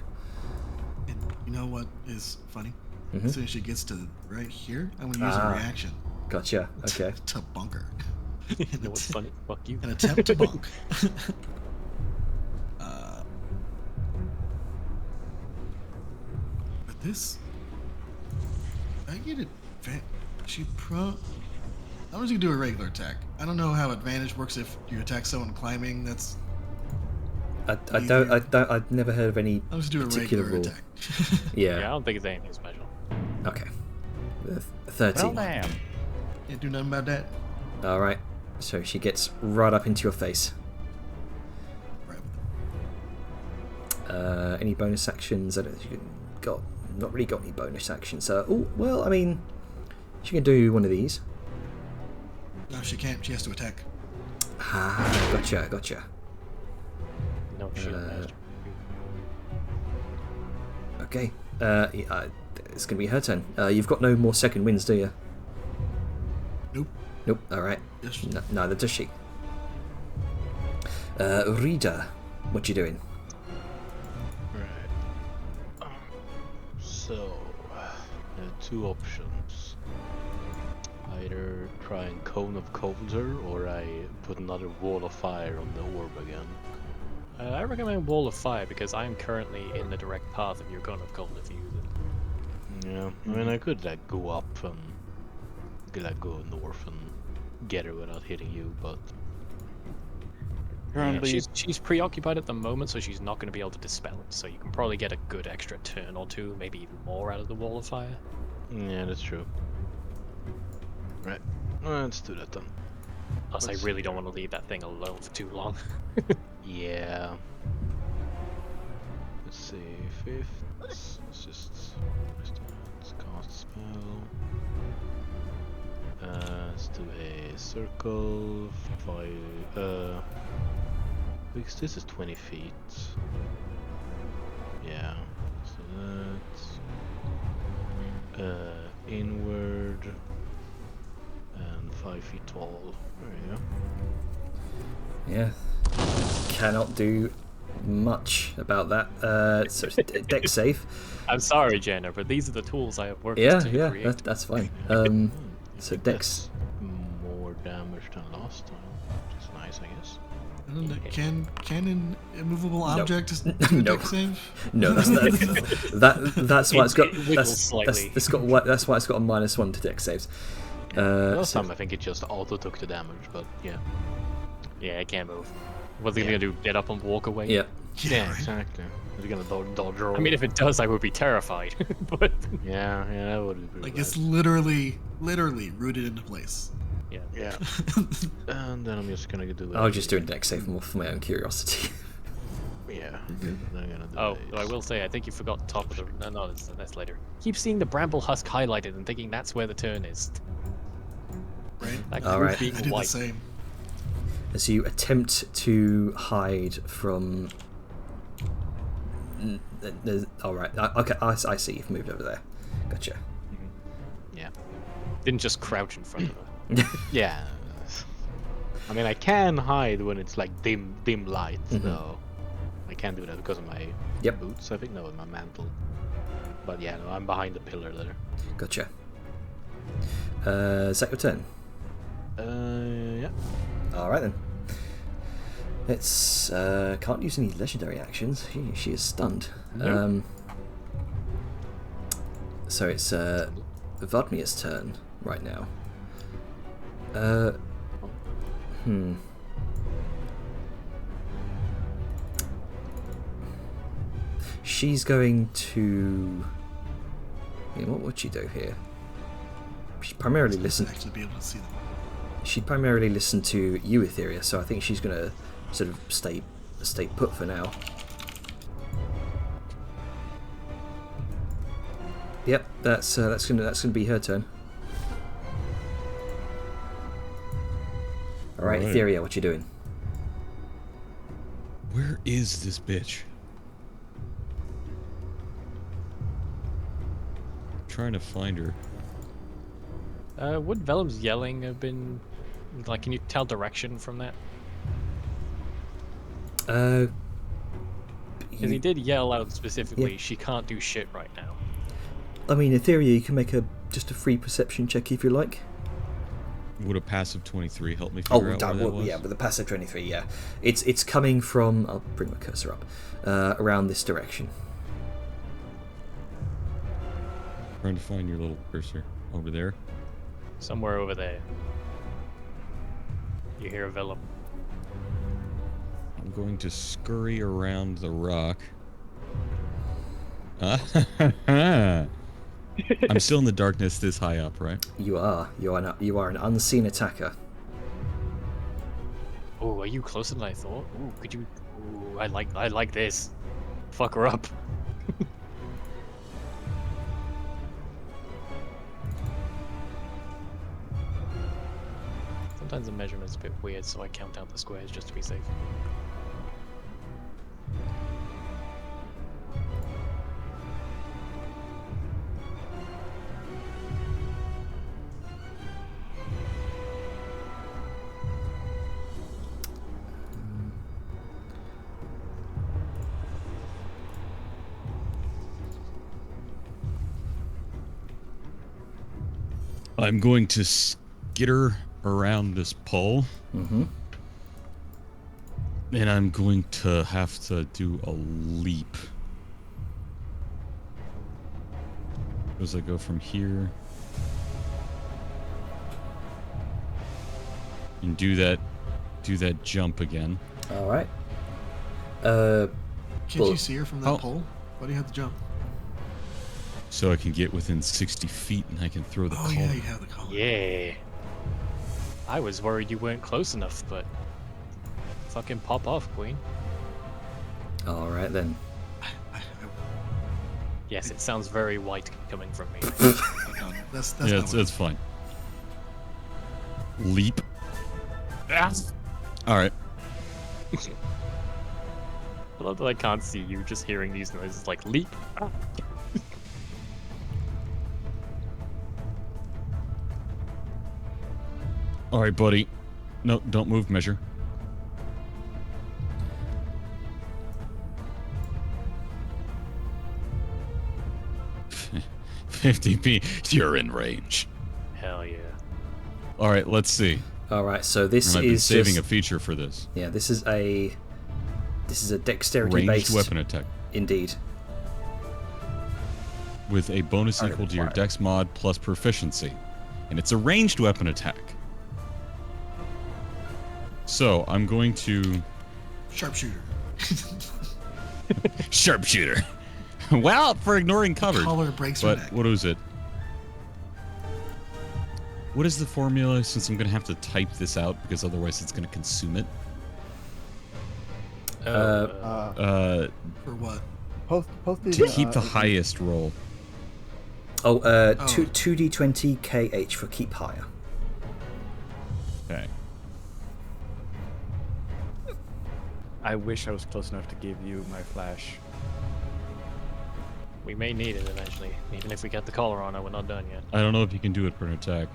And you know what is funny? Mhm. As soon as she gets to right here, I'm going to use a reaction Gotcha. Okay. to bunk her. You know what's funny? Fuck you. An attempt to bunk. But this, I get it. She I'm just gonna do a regular attack. I don't know how advantage works if you attack someone climbing. That's I've never heard of any I'll just do a particular regular rule. attack. Yeah, I Yeah. don't think it's anything special. Okay. 13. Well, damn. Can't do nothing about that. All right. So she gets right up into your face. Right. Any bonus actions? I don't think you got. Not really got any bonus actions. Oh well, I mean, she can do one of these. No, she can't. She has to attack. Ah, gotcha. No shit, master. Okay. It's gonna be her turn. You've got no more second wins, do you? Nope. Nope. All right. Yes. Neither does she. Rita, what you doing? Right. So, two options. Either try and cone of cold her, or I put another wall of fire on the orb again. I recommend Wall of Fire because I'm currently in the direct path of your gun of cold if you use it. Yeah, I mean I could like go up and like go north and get her without hitting you, but Currently, She's preoccupied at the moment, so she's not going to be able to dispel it. So you can probably get a good extra turn or two, maybe even more out of the Wall of Fire. yeah, that's true. Right, let's do that then. Plus, Let's I really see don't here. want to leave that thing alone for too long. Yeah. Let's see, fifth. Let's just let's cast spell. Let's do a circle. 5. Because this is 20 feet. Yeah. So that. Inward. And 5 feet tall. There you go. Yeah. Cannot do much about that. So it's deck save. I'm sorry, Jenna, but these are the tools I have worked Yeah, to yeah, create. that's fine. So dex. That's more damage than last time, which is nice, I guess. I don't know, can an immovable object do a No. deck save? No, that's why it's got It wiggles slightly. that's why it's got a -1 to dex saves. Last So- time I think it just auto took the damage, but yeah. Yeah, it can't move. What's it Yeah. gonna do? Get up and walk away? yeah. Yeah, right. exactly. Is it gonna dodge roll? I mean, if it does, I would be terrified. But yeah, that would be pretty Like bad. it's literally rooted into place. yeah. Yeah. And then I'm just gonna do. I'll just do a dex save more for my own curiosity. Yeah. Then I'm gonna do Oh, a- though I will say, I think you forgot top of the. No, that's later. Keep seeing the bramble husk highlighted and thinking that's where the turn is. Right? That All group right. being I do the white. same. As you attempt to hide from. All right. Okay. I see. You've moved over there. Gotcha. Yeah. Didn't just crouch in front of her. Yeah. I mean, I can hide when it's like dim light, though. I can't do that because of my Yep. boots. I think no, my mantle. But yeah, no, I'm behind the pillar there. Gotcha. Is that your turn? Yeah. All right then. It's can't use any legendary actions. She is stunned. Nope. So it's Vladmir's turn right now. She's going to. Yeah, what would she do here? She'd primarily listen. Actually, be able to see them. She'd primarily listen to you, Etheria. So I think she's gonna sort of stay put for now. Yep, that's gonna be her turn. All right, Alright. Etheria, what you doing? Where is this bitch? Trying to find her. Would Vellum's yelling have been like? Can you tell direction from that? Because he did yell out specifically, Yeah. "She can't do shit right now." I mean, Etheria, you can make just a free perception check if you like. Would a passive 23 help me Oh, figure out where that was? yeah, with the passive 23, yeah. It's coming from. I'll bring my cursor up. Around this direction. Trying to find your little cursor over there. Somewhere over there. You hear Vellum. I'm going to scurry around the rock. I'm still in the darkness this high up, right? You are an unseen attacker. Oh, are you closer than I thought? Ooh, could you? Ooh, I like this. Fuck her up. Sometimes the measurement's a bit weird, so I count out the squares just to be safe. I'm going to skitter around this pole. Mm-hmm. And I'm going to have to do a leap. As I go from here. And do that jump again. All right. Can't Well- you see her from that Oh. pole? Why do you have to jump? So I can get within 60 feet and I can throw the Oh collar. yeah, you have the collar. Yeah. I was worried you weren't close enough, but fucking pop off, Queen. All right then. Yes, it sounds very white coming from me. That's Yeah, not what it's fine. Leap. Ah. All right. I love that I can't see you, just hearing these noises like leap. Ah. All right, buddy. No, don't move. Measure. $50p. You're in range. Hell yeah. All right, let's see. All right. So this And I've been is saving just, a feature for this. yeah. This is a dexterity Ranged based weapon attack Indeed. with a bonus Alright, equal to your fire. dex mod plus proficiency, and it's a ranged weapon attack. So I'm going to Sharpshooter. sharpshooter. Well, for ignoring cover. Collar breaks her But neck. what was it? What is the formula? Since I'm gonna have to type this out because otherwise it's gonna consume it. For what? Post it. To keep the highest roll. Oh, Oh. 2d20 kh for keep higher. Okay. I wish I was close enough to give you my flash. We may need it eventually. Even if we get the collar on it, we're not done yet. I don't know if you can do it for an attack.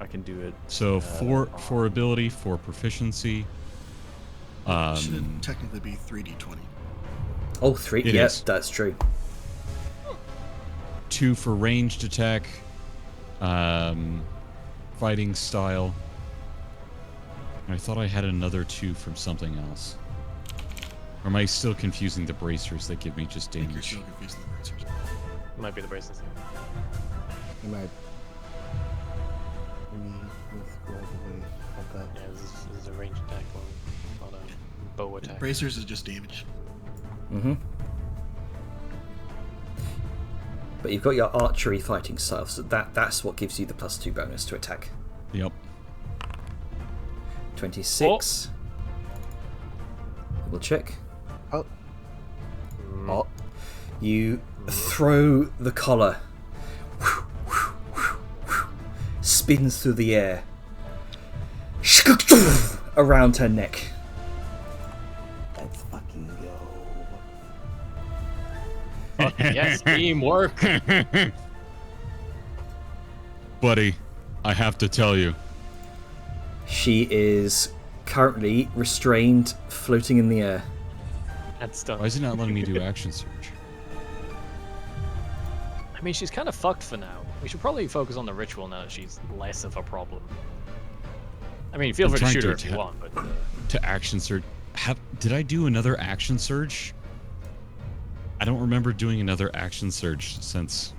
I can do it. So for ability, for proficiency. Should technically be 3d20. Oh, 3. It Yeah, is. that's true. 2 for ranged attack. Fighting style. I thought I had another 2 from something else. Or am I still confusing the bracers that give me just I think you're damage? still confusing the bracers. Might be the braces. Am I? Let me scroll the way of that. Yeah, this is a ranged attack one, not a bow attack. Bracers is just damage. Mm-hmm. But you've got your archery fighting style, so that's what gives you the +2 bonus to attack. Yep. 26. We'll check. Oh. Oh. You throw the collar. Spins through the air. Around her neck. Let's fucking go. Fuck yes, teamwork. Buddy, I have to tell you. She is currently restrained, floating in the air. That's done. Why is it not letting me do action surge? I mean, she's kind of fucked for now. We should probably focus on the ritual now that she's less of a problem. I mean, feel I'm free to trying shoot to her if you attack- want, but To action surge. Did I do another action surge? I don't remember doing another action surge since.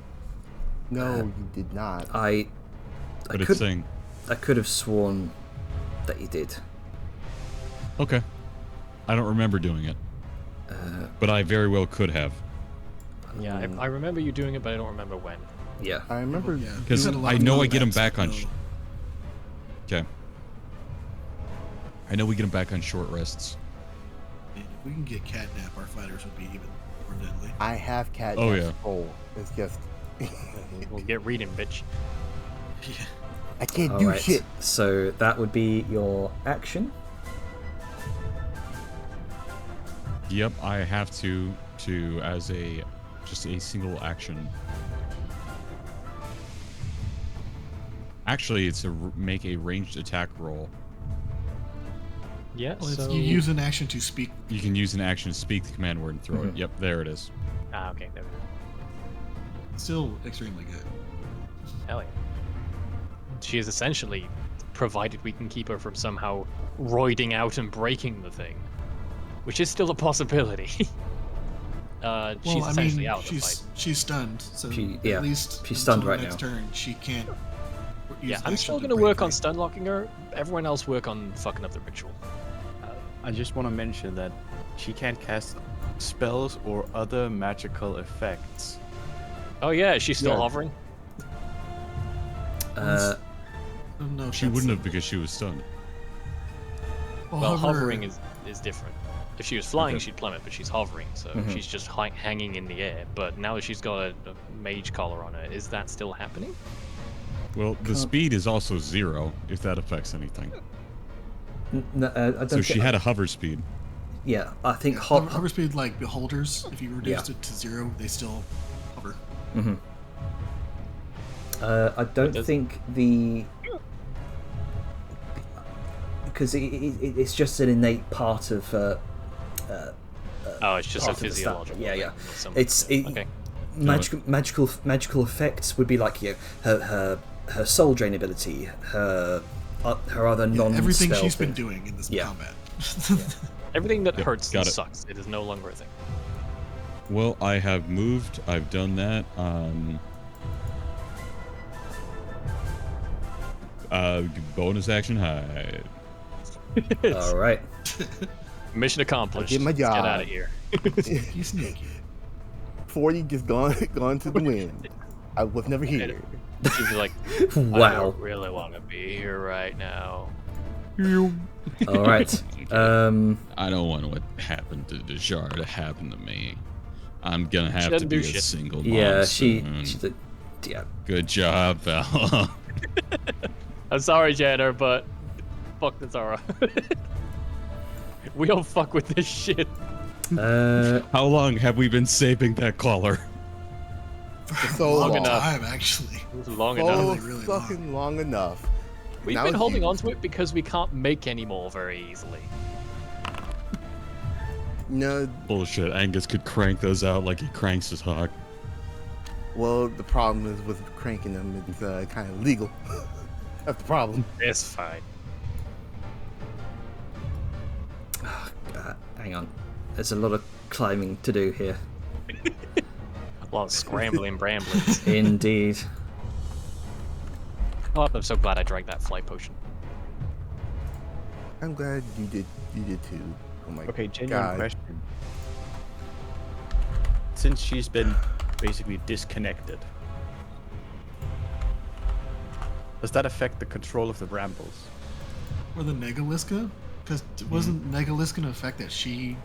No, you did not. I But it's could saying. I could have sworn that you did. Okay. I don't remember doing it. But I very well could have. yeah, I remember you doing it, but I don't remember when. Yeah. I remember. Yeah, Because you had a lot I of know I melee get him bats, back on. so- Okay. I know we get him back on short rests. If we can get catnap, our fighters would be even more deadly. I have cat. Oh, yeah. Soul. It's just We'll get reading, bitch. Yeah. I can't do Alright, shit. so that would be your action. Yep, I have to as a just a single action. Actually, it's make a ranged attack roll. Yeah, Well, it's, so... you use an action to speak. You can use an action to speak the command word and throw it. Yep, there it is. Ah, okay, there we go. Still extremely good. Hell yeah. She is essentially, provided we can keep her from somehow roiding out and breaking the thing, which is still a possibility. She's essentially out of the fight. she's stunned. So Yeah, at least she's stunned until right the next now. turn, she can't. use Yeah, an I'm action still to going to break work free. on stun locking her. Everyone else work on fucking up the ritual. I just want to mention that she can't cast spells or other magical effects. Oh yeah, she's still Yeah. hovering. Uh, I don't know if She that's- wouldn't have because she was stunned. Well, hover- hovering is different. If she was flying, she'd plummet, but she's hovering, so she's just hanging in the air. But now that she's got a mage collar on her, is that still happening? Well, the speed is also 0, if that affects anything. I don't So she think- had a hover speed. Yeah, I think hover speed like beholders. If you reduced Yeah. it to 0, they still hover. I don't does- think the because it's just an innate part of Oh, it's just a part of the stat. physiological. Yeah, thing yeah. with some- It's yeah, okay. magical effects would be like her soul drain ability, her other Yeah, non everything spell she's been thing. doing in this Yeah. combat. Everything that Yep, hurts got and it. sucks. It is no longer a thing. Well, I have moved. I've done that. Bonus action hide. All right. Mission accomplished. did my Let's get job. out of here. He's sneaky. 40 just gone to the wind. I was never here. She's like, I Wow. don't really want to be here right now. All right. I don't want what happened to Dejar to happen to me. I'm gonna have to doesn't be do a shit. single Yeah, mom she soon. did. Yeah. Good job, Val. I'm sorry, Janner, but fuck Nezara. We don't fuck with this shit. How long have we been saving that collar? So long long. enough. time, actually. It was long So enough. really fucking long enough. We've now been it's holding on used. to it because we can't make any more very easily. No, Bullshit. Angus could crank those out like he cranks his hawk. well, the problem is with cranking them, it's kind of legal. That's the problem. It's fine. hang on. There's a lot of climbing to do here. A lot of scrambling bramblings. Indeed. Oh, I'm so glad I drank that flight potion. I'm glad you did too. Oh my Okay, genuine god. question. Since she's been basically disconnected, does that affect the control of the brambles? Or the Negaliska? Because wasn't Negaliska going to affect that she...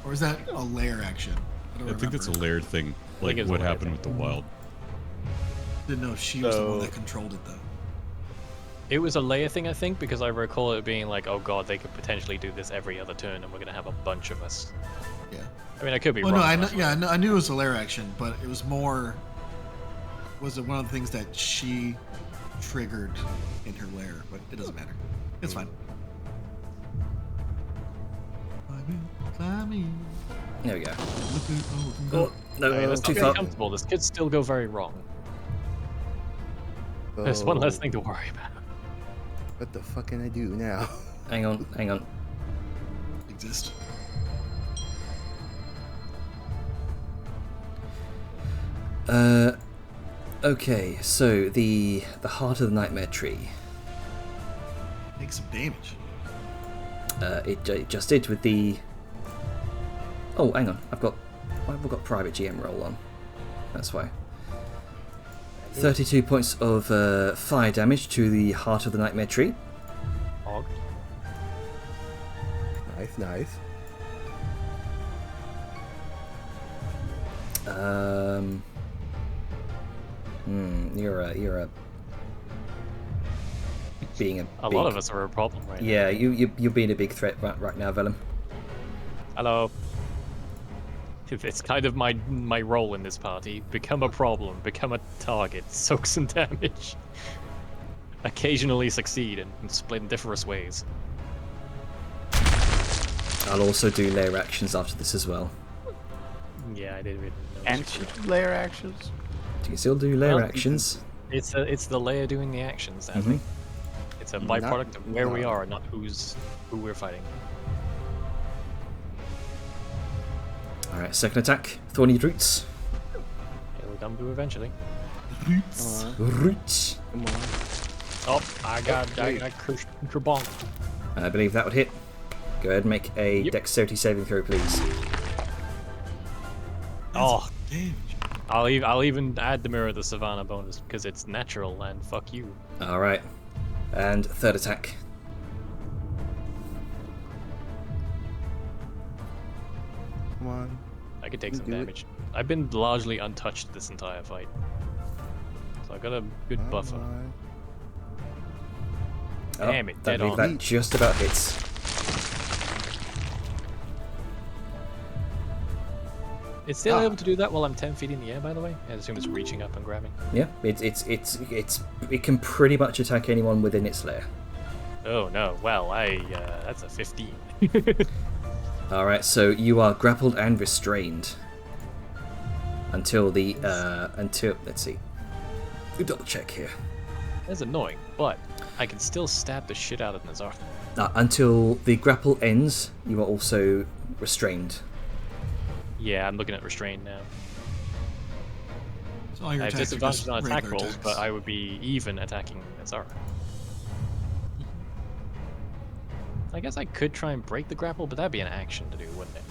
Or is that a lair action? I think that's a layered thing, like it's a what layered happened thing. with the wild. Didn't know if she was the one So- that controlled it, though. It was a layer thing, I think, because I recall it being like, oh god, they could potentially do this every other turn, and we're gonna have a bunch of us. Yeah. I mean, I could be Well, wrong. no, but I knew it was a lair action, but it was more... Was it one of the things that she triggered in her lair? But it doesn't matter. It's fine. Climbing. There we go. Oh, No, Hey, let's too not far. get comfortable. This could still go very wrong. There's one less So, thing to worry about. What the fuck can I do now? Hang on, hang on. exist. Okay, so the heart of the nightmare tree. Take some damage. It just did with the. Oh, hang on. I've got private GM roll on. That's why. 32 points of fire damage to the heart of the nightmare tree. Hog. Nice, nice. You're a being a A big, lot of us are a problem right now. Yeah, you're being a big threat right now, Vellum. Hello. It's kind of my role in this party. Become a problem, become a target, soak some damage. Occasionally succeed and split in different ways. I'll also do layer actions after this as well. Yeah, I didn't really know. And she did layer actions? You can still do layer Well, actions. It's the layer doing the actions, sadly. It's a byproduct of where we no. are, not who we're fighting. Alright, second attack. Thorny Roots. It'll come to eventually. Roots. Come on. Oh, I got cursed bonk. I believe that would hit. Go ahead and make a Yep. dexterity saving throw, please. Oh, Damage. I'll even add the Mirror of the Savannah bonus because it's natural and fuck you. Alright. And third attack. Come on. I could take You some do it. damage. I've been largely untouched this entire fight, so I got a good Come buffer. on. Oh, Damn it, I dead believe on. that just about hits. It's still able to do that while I'm 10 feet in the air, by the way. I assume it's reaching up and grabbing. Yeah, it can pretty much attack anyone within its lair. Oh no, well, that's a 15. Alright, so you are grappled and restrained. Until let's see. Double check here. That's annoying, but I can still stab the shit out of Nezara. Until the grapple ends, you are also restrained. Yeah, I'm looking at restrained now. So all your I have attacks are disadvantage just on attack regular rolls, attacks. but I would be even attacking Nezara. I guess I could try and break the grapple, but that'd be an action to do, wouldn't it?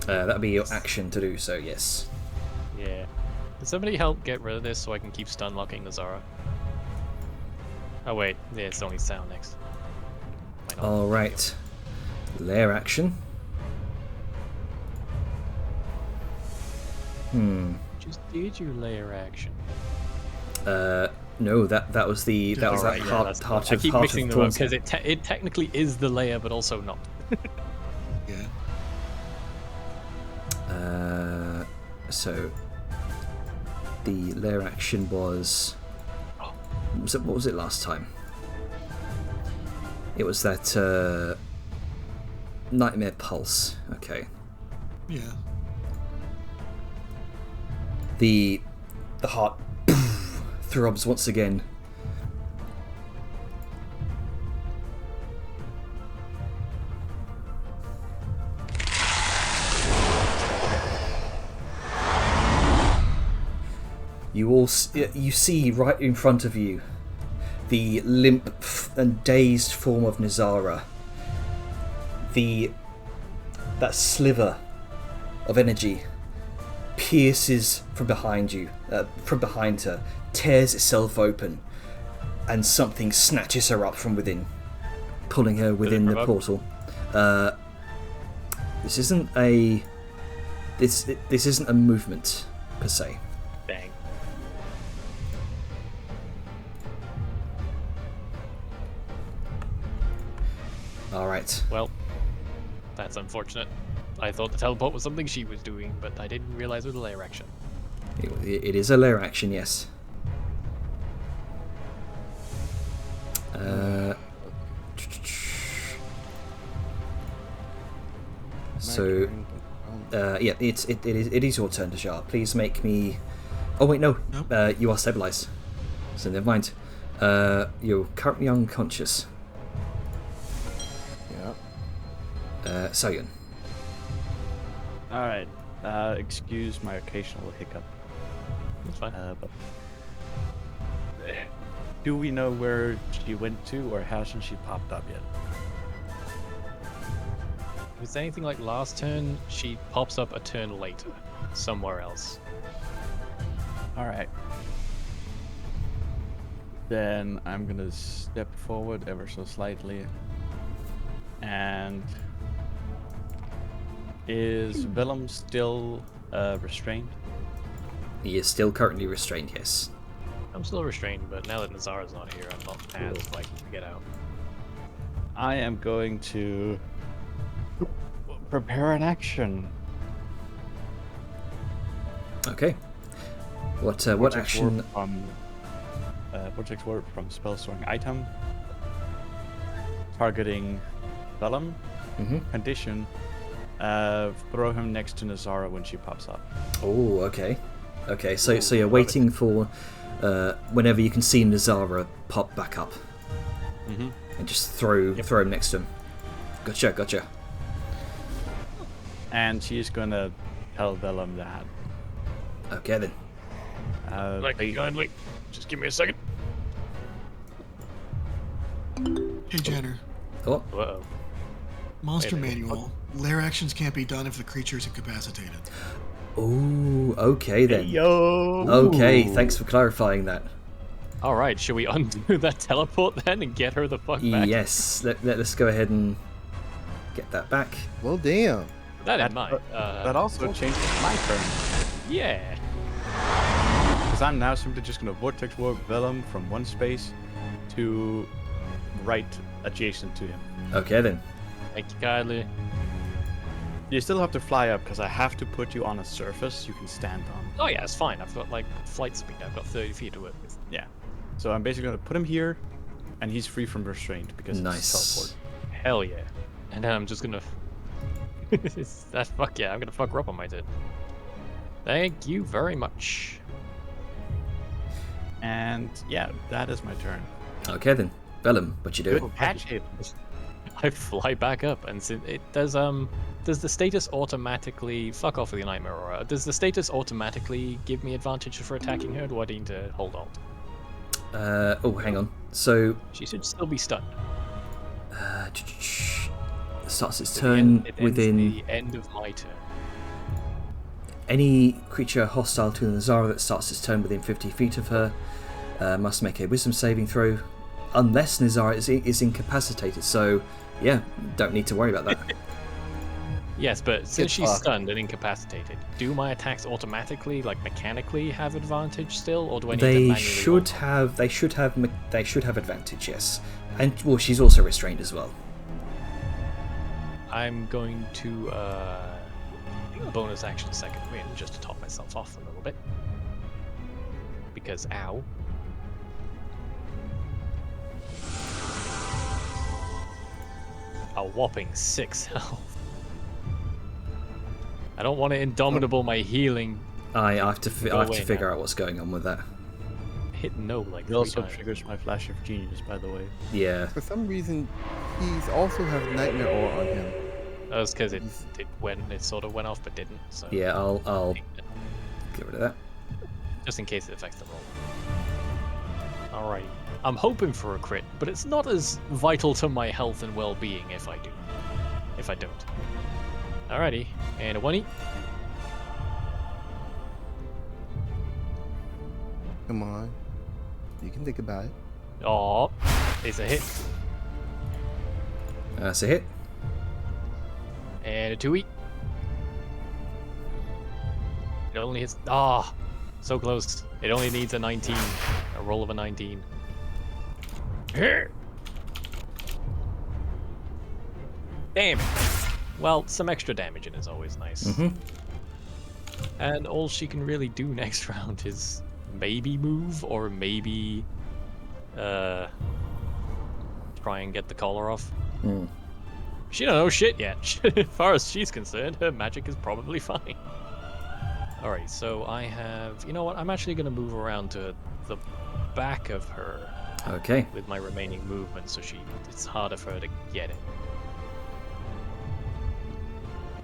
That'd be your action to do so, yes. Yeah. Can somebody help get rid of this so I can keep stun locking Nezara? Oh wait, yeah, it's only sound next. Might not. Alright. Lair action. Just did your layer action. No, that was the that was Alright, that yeah, heart, that's the heart one. I of keep heart mixing of them up thorns. because it technically is the layer, but also not. Yeah. So the lair action was what was it last time? It was that Nightmare Pulse. Okay. Yeah. The heart throbs once again. You see right in front of you the limp and dazed form of Nezara. That sliver of energy pierces from behind her, tears itself open, and something snatches her up from within, pulling her within the portal. This isn't a movement per se. Dang. All right. Well, that's unfortunate. I thought the teleport was something she was doing, but I didn't realize it was a layer action. It is a layer action, yes. So, yeah, it is your turn, Dejar. Please make me. Oh wait, no. Nope. You are stabilized. So never mind. You're currently unconscious. Yeah. Soyun. Alright. Excuse my occasional hiccup. That's fine. But do we know where she went to, or hasn't she popped up yet? If it's anything like last turn, she pops up a turn later, somewhere else. Alright. Then I'm gonna step forward ever so slightly. And is Vellum still restrained? He is still currently restrained, yes. I'm still restrained, but now that Nezara's not here, I'm not as likely to get out. I am going to prepare an action. Okay. What Vortex action? Warp from Vortex Warp from spell storing item. Targeting Vellum. Mm-hmm. Condition. Throw him next to Nezara when she pops up. Oh, okay. Okay, so you're waiting for whenever you can see Nezara pop back up, and just throw him next to him. Gotcha. And she's gonna tell Vellum that. Okay then. Kindly, just give me a second. Hey, Jenner. Oh, Uh-oh. Monster Wait a minute. manual. Lair actions can't be done if the creature is incapacitated. ooh, okay then. Yo. Okay, thanks for clarifying that. All right, should we undo that teleport then and get her the fuck back? Yes, let's go ahead and get that back. Well, damn. That in mind. That also changes my turn. Yeah. Because I'm now simply just gonna Vortex Warp Vellum from one space to right adjacent to him. Okay then. Thank you kindly. You still have to fly up because I have to put you on a surface you can stand on. Oh yeah, it's fine. I've got like flight speed. I've got 30 feet to work with. Yeah. So I'm basically gonna put him here, and he's free from restraint because Nice. it's teleport. Hell yeah. And then I'm just gonna. Fuck yeah! I'm gonna fuck her up on my turn. Thank you very much. And yeah, that is my turn. Okay then. Vellum, what you doing? Good catch, it. I fly back up, and it does. Does the status automatically fuck off with the Nightmare Aura? Does the status automatically give me advantage for attacking her? Or do I need to hold on? Oh, hang on. So She should still be stunned. starts its So turn it ends within the end of my turn. any creature hostile to Nezara that starts its turn within 50 feet of her must make a Wisdom saving throw, unless Nezara is incapacitated. So, yeah, don't need to worry about that. Yes, but since she's fucked. stunned and incapacitated, do my attacks automatically, like mechanically, have advantage still, or do I need to manually They roll? should have advantage, yes. And well, she's also restrained as well. I'm going to bonus action second wind just to top myself off a little bit. Because ow. A whopping 6 health. I don't want to indomitable my healing. I have to Go away figure now. out what's going on with that. Hit no like It 3 also times. triggers my Flash of Genius, by the way. Yeah. For some reason, he's also has Nightmare Aura on him. That was because it sort of went off but didn't. So Yeah, I'll get rid of that. just in case it affects the roll. Alright. I'm hoping for a crit, but it's not as vital to my health and well-being if I do. If I don't. Alrighty, and a 1-e. Come on. You can think about it. Oh, it's a hit. That's a hit. And a 2-e. It only hits. Ah, so close. It only needs a 19. A roll of a 19. Damn it. Well, some extra damage in is always nice. Mm-hmm. And all she can really do next round is maybe move or maybe try and get the collar off. Mm. She don't know shit yet. As far as she's concerned, her magic is probably fine. Alright, so I have... You know what? I'm actually going to move around to the back of her Okay. with my remaining movement, so it's harder for her to get it.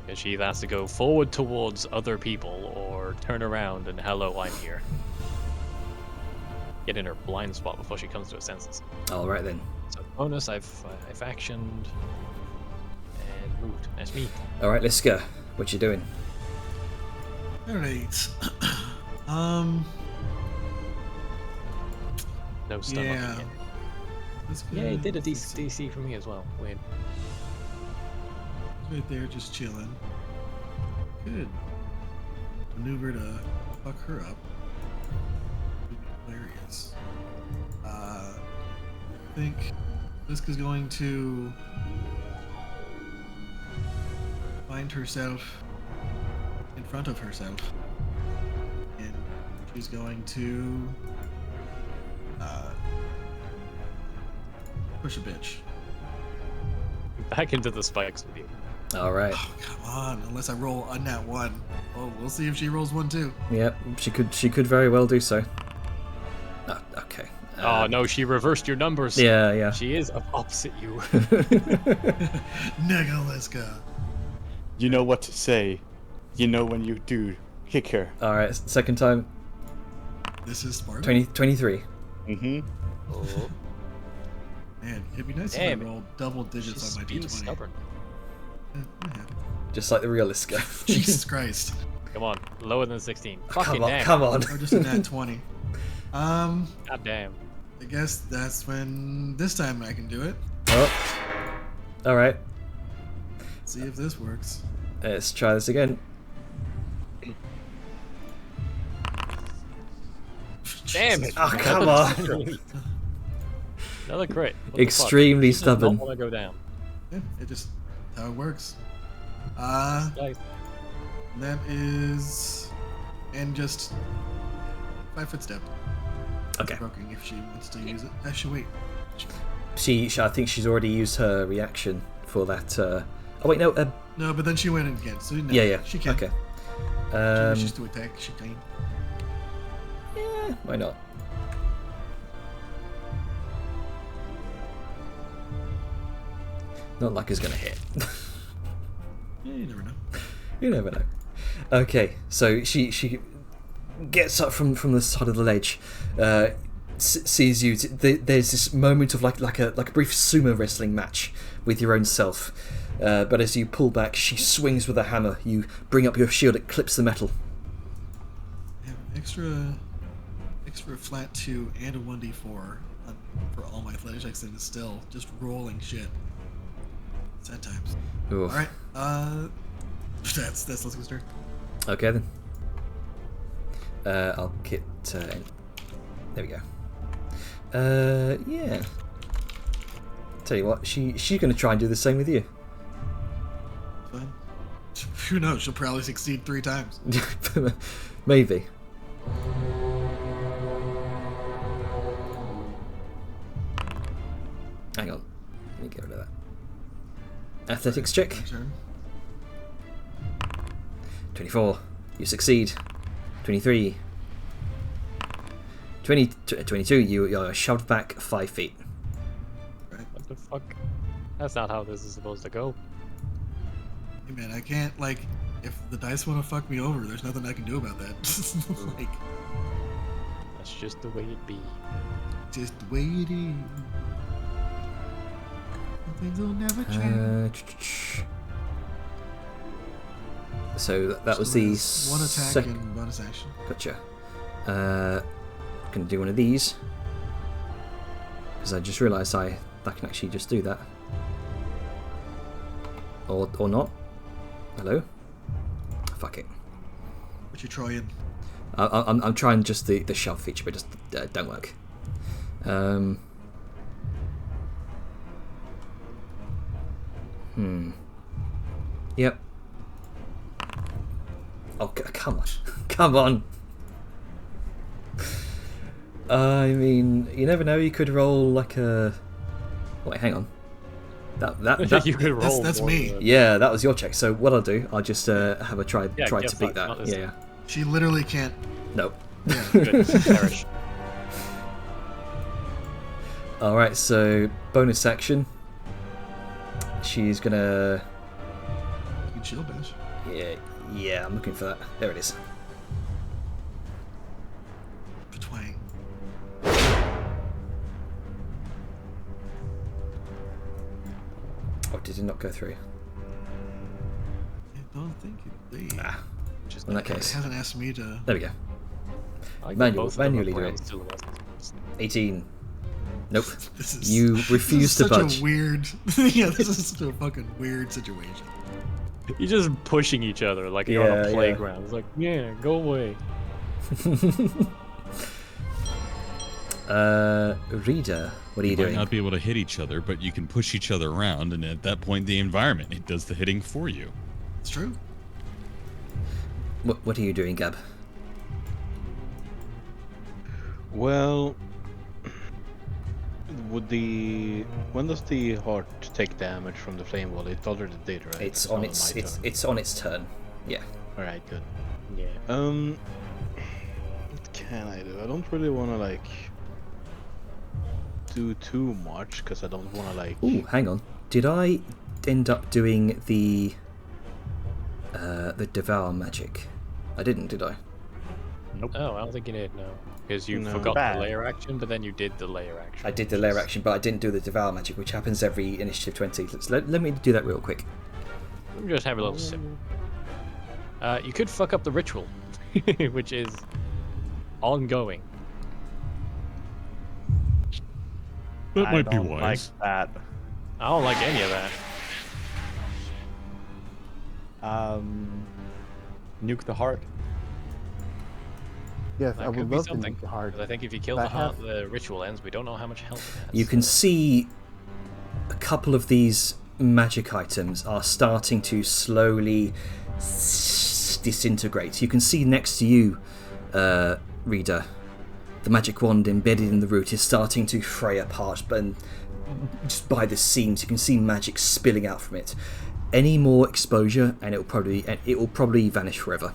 Because she either has to go forward towards other people or turn around and hello, I'm here. Get in her blind spot before she comes to her senses. All right then. So bonus, I've actioned and moved. That's me. All right, Liska, what you doing? Alright. No stun on me Yeah. yet. That's Yeah, it good. did a Let's see. DC for me as well. Weird. Right there, just chilling. Good. Maneuver to fuck her up. Hilarious. I think Liska's going to find herself in front of herself, and she's going to push a bitch. Back into the spikes with you. All right. Oh, come on! Unless I roll a nat 1. Oh, we'll see if she rolls 1 too. Yep, she could very well do so. Oh, okay. Oh no, she reversed your numbers. Yeah, yeah. She is opposite you. Nega Liska. You know what to say. You know when you do kick her. All right, second time. This is Sparta. 23. Mm-hmm. Oh, Man, it'd be nice Damn if I rolled double digits she's on my being d20. stubborn. That happened. Just like the real Liska. Jesus Christ. Come on, lower than 16. Come Fucking on, damn. come on. Or just a nat 20. God damn. I guess that's when this time I can do it. Oh. All right. See if this works. Let's try this again. Damn it. Oh, come on. Another crit. What the fuck? Extremely She does not stubborn. want to go down. Yeah, it just how it works. Guys, That is, and just 5-foot step. Okay. Broken if she wants to use it. Actually, wait. I think she's already used her reaction for that. Oh wait, no. No, but then she went in again. So no, Yeah, yeah. She can. Okay. She wishes to attack. She can. Yeah, why not? Not like it's gonna hit. Yeah, you never know. You never know. Okay, so she gets up from the side of the ledge, sees you. There's this moment of like a brief sumo wrestling match with your own self. But as you pull back, she swings with a hammer. You bring up your shield, it clips the metal. I have extra flat 2 and a 1d4 for all my athletic checks, and it's still just rolling shit. Sad times. Oof. All right. That's Liska's turn. Okay then. I'll get. There we go. Yeah. Tell you what, she's gonna try and do the same with you. Fine. Who knows? She'll probably succeed 3 times. Maybe. Hang on. Let me get rid of that. Athletics check. My turn. 24. You succeed. 23. 22. You're shoved back 5 feet. what the fuck? That's not how this is supposed to go. Hey man, I can't, like, if the dice want to fuck me over, there's nothing I can do about that. Like, That's just the way it be. Just the way it is. Things will never change. So that was So the it's one attack and bonus action. Gotcha. Gonna do one of these because I just realised I can actually just do that, or not. Hello. Fuck it. What you trying? I'm trying just the shove feature, but it just don't work. Yep. Oh, come on. Come on. I mean, you never know, you could roll like a... Wait, hang on. That You could roll. That's more me. than- yeah, that was your check. So what I'll do, I'll just have a try Yeah, to guess beat that's not that. this- Yeah. She literally can't. No. Yeah. Good. Perish. Alright, so bonus action. She's gonna... You chill dash. Yeah, I'm looking for that. There it is. Twang. Oh, did it not go through? I don't think it did. Just In that It case. hasn't asked me to. There we go. I got Manual- both of them manually up do around it. silhouettes. 18. Nope. This is, You this refuse is to such budge. a weird. Yeah, this is such a fucking weird situation. You're just pushing each other like you're on Yeah, a yeah. playground. It's like, yeah, go away. Reader, what are you You might doing? not be able to hit each other, but you can push each other around, and at that point, the environment it does the hitting for you. It's true. What are you doing, Gab? Well, when does the heart take damage from the flame wall? It already did, right? It's not on its my turn. it's on its turn. Yeah. All right, good. Yeah. What can I do? I don't really want to like do too much because I don't want to like. Ooh, hang on. Did I end up doing the devour magic? I didn't, did I? Oh, I don't think you did, no. Because you No. forgot Bad. the layer action, but then you did the layer action. I did the layer action, but I didn't do the devour magic, which happens every initiative 20. Let me do that real quick. Let me just have a little sip. You could fuck up the ritual, which is ongoing. That I might be don't wise. like that. I don't like any of that. Nuke the heart. Yes, That I could would be love to something. make it hard. 'Cause I think if you kill I the heart, have- the ritual ends. We don't know how much health it has. You can see a couple of these magic items are starting to slowly disintegrate. You can see next to you, Reader, the magic wand embedded in the root is starting to fray apart, but just by the seams you can see magic spilling out from it. Any more exposure and it will probably vanish forever.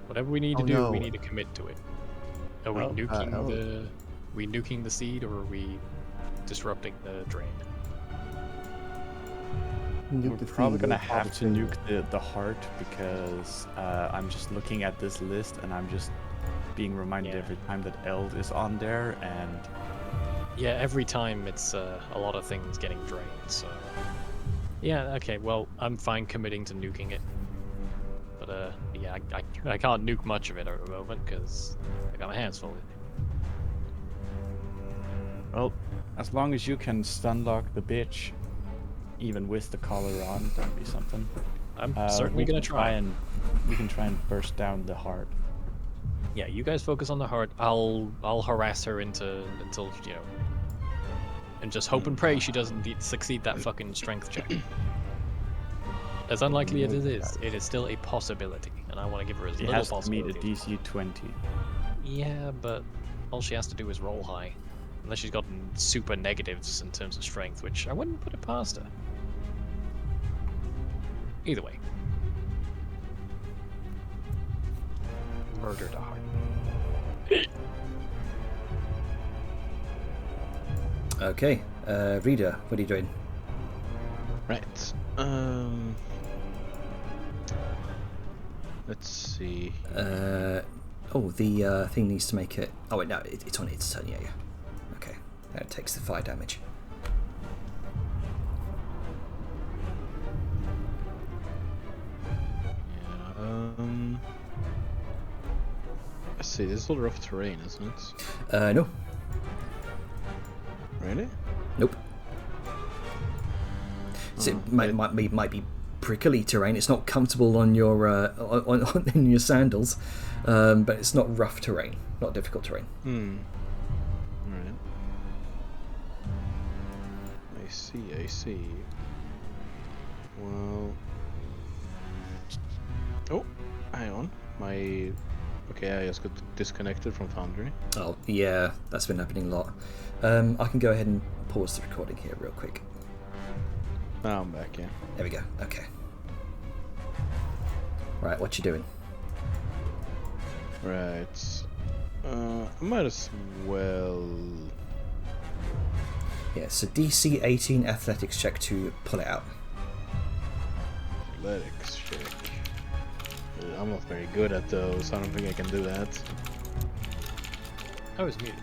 Whatever we need to Oh, do, no. we need to commit to it. Are we nuking the seed, or are we disrupting the drain? Nuke We're the probably seed, gonna we'll have to probably- nuke the heart because I'm just looking at this list and I'm just being reminded Yeah. every time that Eld is on there, and Yeah, every time it's a lot of things getting drained, so... Yeah, okay, well, I'm fine committing to nuking it. But, yeah, I can't nuke much of it at the moment, because I got my hands full. well, as long as you can stunlock the bitch, even with the collar on, that'd be something. I'm certainly we gonna can try. we can try and burst down the heart. Yeah, you guys focus on the heart. I'll harass her until, you know... And just hope and pray she doesn't succeed that fucking strength check. As unlikely as it is still a possibility, and I want to give her as She little has to meet a possibility. DC 20. Yeah, but all she has to do is roll high. Unless she's gotten super negatives in terms of strength, which I wouldn't put it past her. Either way. Murder to heart. Okay, Reader, what are you doing? Right. Let's see. Oh, the thing needs to make it... Oh, wait, no, it's on its turn, yeah. Okay, that takes the fire damage. Yeah, let's see, this is all rough terrain, isn't it? No. Really? Nope. So it might be prickly terrain. It's not comfortable on your in your sandals, but it's not rough terrain, not difficult terrain. Alright. I see. Well... Oh, hang on. Okay, I just got disconnected from Foundry. Oh, yeah, that's been happening a lot. I can go ahead and pause the recording here real quick. Now I'm back, yeah. There we go, okay. Right, what you doing? Right. I might as well... Yeah, so DC 18 athletics check to pull it out. Athletics check. I'm not very good at those, I don't think I can do that. I was muted.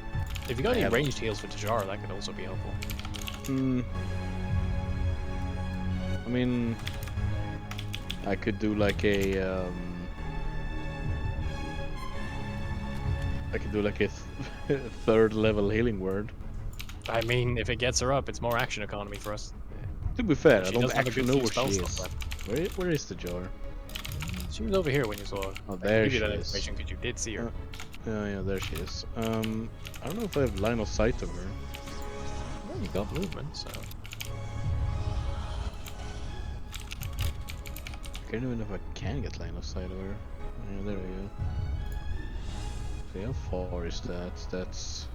If you got any ranged heals for Nezara, that could also be helpful. I mean, I could do like a third level healing word. I mean, if it gets her up, it's more action economy for us. To be fair, I She don't doesn't have a actually good know few where she spell is. slots Where is the jar? She was over here when you saw her. Oh, I there can give she you that is. information because you did see her. Yeah, there she is. I don't know if I have line of sight of her. Well, you got movement, so... I don't even know if I can get line of sight of her. Yeah, there we go. See, how far is that? That's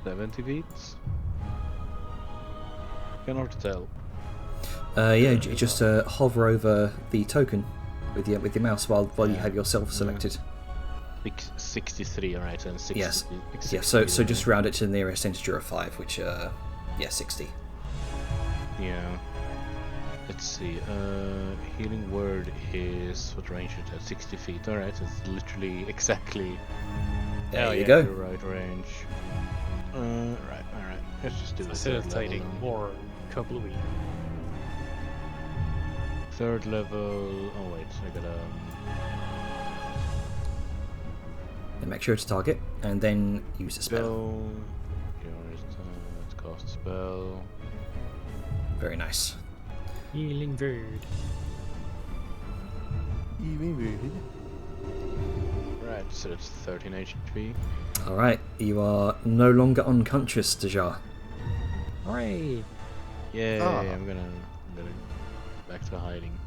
70 feet? Kind of hard to tell. Yeah, just hover over the token with your mouse while you have yourself selected. 63, alright, and 60. Yes. 60, Yeah. So just round it to the nearest integer of 5, which yeah, 60. Yeah. Let's see. Healing word is what range it at? 60 feet. Alright, it's literally exactly. There you go. The right range. Right. Alright. Let's just do the third level. Facilitating more kablooey. Third level. Oh wait, I gotta. And make sure to target, and then use a spell. Spell. Let's cast a spell. Very nice. Healing word. Right, so that's 13 HP. All right, you are no longer unconscious, Deja. Hooray! Yay! Ah. I'm gonna back to hiding.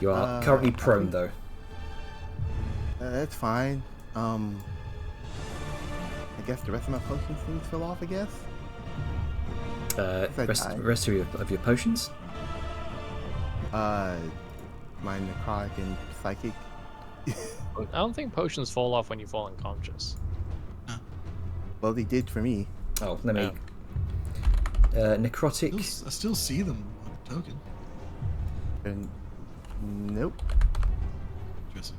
You are currently prone, though. That's fine. I guess the rest of my potions things fell off, I guess? Rest of your potions. My necrotic and psychic. I don't think potions fall off when you fall unconscious. Well, they did for me. Oh, let me. Necrotic. I still see them on the token. And nope. Interesting.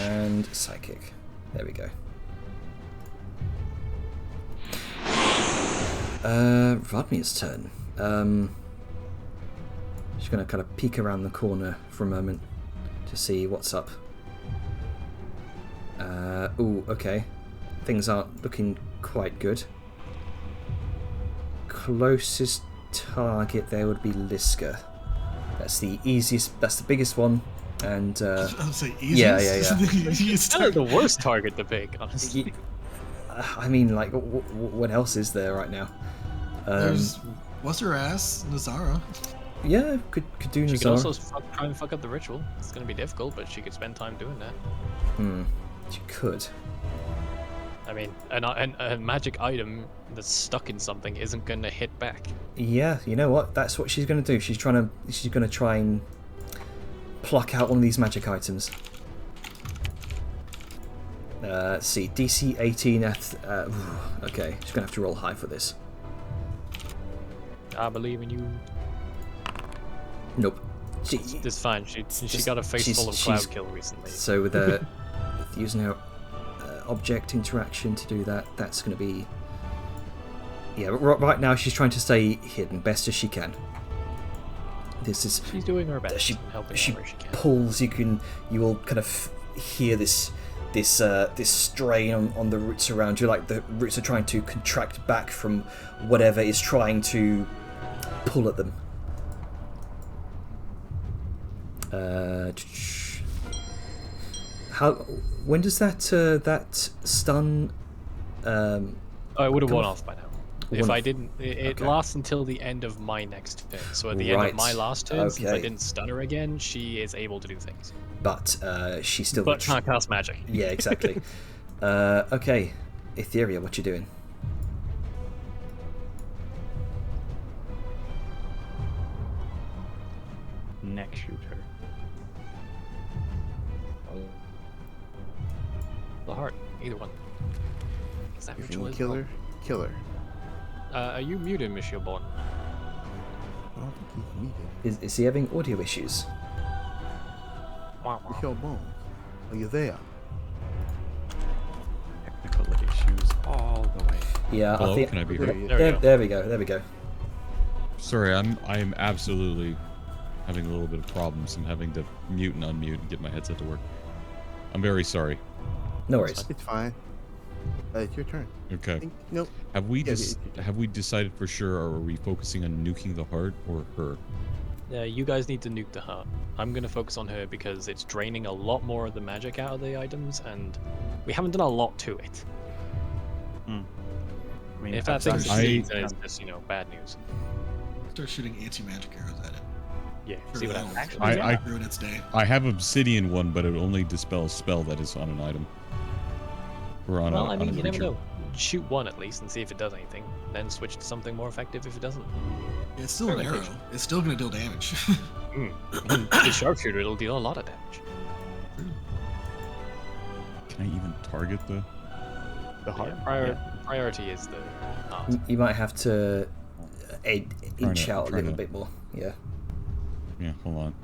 And psychic. There we go. Rodmir's turn. She's gonna kind of peek around the corner for a moment to see what's up. Ooh, okay. Things aren't looking quite good. Closest target there would be Liska. That's the easiest. That's the biggest one. And I would say yeah. easiest. Kind of the worst target to pick, honestly. I mean, like, what else is there right now? There's what's her ass, Nezara. Yeah, could do Nezara. She could also try and fuck up the ritual. It's gonna be difficult, but she could spend time doing that. She could. I mean, a magic item that's stuck in something isn't gonna hit back. Yeah, you know what? That's what she's gonna do. She's gonna try and pluck out one of these magic items. Let's see, DC 18. Okay, she's gonna have to roll high for this. I believe in you. Nope. It's fine. She got a face full of cloud kill recently. So with using her object interaction to do that, that's going to be... Yeah, right now she's trying to stay hidden best as she can. She's doing her best. She helping where she can. pulls. You will kind of hear this strain on the roots around you, like the roots are trying to contract back from whatever is trying to pull at them. When does that stun? I would have worn off by now. If I didn't, it okay. lasts until the end of my next turn. So at the end of my last turn, since I didn't stun her again, she is able to do things. But she still... But can't cast magic. Yeah, exactly. Okay, Etheria, what you doing? Neck shooter. The heart, either one. Is that ritual as Killer. Are you muted, Monsieur Born? I don't think he's muted. Is he having audio issues? Michelle Bones, are you there? Technical issues all the way. Yeah, Hello, I think... can I be heard? There we go. Sorry, I'm absolutely having a little bit of problems. I'm having to mute and unmute and get my headset to work. I'm very sorry. No worries. It's fine. It's your turn. Okay. Nope. Have we decided for sure, or are we focusing on nuking the heart or her? You guys need to nuke the heart. I'm going to focus on her because it's draining a lot more of the magic out of the items, and we haven't done a lot to it. I mean, If that thing succeeds, then it's just, bad news. Start shooting anti-magic arrows at it. Yeah, Sure, see what that'll happens. ruin its day. I have obsidian one, but it only dispels spell that is on an item. Or on Well, a you never creature. know. Shoot one at least and see if it does anything. Then switch to something more effective if it doesn't. It's still an arrow. It's still going to deal damage. The sharpshooter, it'll deal a lot of damage. Can I even target the heart? Priority is the heart. You might have to inch out a trying little to- bit more. Yeah. Yeah, hold on.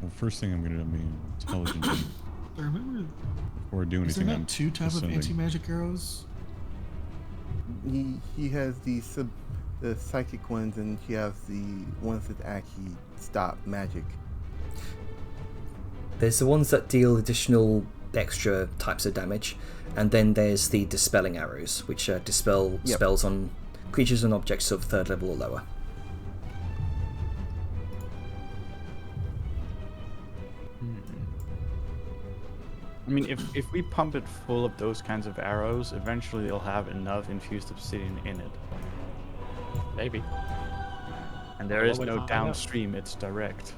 Well, first thing I'm going to be intelligent I remember, before I do is there anything. not two types of ascending. anti-magic arrows? He has the psychic ones, and he has the ones that actually stop magic. There's the ones that deal additional extra types of damage, and then there's the dispelling arrows, which dispel spells on creatures and objects of 3rd level or lower. I mean, if we pump it full of those kinds of arrows, eventually it'll have enough infused obsidian in it. Maybe. And there Well, is we'll no find out. downstream, it's direct.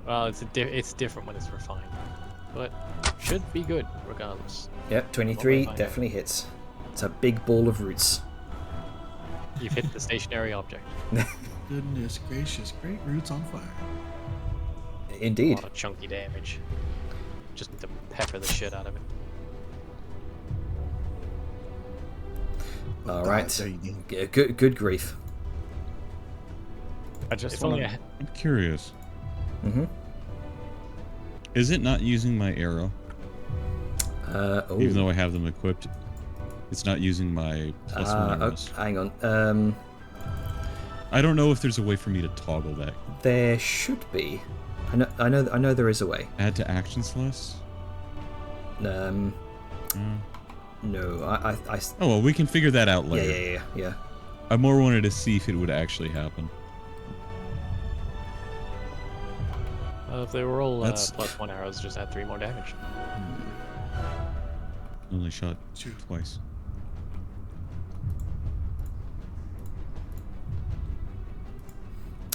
Well, it's different when it's refined, but should be good regardless. Yep, 23 Well, we'll find definitely hits. It's a big ball of roots. You've hit the stationary object. Goodness gracious, great roots on fire. A Indeed. lot of chunky damage. Just need to pepper the shit out of it. All right. There you go. Yeah, good grief. I just If want only to... I'm curious. Mm-hmm. Is it not using my arrow? Even though I have them equipped, it's not using my +1 arrows. hang on. I don't know if there's a way for me to toggle that. There should be. I know there is a way. Add to actions list? No, I Oh, well, we can figure that out later. yeah. I more wanted to see if it would actually happen. If they were all That's- +1 arrows, just add 3 more damage. Only shot Two. twice.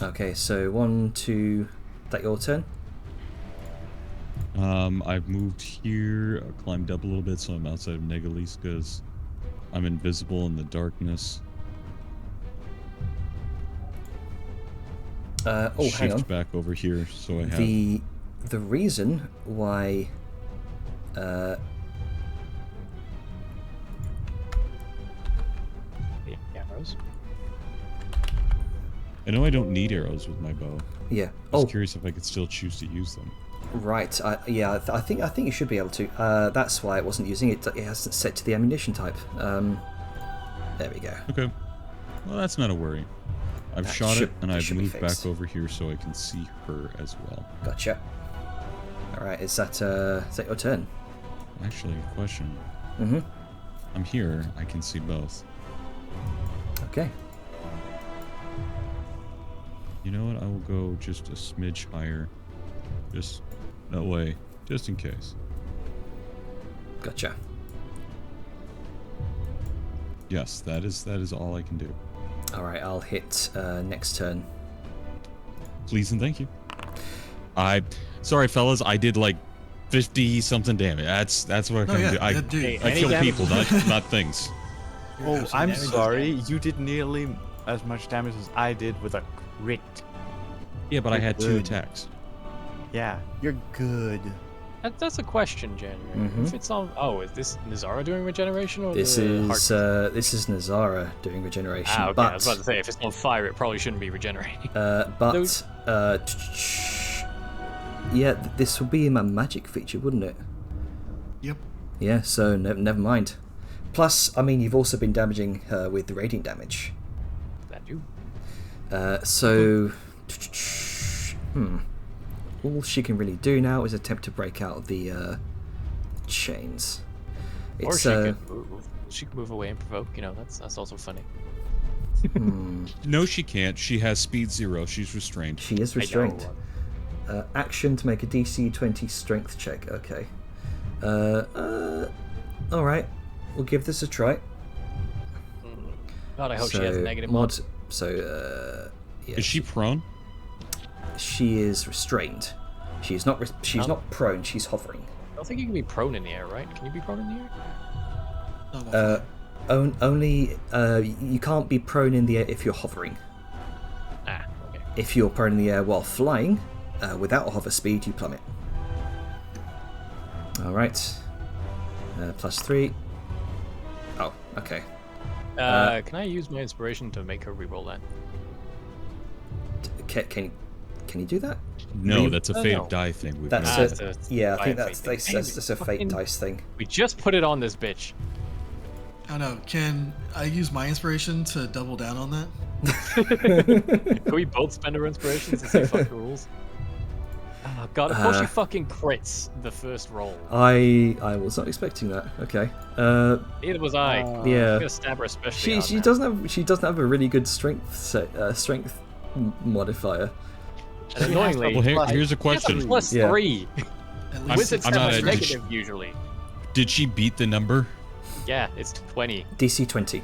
Okay, so 1, 2. That your turn? I've moved here, climbed up a little bit, so I'm outside of Negaliska's. I'm invisible in the darkness. Hang on. Shift back over here, so I have. The reason why The arrows. I know I don't need arrows with my bow. Yeah. I was Oh, curious if I could still choose to use them. right. I think you should be able to. That's why it wasn't using it. It hasn't set to the ammunition type. There we go. Okay. Well, that's not a worry. I've That shot should- it, and that I've should be moved fixed. back over here so I can see her as well. Gotcha. All right. Is that your turn? Actually, question. Mm-hmm. I'm here. I can see both. Okay. You know what? I will go just a smidge higher. Just that way, just in case. Gotcha. Yes, that is all I can do. All right. I'll hit next turn. Please and thank you. Sorry, fellas. I did like 50 something damage. That's what I Oh, can yeah, do. yeah, dude. I Any kill damage- people, not things. You're Oh, absolutely I'm right. sorry. You did nearly as much damage as I did with a crit. Yeah, but I had 2 Good. attacks. Yeah. You're good. That's a question, January. Mhm. If it's on, is this Nezara doing regeneration or This the is Nezara doing regeneration. okay. But I was about to say if it's on fire, it probably shouldn't be regenerating. but yeah, this would be a magic feature, wouldn't it? Yep. Yeah. So never mind. Plus, I mean, you've also been damaging her with the radiant damage. That you. So, all she can really do now is attempt to break out the chains. Or It's she could move away and provoke. You know, that's also funny. No, she can't. She has speed 0. She's restrained. she is I know. restrained. Action to make a DC 20 strength check. Okay. All right. We'll give this a try. God, I hope she has a negative mod. So, yeah, Is she prone? she is restrained. She's not. She's not prone. She's hovering. I don't think you can be prone in the air, right? Can you be prone in the air? Oh, well, Only you can't be prone in the air if you're hovering. Ah, okay. If you're prone in the air while flying, without a hover speed, you plummet. All right. +3. Oh, okay. Can I use my inspiration to make her reroll that? Can you do that? No, that's a Oh, fate no. of die thing. We've That's never- a- yeah. I think fate that's thing. that's a fate Fucking- dice thing. We just put it on this bitch. I don't know. Can I use my inspiration to double down on that? Can we both spend our inspirations and say fuck the rules? Oh god, of course she fucking crits the first roll. I was not expecting that. Okay. Neither was I. Yeah. I'm gonna stab her especially She hard now. doesn't have a really good strength modifier. And annoyingly, Well, here's a she has a question. Yeah. +3. At I'm- Wizards I'm have not a a- negative usually. Did she beat the number? Yeah, it's 20. DC 20.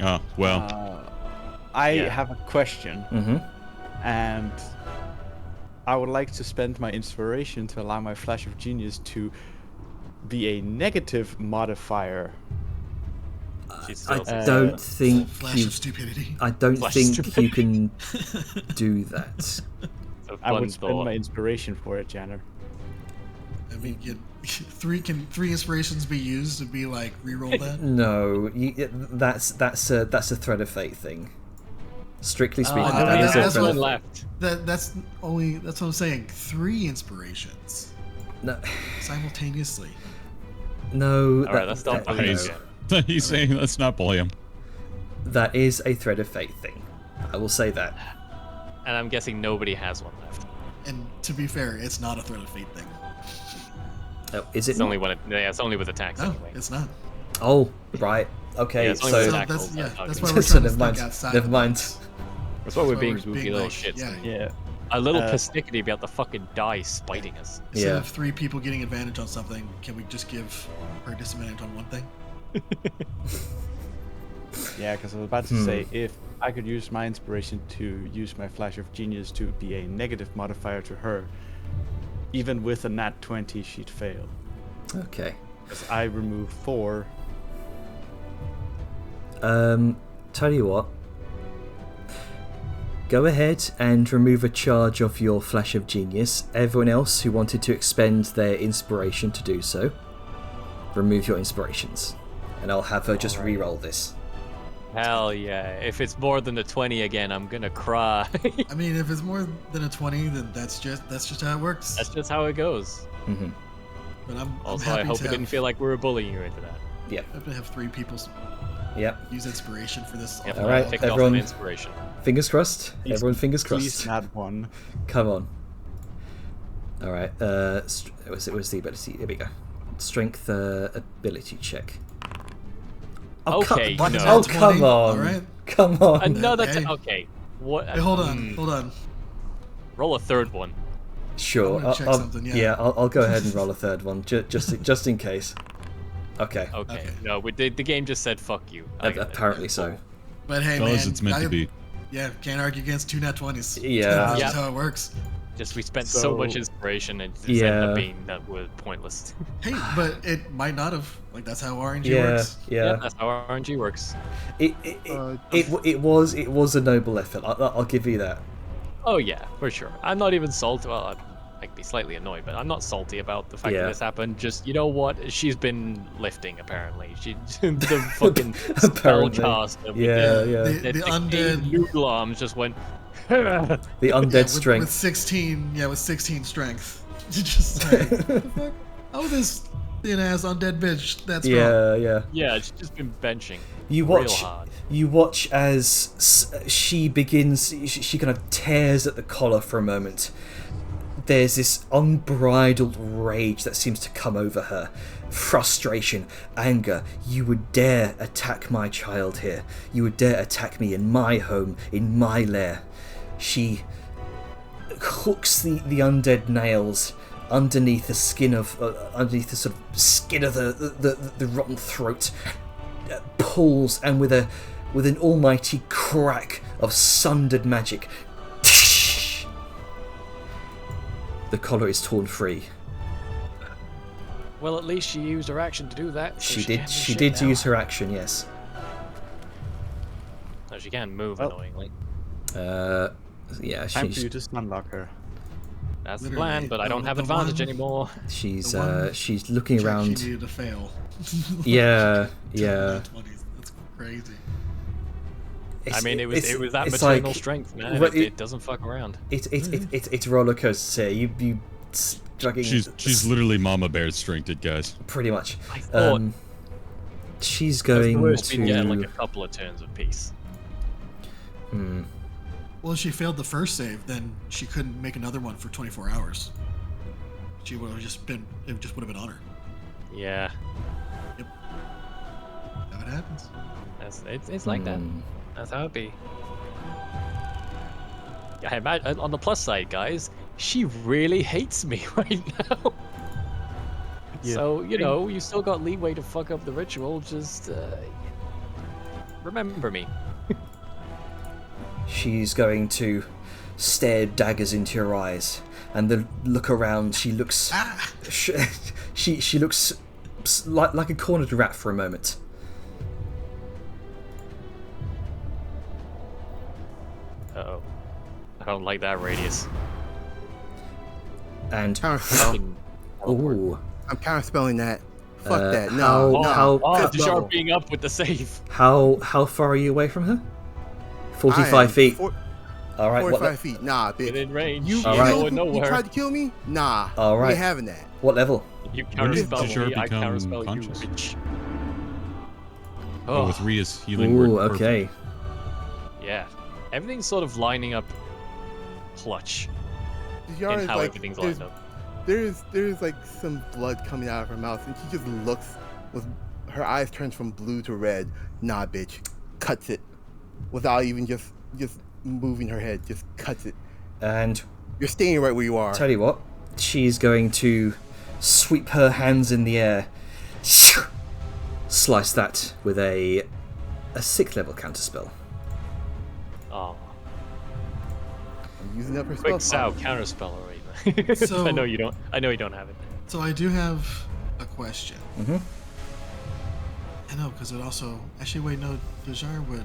Oh, well. I Yeah. have a question, Mm-hmm. and I would like to spend my inspiration to allow my flash of genius to be a negative modifier. She's I still don't think Flash you. of stupidity. I don't Flash think stupidity. you can do that. It's a I fun would spend thought. my inspiration for it, Janner. I mean, three inspirations be used to be like re-roll that? No, that's a thread of fate thing. Strictly speaking, I that mean, is a that's thread what- of fate. left. That's what I'm saying. 3 inspirations No, simultaneously. no. Alright, let's stop that, bullying Nice. you. He's saying let's not bully him. that is a thread of fate thing. I will say that. And I'm guessing nobody has one left. And to be fair, it's not a threat of fate thing. Oh, is it? It's only when it's only with attacks No, anyway. it's not. Oh, right. Okay, Yeah, it's only so with So attack that's rolls, yeah. I'm That's talking why we're So trying to never mind. think outside. Never of mind. the box. That's why we're why being we're goofy being little like, shits. yeah. Yeah. A little Uh, persnickety about the fucking die spiting us. Instead Yeah. of 3 people getting advantage on something, can we just give her disadvantage on one thing? Yeah, because I was about to say, if I could use my inspiration to use my flash of genius to be a negative modifier to her, even with a nat 20, she'd fail. Okay. Because I remove 4. Tell you what. Go ahead and remove a charge of your Flash of Genius. Everyone else who wanted to expend their inspiration to do so, remove your inspirations. And I'll have her just re-roll this. Hell yeah. If it's more than a 20 again, I'm gonna cry. I mean, if it's more than a 20, then that's just how it works. That's just how it goes. Mm-hmm. But I'm Also, happy I hope to it have, didn't feel like we were bullying you into that. Yeah. happy to have 3 people Yep. use inspiration for this. Yep, All right, ticked off everyone- an inspiration. Fingers crossed. Please- Everyone, fingers Please crossed. not one. Come on. All right. Where's the ability? Here we go. Strength ability check. Okay, come, no. oh, come 20, on. all right. Come on. Another Hey. okay. What? Hey, hold on. Roll a third one. Sure. I wanna check something, yeah. I'll go ahead and roll a third one, just in case. Okay. Okay. Okay. No, the game just said fuck you. I get it. Apparently so. But hey, Fellas, man, it's meant to be. Yeah, can't argue against 2 nat 20s. Yeah. That's Yeah. just how it works. Just we spent so So- much inspiration and it just Yeah. ended up being that was pointless. Hey, but it might not have. Like that's how RNG Yeah. works. Yeah. That's how RNG works. It was a noble effort. I'll give you that. Oh yeah, for sure. I'm not even salty. Well, I could be slightly annoyed, but I'm not salty about the fact Yeah. that this happened. Just you know what? She's been lifting apparently. She the fucking Apparently. spellcast. that we Yeah, did. yeah. The The undead. noodle arms just went. The undead With strength. 16, with 16 strength. Just like, what the fuck? How is this thin ass undead bitch that's wrong? Yeah. Yeah, she's just been benching. You real watch. hard. You watch as she begins. She kind of tears at the collar for a moment. There's this unbridled rage that seems to come over her. Frustration, anger. You would dare attack my child here. You would dare attack me in my home, in my lair. She hooks the undead nails underneath the skin of underneath the sort of skin of the rotten throat. Pulls, and with an almighty crack of sundered magic, the collar is torn free. Well, at least she used her action to do that. So She did now. use her action, yes. No, she can't move Well. annoyingly. Yeah, Time for she's you to stunlock her. That's the Literally, plan, but I don't have the advantage one- anymore. she's The one she's looking Check around. She needed to fail. Yeah, Two yeah. nat 20s. That's crazy. I mean, it was that it's maternal like- strength, man. well, It doesn't fuck around. It's roller coasters here. You dragging. She's literally Mama Bear strength, guys. pretty much. I thought She's that's the going worst we'd get to. like a couple of turns of peace. Well, if she failed the first save, then she couldn't make another one for 24 hours. She would have just been. It just would have been on her. Yeah, That's how it happens. it's like that. That's how it be. Yeah, on the plus side, guys, she really hates me right now. Yeah. So you still got leeway to fuck up the ritual. Just remember me. She's going to stare daggers into your eyes, and then look around. She looks. She looks like a cornered rat for a moment. Uh-oh. I don't like that radius. And Counterspell. ooh, I'm counterspelling that. Fuck that. how- No, no. how- Oh, Fifth level. Dejar being up with the save. how far are you away from her? I 45 am feet. four- All right. 45 feet. Nah, bitch. Within range. You, She's All right. going you nowhere. tried to kill me? Nah. All We right. ain't having that. What level? You When did counterspell Dejar me, I become counterspell conscious? you, bitch. Oh, Oh, with Ria's healing word. Ooh, perfect. okay. yeah. Everything's sort of lining up clutch Yara in is how like, everything's there's, lined up. there's like some blood coming out of her mouth, and she just looks with her eyes turns from blue to red. Nah, bitch. Cuts it without even just moving her head. Just cuts it. And You're staying right where you are. tell you what, she's going to sweep her hands in the air, slice that with a 6th level counterspell. Oh, I'm using up her spell quick Sao slot. counterspell already. So- I know you don't have it. So I do have a question. Mm-hmm. I know, because it also. Actually, wait, no. Dejar would.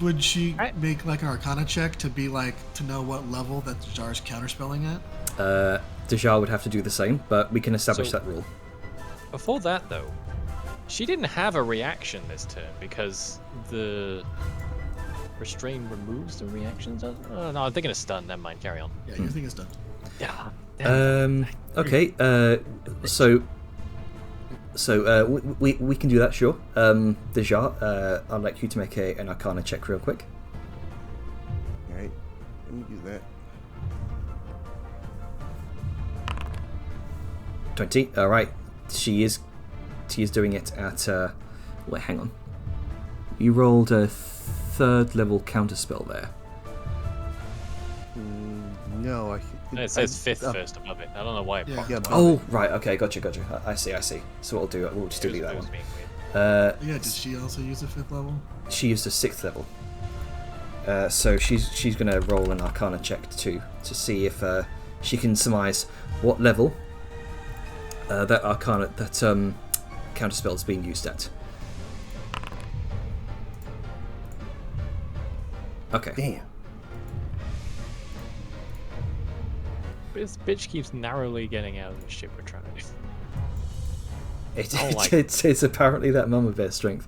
Would she make like an Arcana check to be like to know what level that Dejar's counterspelling at? Dejar would have to do the same, but we can establish So- that rule. Before that, though, She didn't have a reaction this turn because the restrain removes the reactions. No, I'm thinking of stun. Never mind. Carry on. Yeah, your thing is done. Yeah. Okay. So we can do that, sure. Deja, I'd like you to make an Arcana check real quick. All right, let me do that. 20. All right. She is doing it at. Wait, hang on. You rolled a 3rd level counterspell there. No, It says 5th first above it. I don't know why it prompted. Yeah, me. Oh, right. Okay, gotcha. I see. So what we'll do, we'll just delete that It was one. being weird. Yeah, did she also use a 5th level? She used a 6th level. So she's going to roll an Arcana check to see if she can surmise what level that counterspell is being used at. Okay. Damn. This bitch keeps narrowly getting out of the shit we're trying to do. Oh, like- It's apparently that Mama Bear strength.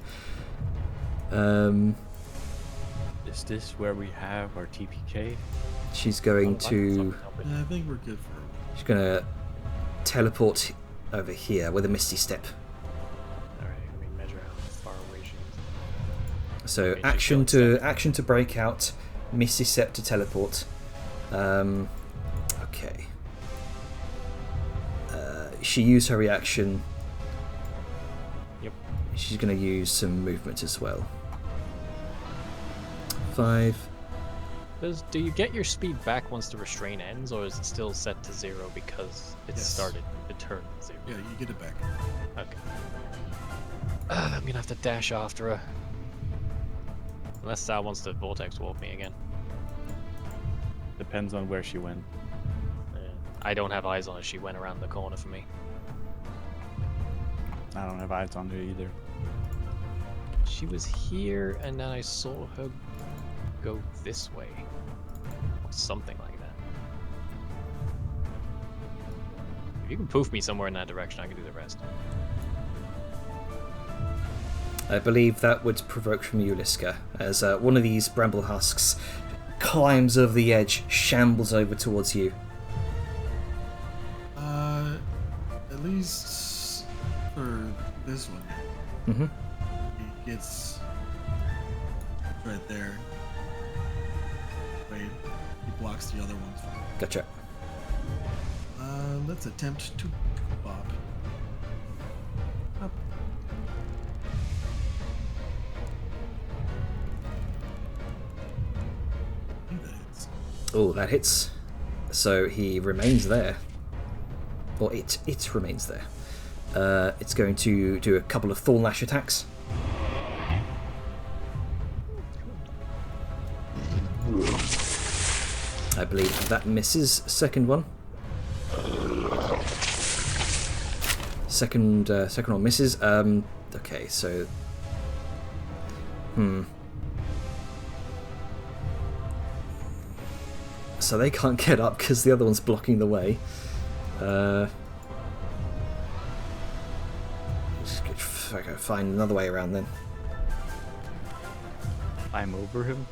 Is this where we have our TPK? She's going to. Yeah, I think we're good for. She's going to teleport over here with a Misty Step. Alright, let me measure how far away she is. So Okay, action she's going to break out, Misty Step to teleport. Okay. She used her reaction. Yep. She's going to use some movement as well. 5. Do you get your speed back once the restraint ends, or is it still set to 0 because it Yes. started the turn at 0? Yeah, you get it back. Okay. I'm gonna have to dash after her. Unless Sal wants to vortex warp me again. Depends on where she went. I don't have eyes on her. She went around the corner for me. I don't have eyes on her either. She was here, and then I saw her go this way. Or something like that. If you can poof me somewhere in that direction, I can do the rest. I believe that would provoke from you, Liska, as one of these bramble husks climbs over the edge, shambles over towards you. At least for this one, Mm-hmm. he gets right there. Wait, he blocks the other ones. Gotcha. Let's attempt to bop. Up. I think that hits. Oh, that hits. So he remains there. Or it remains there. It's going to do a couple of Thorn Lash attacks. I believe that misses. Second one. Second one misses. Okay, so... So they can't get up because the other one's blocking the way. Just gotta find another way around then. I'm over him.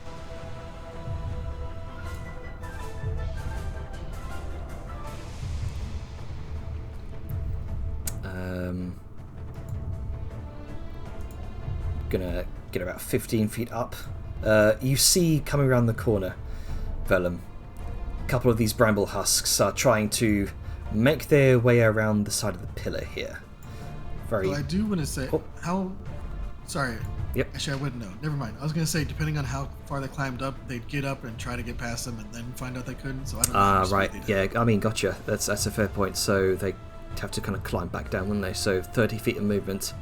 Gonna get about 15 feet up. You see coming around the corner, Vellum, a couple of these bramble husks are trying to make their way around the side of the pillar here. Very. So I do want to say Oh. how. Sorry. Yep. Actually, I wouldn't know. Never mind. I was gonna say depending on how far they climbed up, they'd get up and try to get past them, and then find out they couldn't. So I don't know. how much Right. speed they Yeah. I mean, gotcha. That's a fair point. So they have to kind of climb back down, wouldn't they? So 30 feet of movement.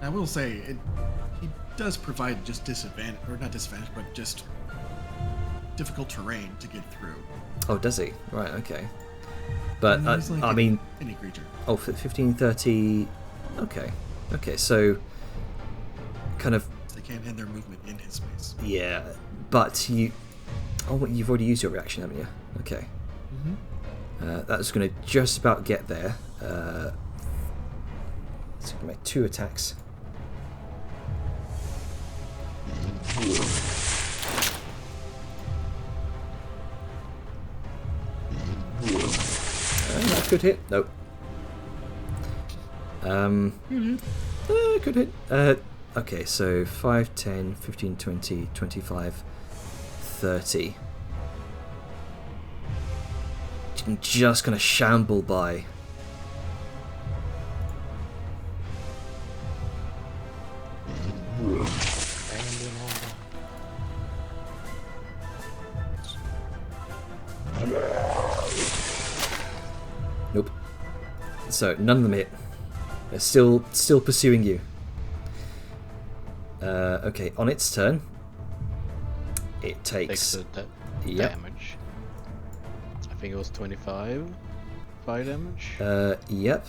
I will say he does provide just disadvantage, or not disadvantage, but just difficult terrain to get through. Oh, does he? Right. Okay. But He's like I any- mean, any creature. oh, 15, 30. Okay. Okay. So kind of. They can't end their movement in his space. Yeah, but you... Oh, you've already used your reaction, haven't you? Okay. That's going to just about get there. It's going to make 2 attacks. That could hit. Nope. Could hit. Okay, so 5, 10, 15, 20, 25, 30. Just gonna shamble by. Nope. So none of them hit. They're still pursuing you. Okay, on its turn, it takes yep. damage. I think it was 25 fire damage. Yep.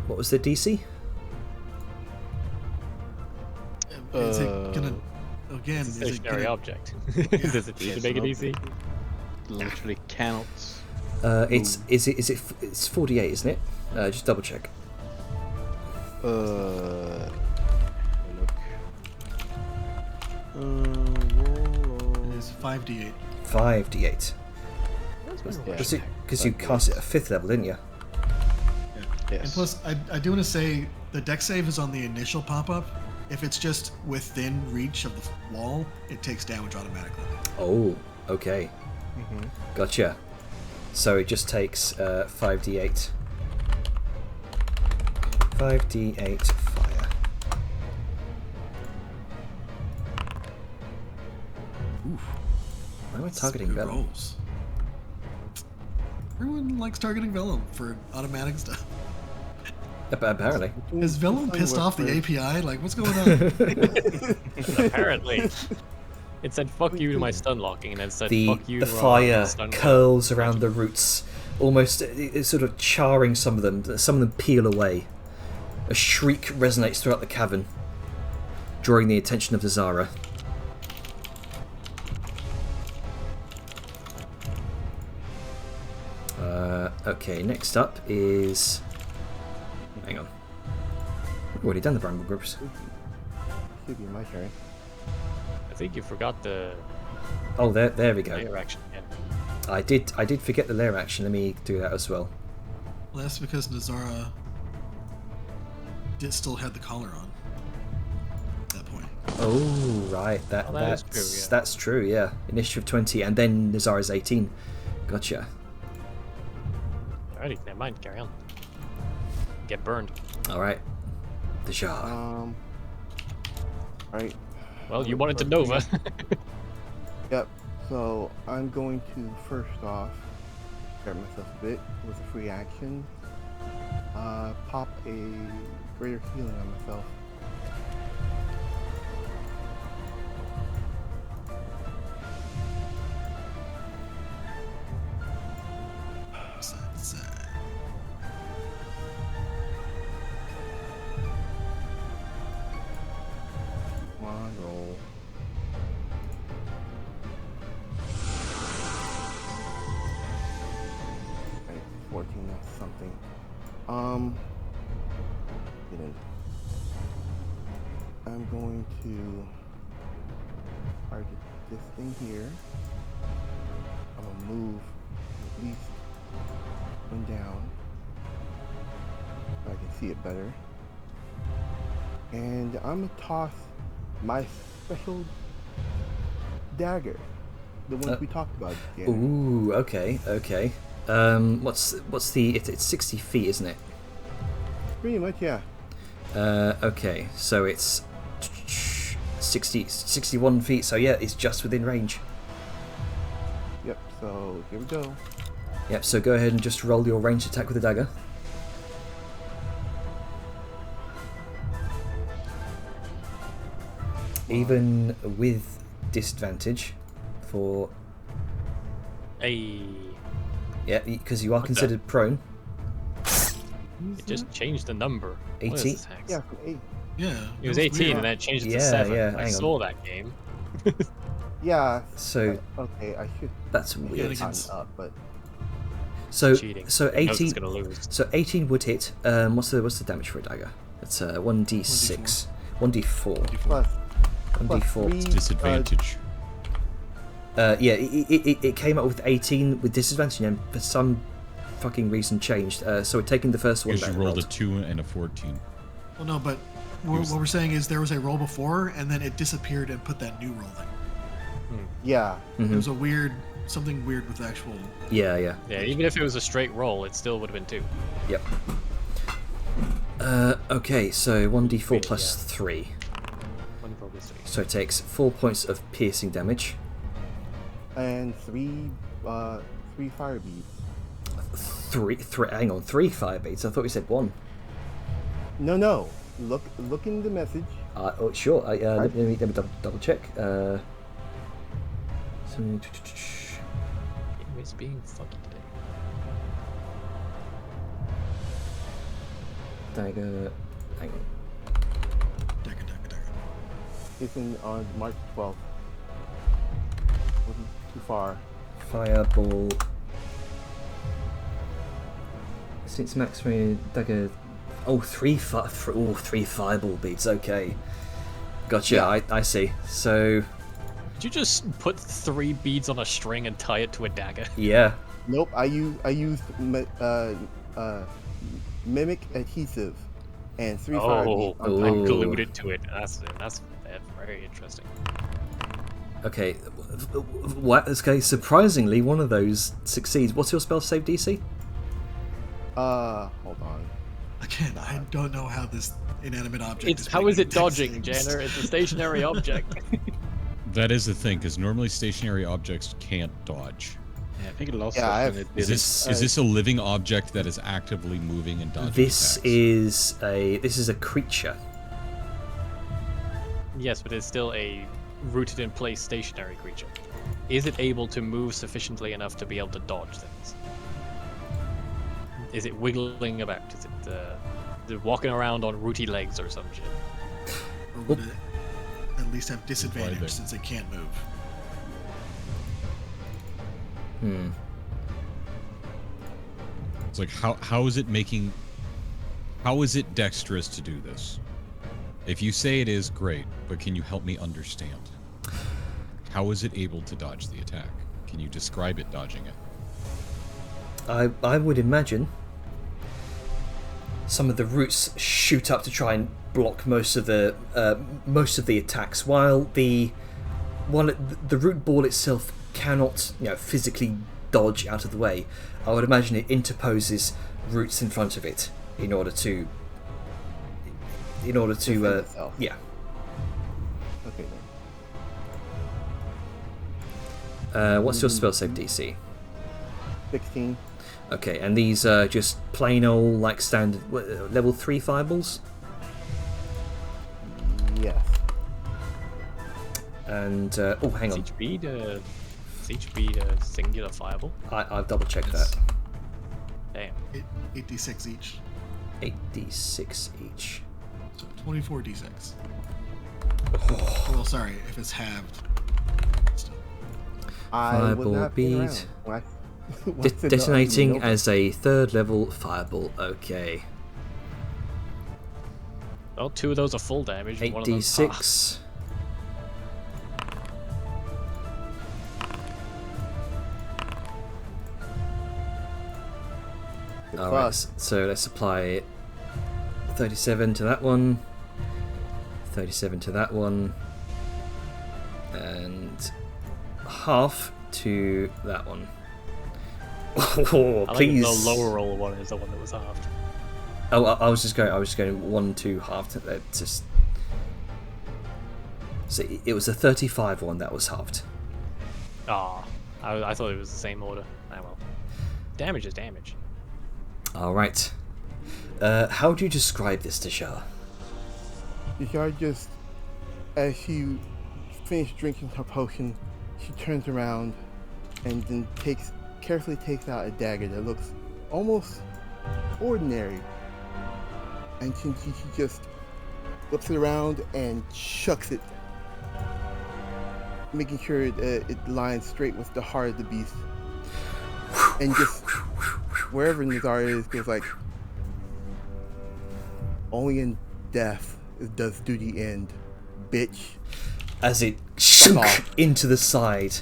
What was the DC? Is it gonna again? It's a Is it stationary gonna, object. Yeah. Does it need to make a DC? Literally cannot. It's 48, isn't it? Just double check. Look. It's 5d8. 5d8. Yeah. Because you cast it at 5th level, didn't you? Yes. And plus, I do want to say the deck save is on the initial pop-up. If it's just within reach of the wall, it takes damage automatically. Oh, okay. Gotcha. So it just takes 5d8. 5d8 fire. Oof. Why am I targeting Good Vellum? rolls. Everyone likes targeting Vellum for automatic stuff. Apparently. Is Vellum pissed off the API? Like, what's going on? Apparently. It said fuck you to my stun locking and then said The fuck you to fire stun curls around the roots, almost it's sort of charring some of them. Some of them peel away. A shriek resonates throughout the cavern, drawing the attention of Nezara. Okay, next up is... Hang on. We've already done the bramble groups. Should be my turn. I think you forgot the Oh, there we go. layer action. Yeah. I did forget the lair action. Let me do that as well. Well, that's because Nezara still had the collar on at that point. Oh, right. That is true, yeah. That's true, yeah. Initiative 20, and then Nezara's 18. Gotcha. Alrighty, never mind, carry on. Get burned. Alright. The jar. Right. Well, you wanted to Nova. Yep. So I'm going to first off grab myself a bit with a free action. Pop a greater healing on myself. Come on, roll. Right, 14, that's something. Didn't. I'm going to target this thing here. I'm gonna move at least one down so I can see it better. And I'm gonna toss my special dagger, the one we talked about. Danny. Ooh, okay. What's the... It's 60 feet, isn't it? Pretty much, yeah. Okay, so it's 61 feet, so yeah, it's just within range. Yep, so here we go. Yep, so go ahead and just roll your ranged attack with the dagger. Even with disadvantage for... Hey, Yeah, because you are Okay. considered prone. it just changed the number. What is 80? this hex? Yeah, from 8. Yeah. It was that 18 weird. and then it changed it Yeah, to 7. yeah, I hang on. saw that game. Yeah. So Okay, I should that's Yeah, weird. against- tighten up, but So cheating. so It knows 18. it's gonna lose. So 18 would hit. What's the damage for a dagger? It's 1d6, 1d4, Plus 1d4. three, Disadvantage. Yeah, it came up with 18 with disadvantage, and for some fucking reason changed. So we're taking the first one Because that you rolled a rolled. 2 and a 14. Well, no, but what we're saying is there was a roll before, and then it disappeared and put that new roll there. Yeah. Mhm. There was something weird with the actual. Yeah, yeah. Yeah, even if it was a straight roll, it still would have been 2. Yep. Okay, so 1d4 Really, plus yeah. 3. 1 plus 3. So it takes 4 points of piercing damage. And three fire beads. Hang on, 3 fire beads. I thought we said 1. No. Look in the message. Oh, sure. Let me double check. It's being funky today. Dagger. Hang on. Dagger. It's on March 12th. Wasn't too far. Fireball. Since max range, dagger. Oh, three fireball beads. Okay, gotcha. Yeah. I see. So Did you just put 3 beads on a string and tie it to a dagger? yeah. Nope. I used mimic adhesive and 3 fire Oh, beads Ooh. on I top. glued it to it. That's very interesting. Okay. What? Okay. Surprisingly, one of those succeeds. What's your spell save DC? Hold on. Again, I don't know how this inanimate object. It's how is making it dodging, dex saves. Janner? It's a stationary object. That is the thing, because normally stationary objects can't dodge. Yeah, I think last Yeah, I session have- it did. Is this a living object that is actively moving and dodging This attacks? is a creature. Yes, but it's still a rooted in place stationary creature. Is it able to move sufficiently enough to be able to dodge things? Is it wiggling about? Is it walking around on rooty legs or some shit? Or would it at least have there. disadvantage since it can't move? It's like how is it dexterous to do this? If you say it is, great, but can you help me understand? How is it able to dodge the attack? Can you describe it dodging it? I would imagine some of the roots shoot up to try and block most of the attacks, while the root ball itself cannot, physically dodge out of the way. I would imagine it interposes roots in front of it in order to Defend itself. yeah. Okay then. What's your spell save DC? 16. Okay, and these are just plain old like standard level 3 fireballs. Yes. And hang Is on, each bead a singular fireball? I've double checked Yes. that. Damn. 8d6 each, 8d6 each. so 24d6. Well, sorry, if it's halved. Still. I was Fireball not playing bead. around when I- once the Detonating open. as a 3rd level fireball. Okay. Well, 2 of those are full damage. And one of those half. 8d6. Alright, Plus. so let's apply 37 to that one, 37 to that one, and half to that one. Oh, I like please. the lower roll one is the one that was halved. Oh, I was just going 1, 2, half. Just so it was a 35 one that was halved. Ah, I thought it was the same order. Ah well. Damage is damage. All right. How do you describe this, Deshar? Yard just, as she finished drinking her potion, she turns around and then carefully takes out a dagger that looks almost ordinary. And she just whips it around and chucks it, making sure it lines straight with the heart of the beast. and just wherever Nezara is goes like, only in death does duty end, bitch. As it off. into the side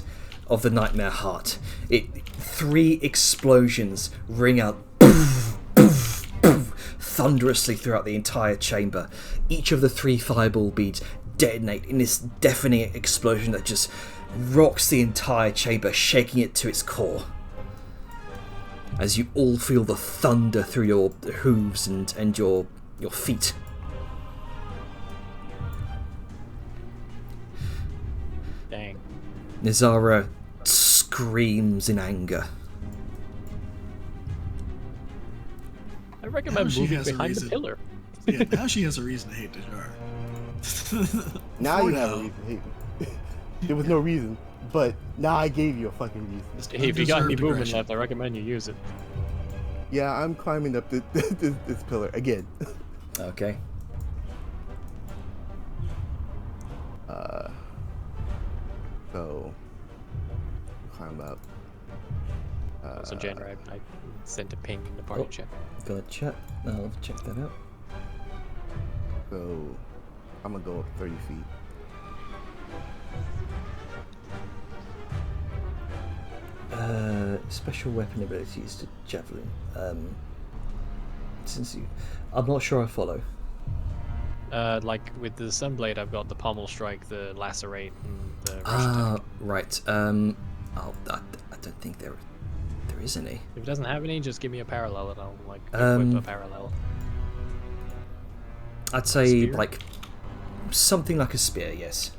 of the Nightmare Heart. 3 explosions ring out thunderously throughout the entire chamber. Each of the 3 fireball beads detonate in this deafening explosion that just rocks the entire chamber, shaking it to its core. As you all feel the thunder through your hooves and your feet. Dang. Nezara screams in anger. I recommend she moving has a behind the reason. pillar. Yeah, now she has a reason to hate Nezara. Now you have a Before reason to hate me. There was no reason, but now I gave you a fucking reason. Hey, if you got any Undeserved movement aggression. left, I recommend you use it. Yeah, I'm climbing up this pillar again. Okay. So climb up. So, Jenner, I sent a ping in the party Oh. chat. Gotcha. I'll check that out. So I'm gonna go up 30 feet. Special weapon abilities to javelin. I'm not sure I follow. Like with the Sunblade, I've got the pommel strike, the lacerate, and the rush attack. Right. I don't think there is any. If it doesn't have any, just give me a parallel, and I'll like Um, equip a parallel. I'd say Spear? like something like a spear. Yes.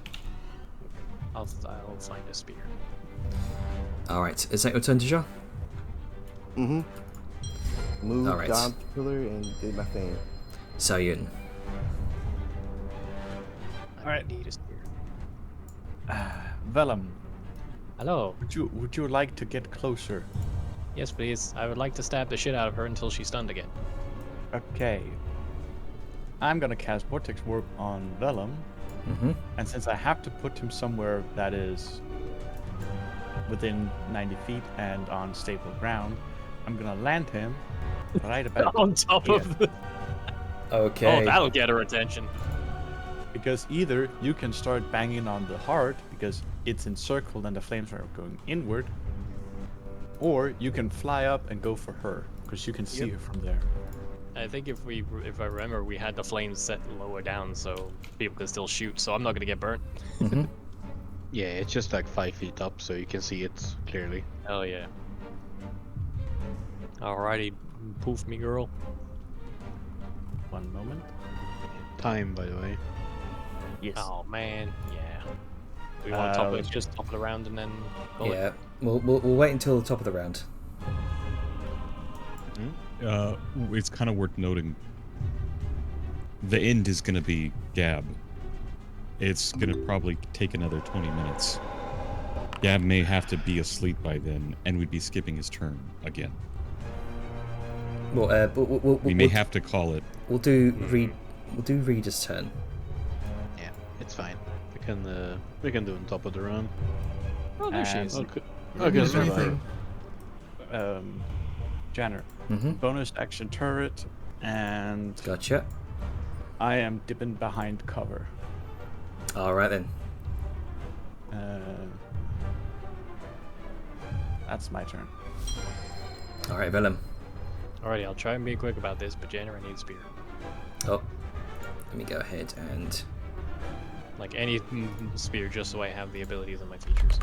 I'll find a spear. All right. Is that your turn, Deja? Mm-hmm. Moved All right. down the pillar and did my thing. Sayun. All right. Need a spear. Vellum, Hello. would you like to get closer? Yes, please. I would like to stab the shit out of her until she's stunned again. Okay. I'm gonna cast Vortex Warp on Vellum, Mm-hmm. and since I have to put him somewhere that is within 90 feet and on stable ground, I'm gonna land him right about On top here. of the. Okay. Oh, that'll get her attention. Because either you can start banging on the heart because it's encircled and the flames are going inward, or you can fly up and go for her because you can see Yep. her from there. I think if I remember, we had the flames set lower down so people could still shoot. So I'm not gonna get burnt. Mm-hmm. Yeah, it's just like 5 feet up, so you can see it clearly. Hell yeah. Alrighty, poof me girl. One moment. Time, by the way. Yes. Oh man, yeah. We want to Uh, just top of the round and then call it. Yeah. We'll wait until the top of the round. It's kind of worth noting. The end is going to be Gab. It's going to probably take another 20 minutes. Gab may have to be asleep by then, and we'd be skipping his turn again. Well, We may have to call it. We'll do Reader's turn. Yeah, it's fine. We can do on top of the round. Oh, there she And- is. Okay. If anything, Janner. Mm-hmm. Bonus action turret, and Gotcha. I am dipping behind cover. All right then. That's my turn. All right, Vellum. Alrighty, I'll try and be quick about this, but January needs spear. Oh, let me go ahead and. Like any spear, just so I have the abilities and my features.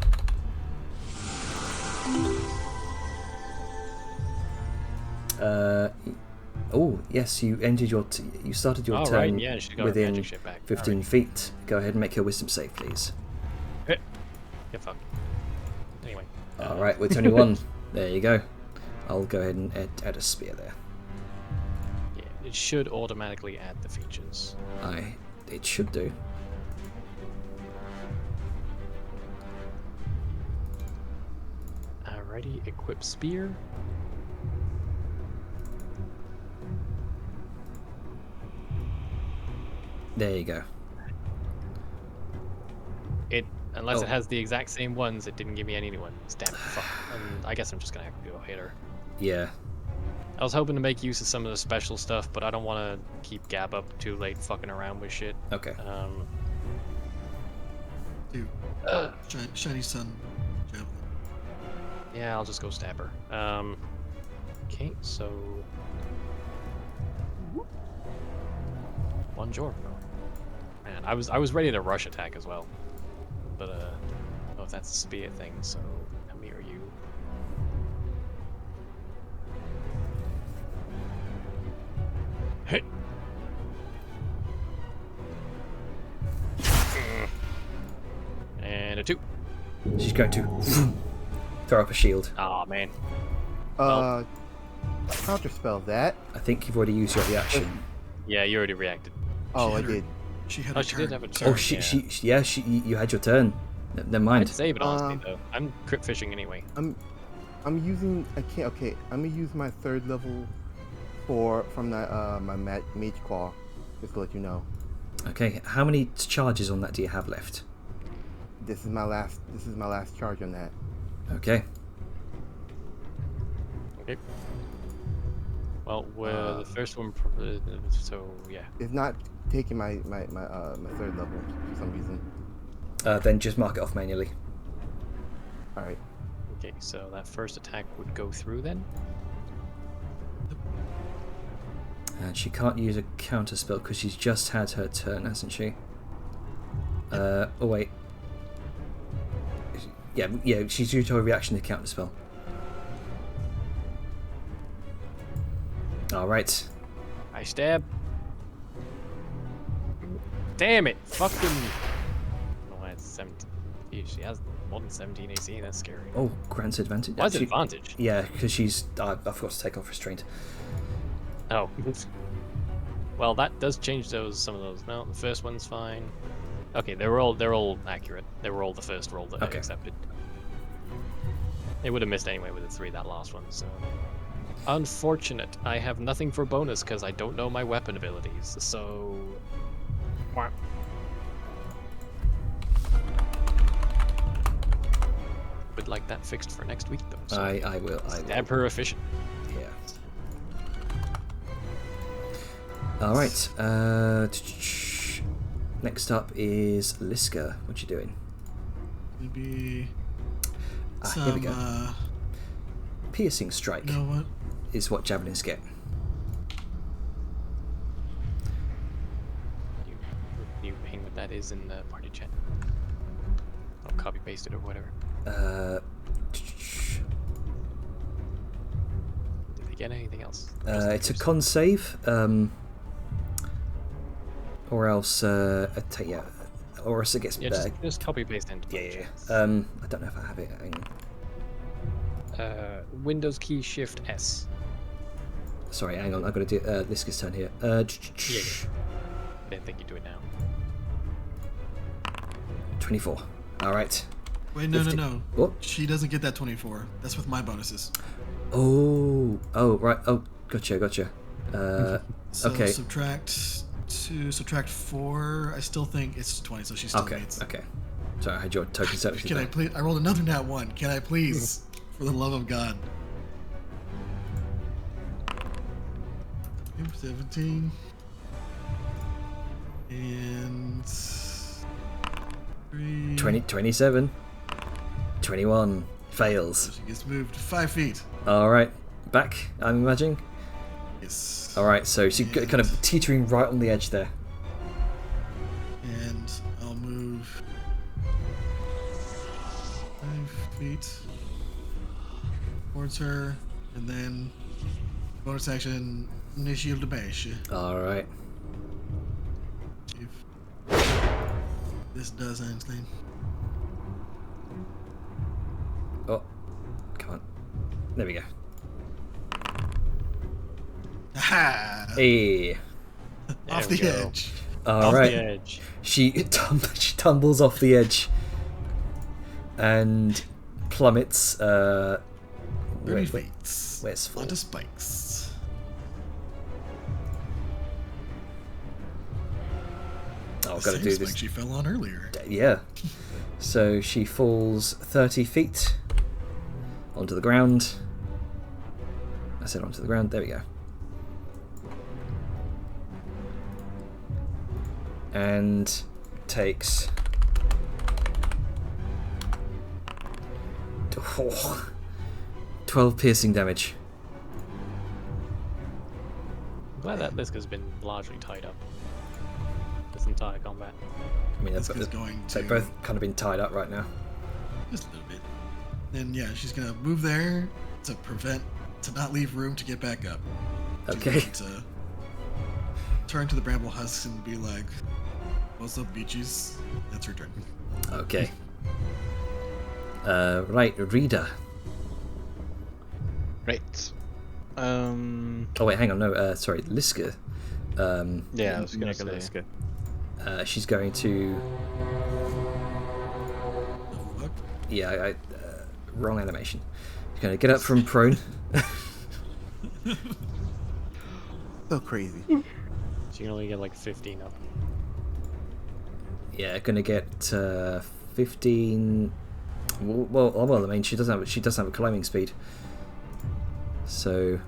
Oh yes, you ended your. You started your Oh, turn right, yeah, she got her within magic shit back. 15 feet. Go ahead and make your wisdom save, please. Get fucked. Anyway. All right, with 21. There you go. I'll go ahead and add a spear there. Yeah, it should automatically add the features. It should do. Alrighty, equip spear. There you go. It Unless Oh. it has the exact same ones, it didn't give me any new ones. Damn it, fuck. And I guess I'm just gonna have to go hit her. Yeah. I was hoping to make use of some of the special stuff, but I don't want to keep Gab up too late fucking around with shit. Okay. Dude, shiny sun javelin. Yeah, I'll just go stab her. Okay, so... Buongiorno. Man, I was ready to rush attack as well. But, I don't know if that's a spear thing, so come here, you. Hey! And a 2. She's going to throw up a shield. Aw, man. Counterspell that. I think you've already used your reaction. Yeah, you already reacted. Oh, I had her- did. She had Oh, a she turn. did have a Sorry. Oh, Yeah. you had your turn. Never mind. I'd save it honestly though. I'm crit fishing anyway. I'm using. I can't. Okay, I'm gonna use my 3rd level from that my mage claw. Just to let you know. Okay, how many charges on that do you have left? This is my last. This is my last charge on that. Okay. Okay. Well, the first one, so yeah. It's not taking my 3rd level for some reason. Then just mark it off manually. All right. Okay, so that first attack would go through then. And she can't use a counter spell because she's just had her turn, hasn't she? Oh wait. Yeah, she's used her reaction to counter spell. Alright. I stab. Damn it! Fucking. Oh, that's 17. She has more than 17 AC. That's scary. Oh, grants advantage. Why is it Actually, advantage? yeah, because she's. I forgot to take off restraint. Oh. Well, that does change some of those. No, the first one's fine. Okay, they're all accurate. They were all the first roll that I Okay. accepted. It would have missed anyway with the 3 that last one. So unfortunate. I have nothing for bonus because I don't know my weapon abilities. So. Wah. Would like that fixed for next week though. So I will. stab her efficient. Yeah. Alright. Next up is Liska. What you doing? Maybe Here we some, go. Piercing strike you know what? is what javelins get. You ping what that is in the party chat. I'll copy paste it or whatever. Did they get anything else? Or just the It's a first? con save, or else yeah, or else it gets Yeah, just copy paste into yeah, party yeah. chat. I don't know if I have it. Hang on. Windows key Shift S. Sorry, hang on. I've got to do Liska's turn here. Yeah. I didn't think you'd do it now. 24. All right. Wait, no. What? She doesn't get that 24. That's with my bonuses. Oh, right. Oh, gotcha. So Okay. subtract 4. I still think it's 20, so she still meets. Okay. Sorry, I had your token set. Can I please? I rolled another nat 1. Can I please? For the love of God. 17. And 3. 27. 21. Fails. So she gets moved 5 feet. All right. Back, I'm imagining. Yes. All right. So she's kind of teetering right on the edge there. And I'll move 5 feet towards her, and then bonus action, initiate the bash. All right. If this does anything. Oh, come on. There we go. Aha! Hey. Off There the we go. edge. All Off right. the edge. She tumbles off the edge and plummets. 30 Where's feet. full? Onto spikes. I've The got to same do spike this. she fell on earlier. Yeah. So she falls 30 feet onto the ground. I said onto the ground. There we go. And takes 12 piercing damage. I'm glad that Liska's been largely tied up this entire combat. I mean, This is going to they've both kind of been tied up right now. just a little bit. Then yeah, she's gonna move there to not leave room to get back up. She's Okay. going to turn to the bramble husks and be like, "What's up, beaches?" That's her turn. Okay. Right, Rita. Right. Oh wait, hang on. No, sorry, Liska. Yeah, I was gonna say. Megaliska. She's going to. The fuck? Yeah, wrong animation. She's going to get up from prone. So crazy. She can only get like 15 up. Yeah, going to get 15. Well, I mean, she does have a climbing speed. So.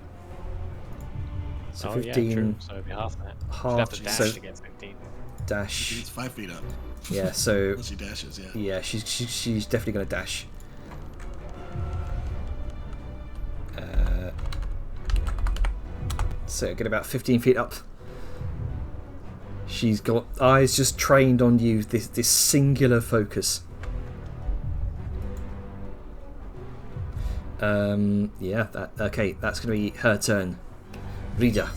So Oh 15 yeah, true. So it'd be half that. half, She'd have to dash so- to get 15. dash. She's 5 feet up. Yeah, so Unless she dashes, yeah. yeah, she's definitely going to dash. So get about 15 feet up. She's got eyes just trained on you. This singular focus. Yeah. Okay. That's going to be her turn. Rita.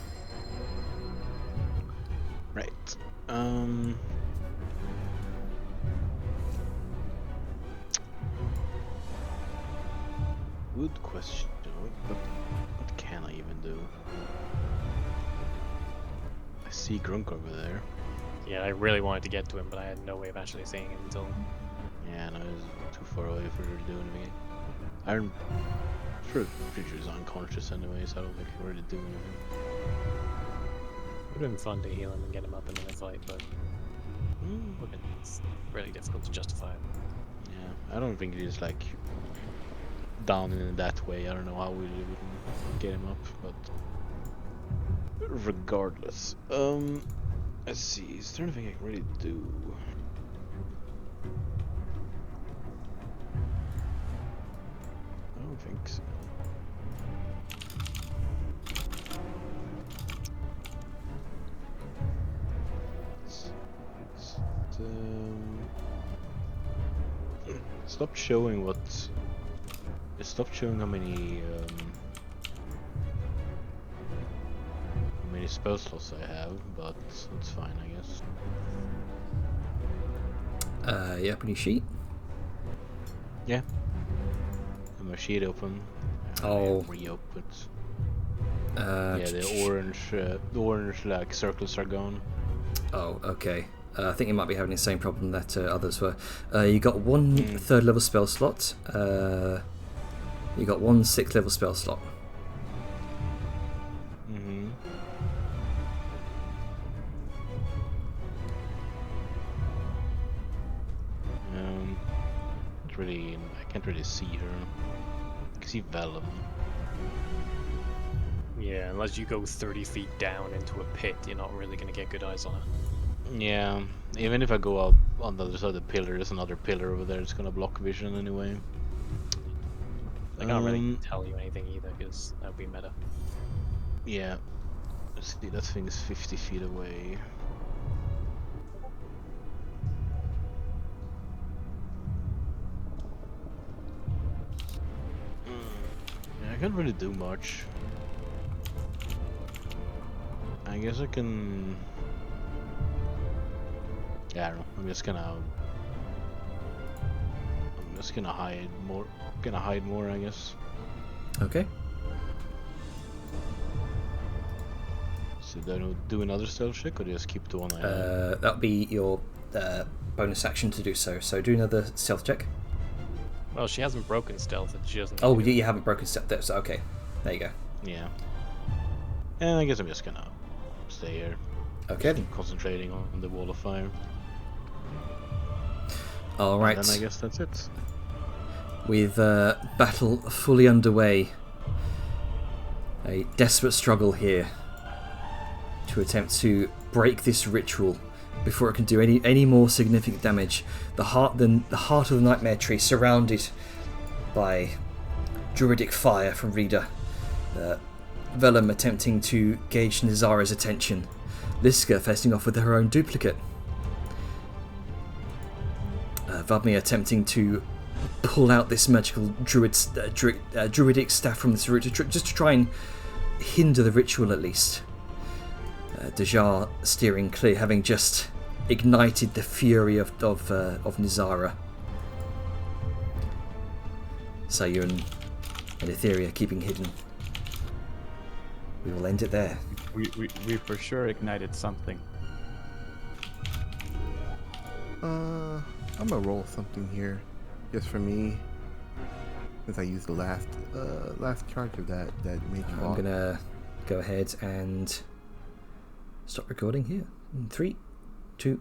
Right. Good question. What can I even do? I see Grunk over there. Yeah, I really wanted to get to him, but I had no way of actually seeing him until. Yeah, no, it's too far away for her to do anything. I'm sure pretty sure he's unconscious anyway, so I don't think he can really do anything. It would have been fun to heal him and get him up and in a fight, but it's really difficult to justify it. Yeah, I don't think he's like down in that way. I don't know how we would get him up, but regardless, let's see. Is there anything I can really do? I don't think so. Stop showing what. It stopped showing how many spell slots I have, but it's fine, I guess. You open your sheet. Yeah. And my sheet open. And Oh. I reopened. Uh, Yeah, the orange like circles are gone. Oh, okay. I think you might be having the same problem that others were. You got one third level spell slot. You got one 6th level spell slot. Mm-hmm. I can't really see her. I can see Vellum. Yeah, unless you go 30 feet down into a pit, you're not really going to get good eyes on it. Yeah, even if I go out on the other side of the pillar, there's another pillar over there that's gonna block vision anyway. I can't really tell you anything either, because that would be meta. Yeah. Let's see, that thing is 50 feet away. Yeah, I can't really do much. I guess I can. Yeah, I don't know. I'm just gonna hide more. Gonna hide more, I guess. Okay. So do I do another stealth check or just keep the one I have? That'll be your bonus action to do so. So do another stealth check. Well, she hasn't broken stealth, and she doesn't. Oh, need to. you haven't broken stealth. So okay, there you go. Yeah. And I guess I'm just gonna stay here. Okay then. Concentrating on the wall of fire. All right. And then I guess that's it. With battle fully underway, a desperate struggle here to attempt to break this ritual before it can do any more significant damage. The heart of the Nightmare Tree, surrounded by druidic fire from Rita. Vellum attempting to gauge Nezara's attention. Liska facing off with her own duplicate. Vadmir attempting to pull out this magical druidic staff from this root, just to try and hinder the ritual at least. Dejar steering clear, having just ignited the fury of Nezara. Sayun and Etheria keeping hidden. We will end it there. We for sure ignited something. I'm gonna roll something here, just for me, since I used the last charge of that mage I'm fog. gonna go ahead and stop recording here. In 3, 2,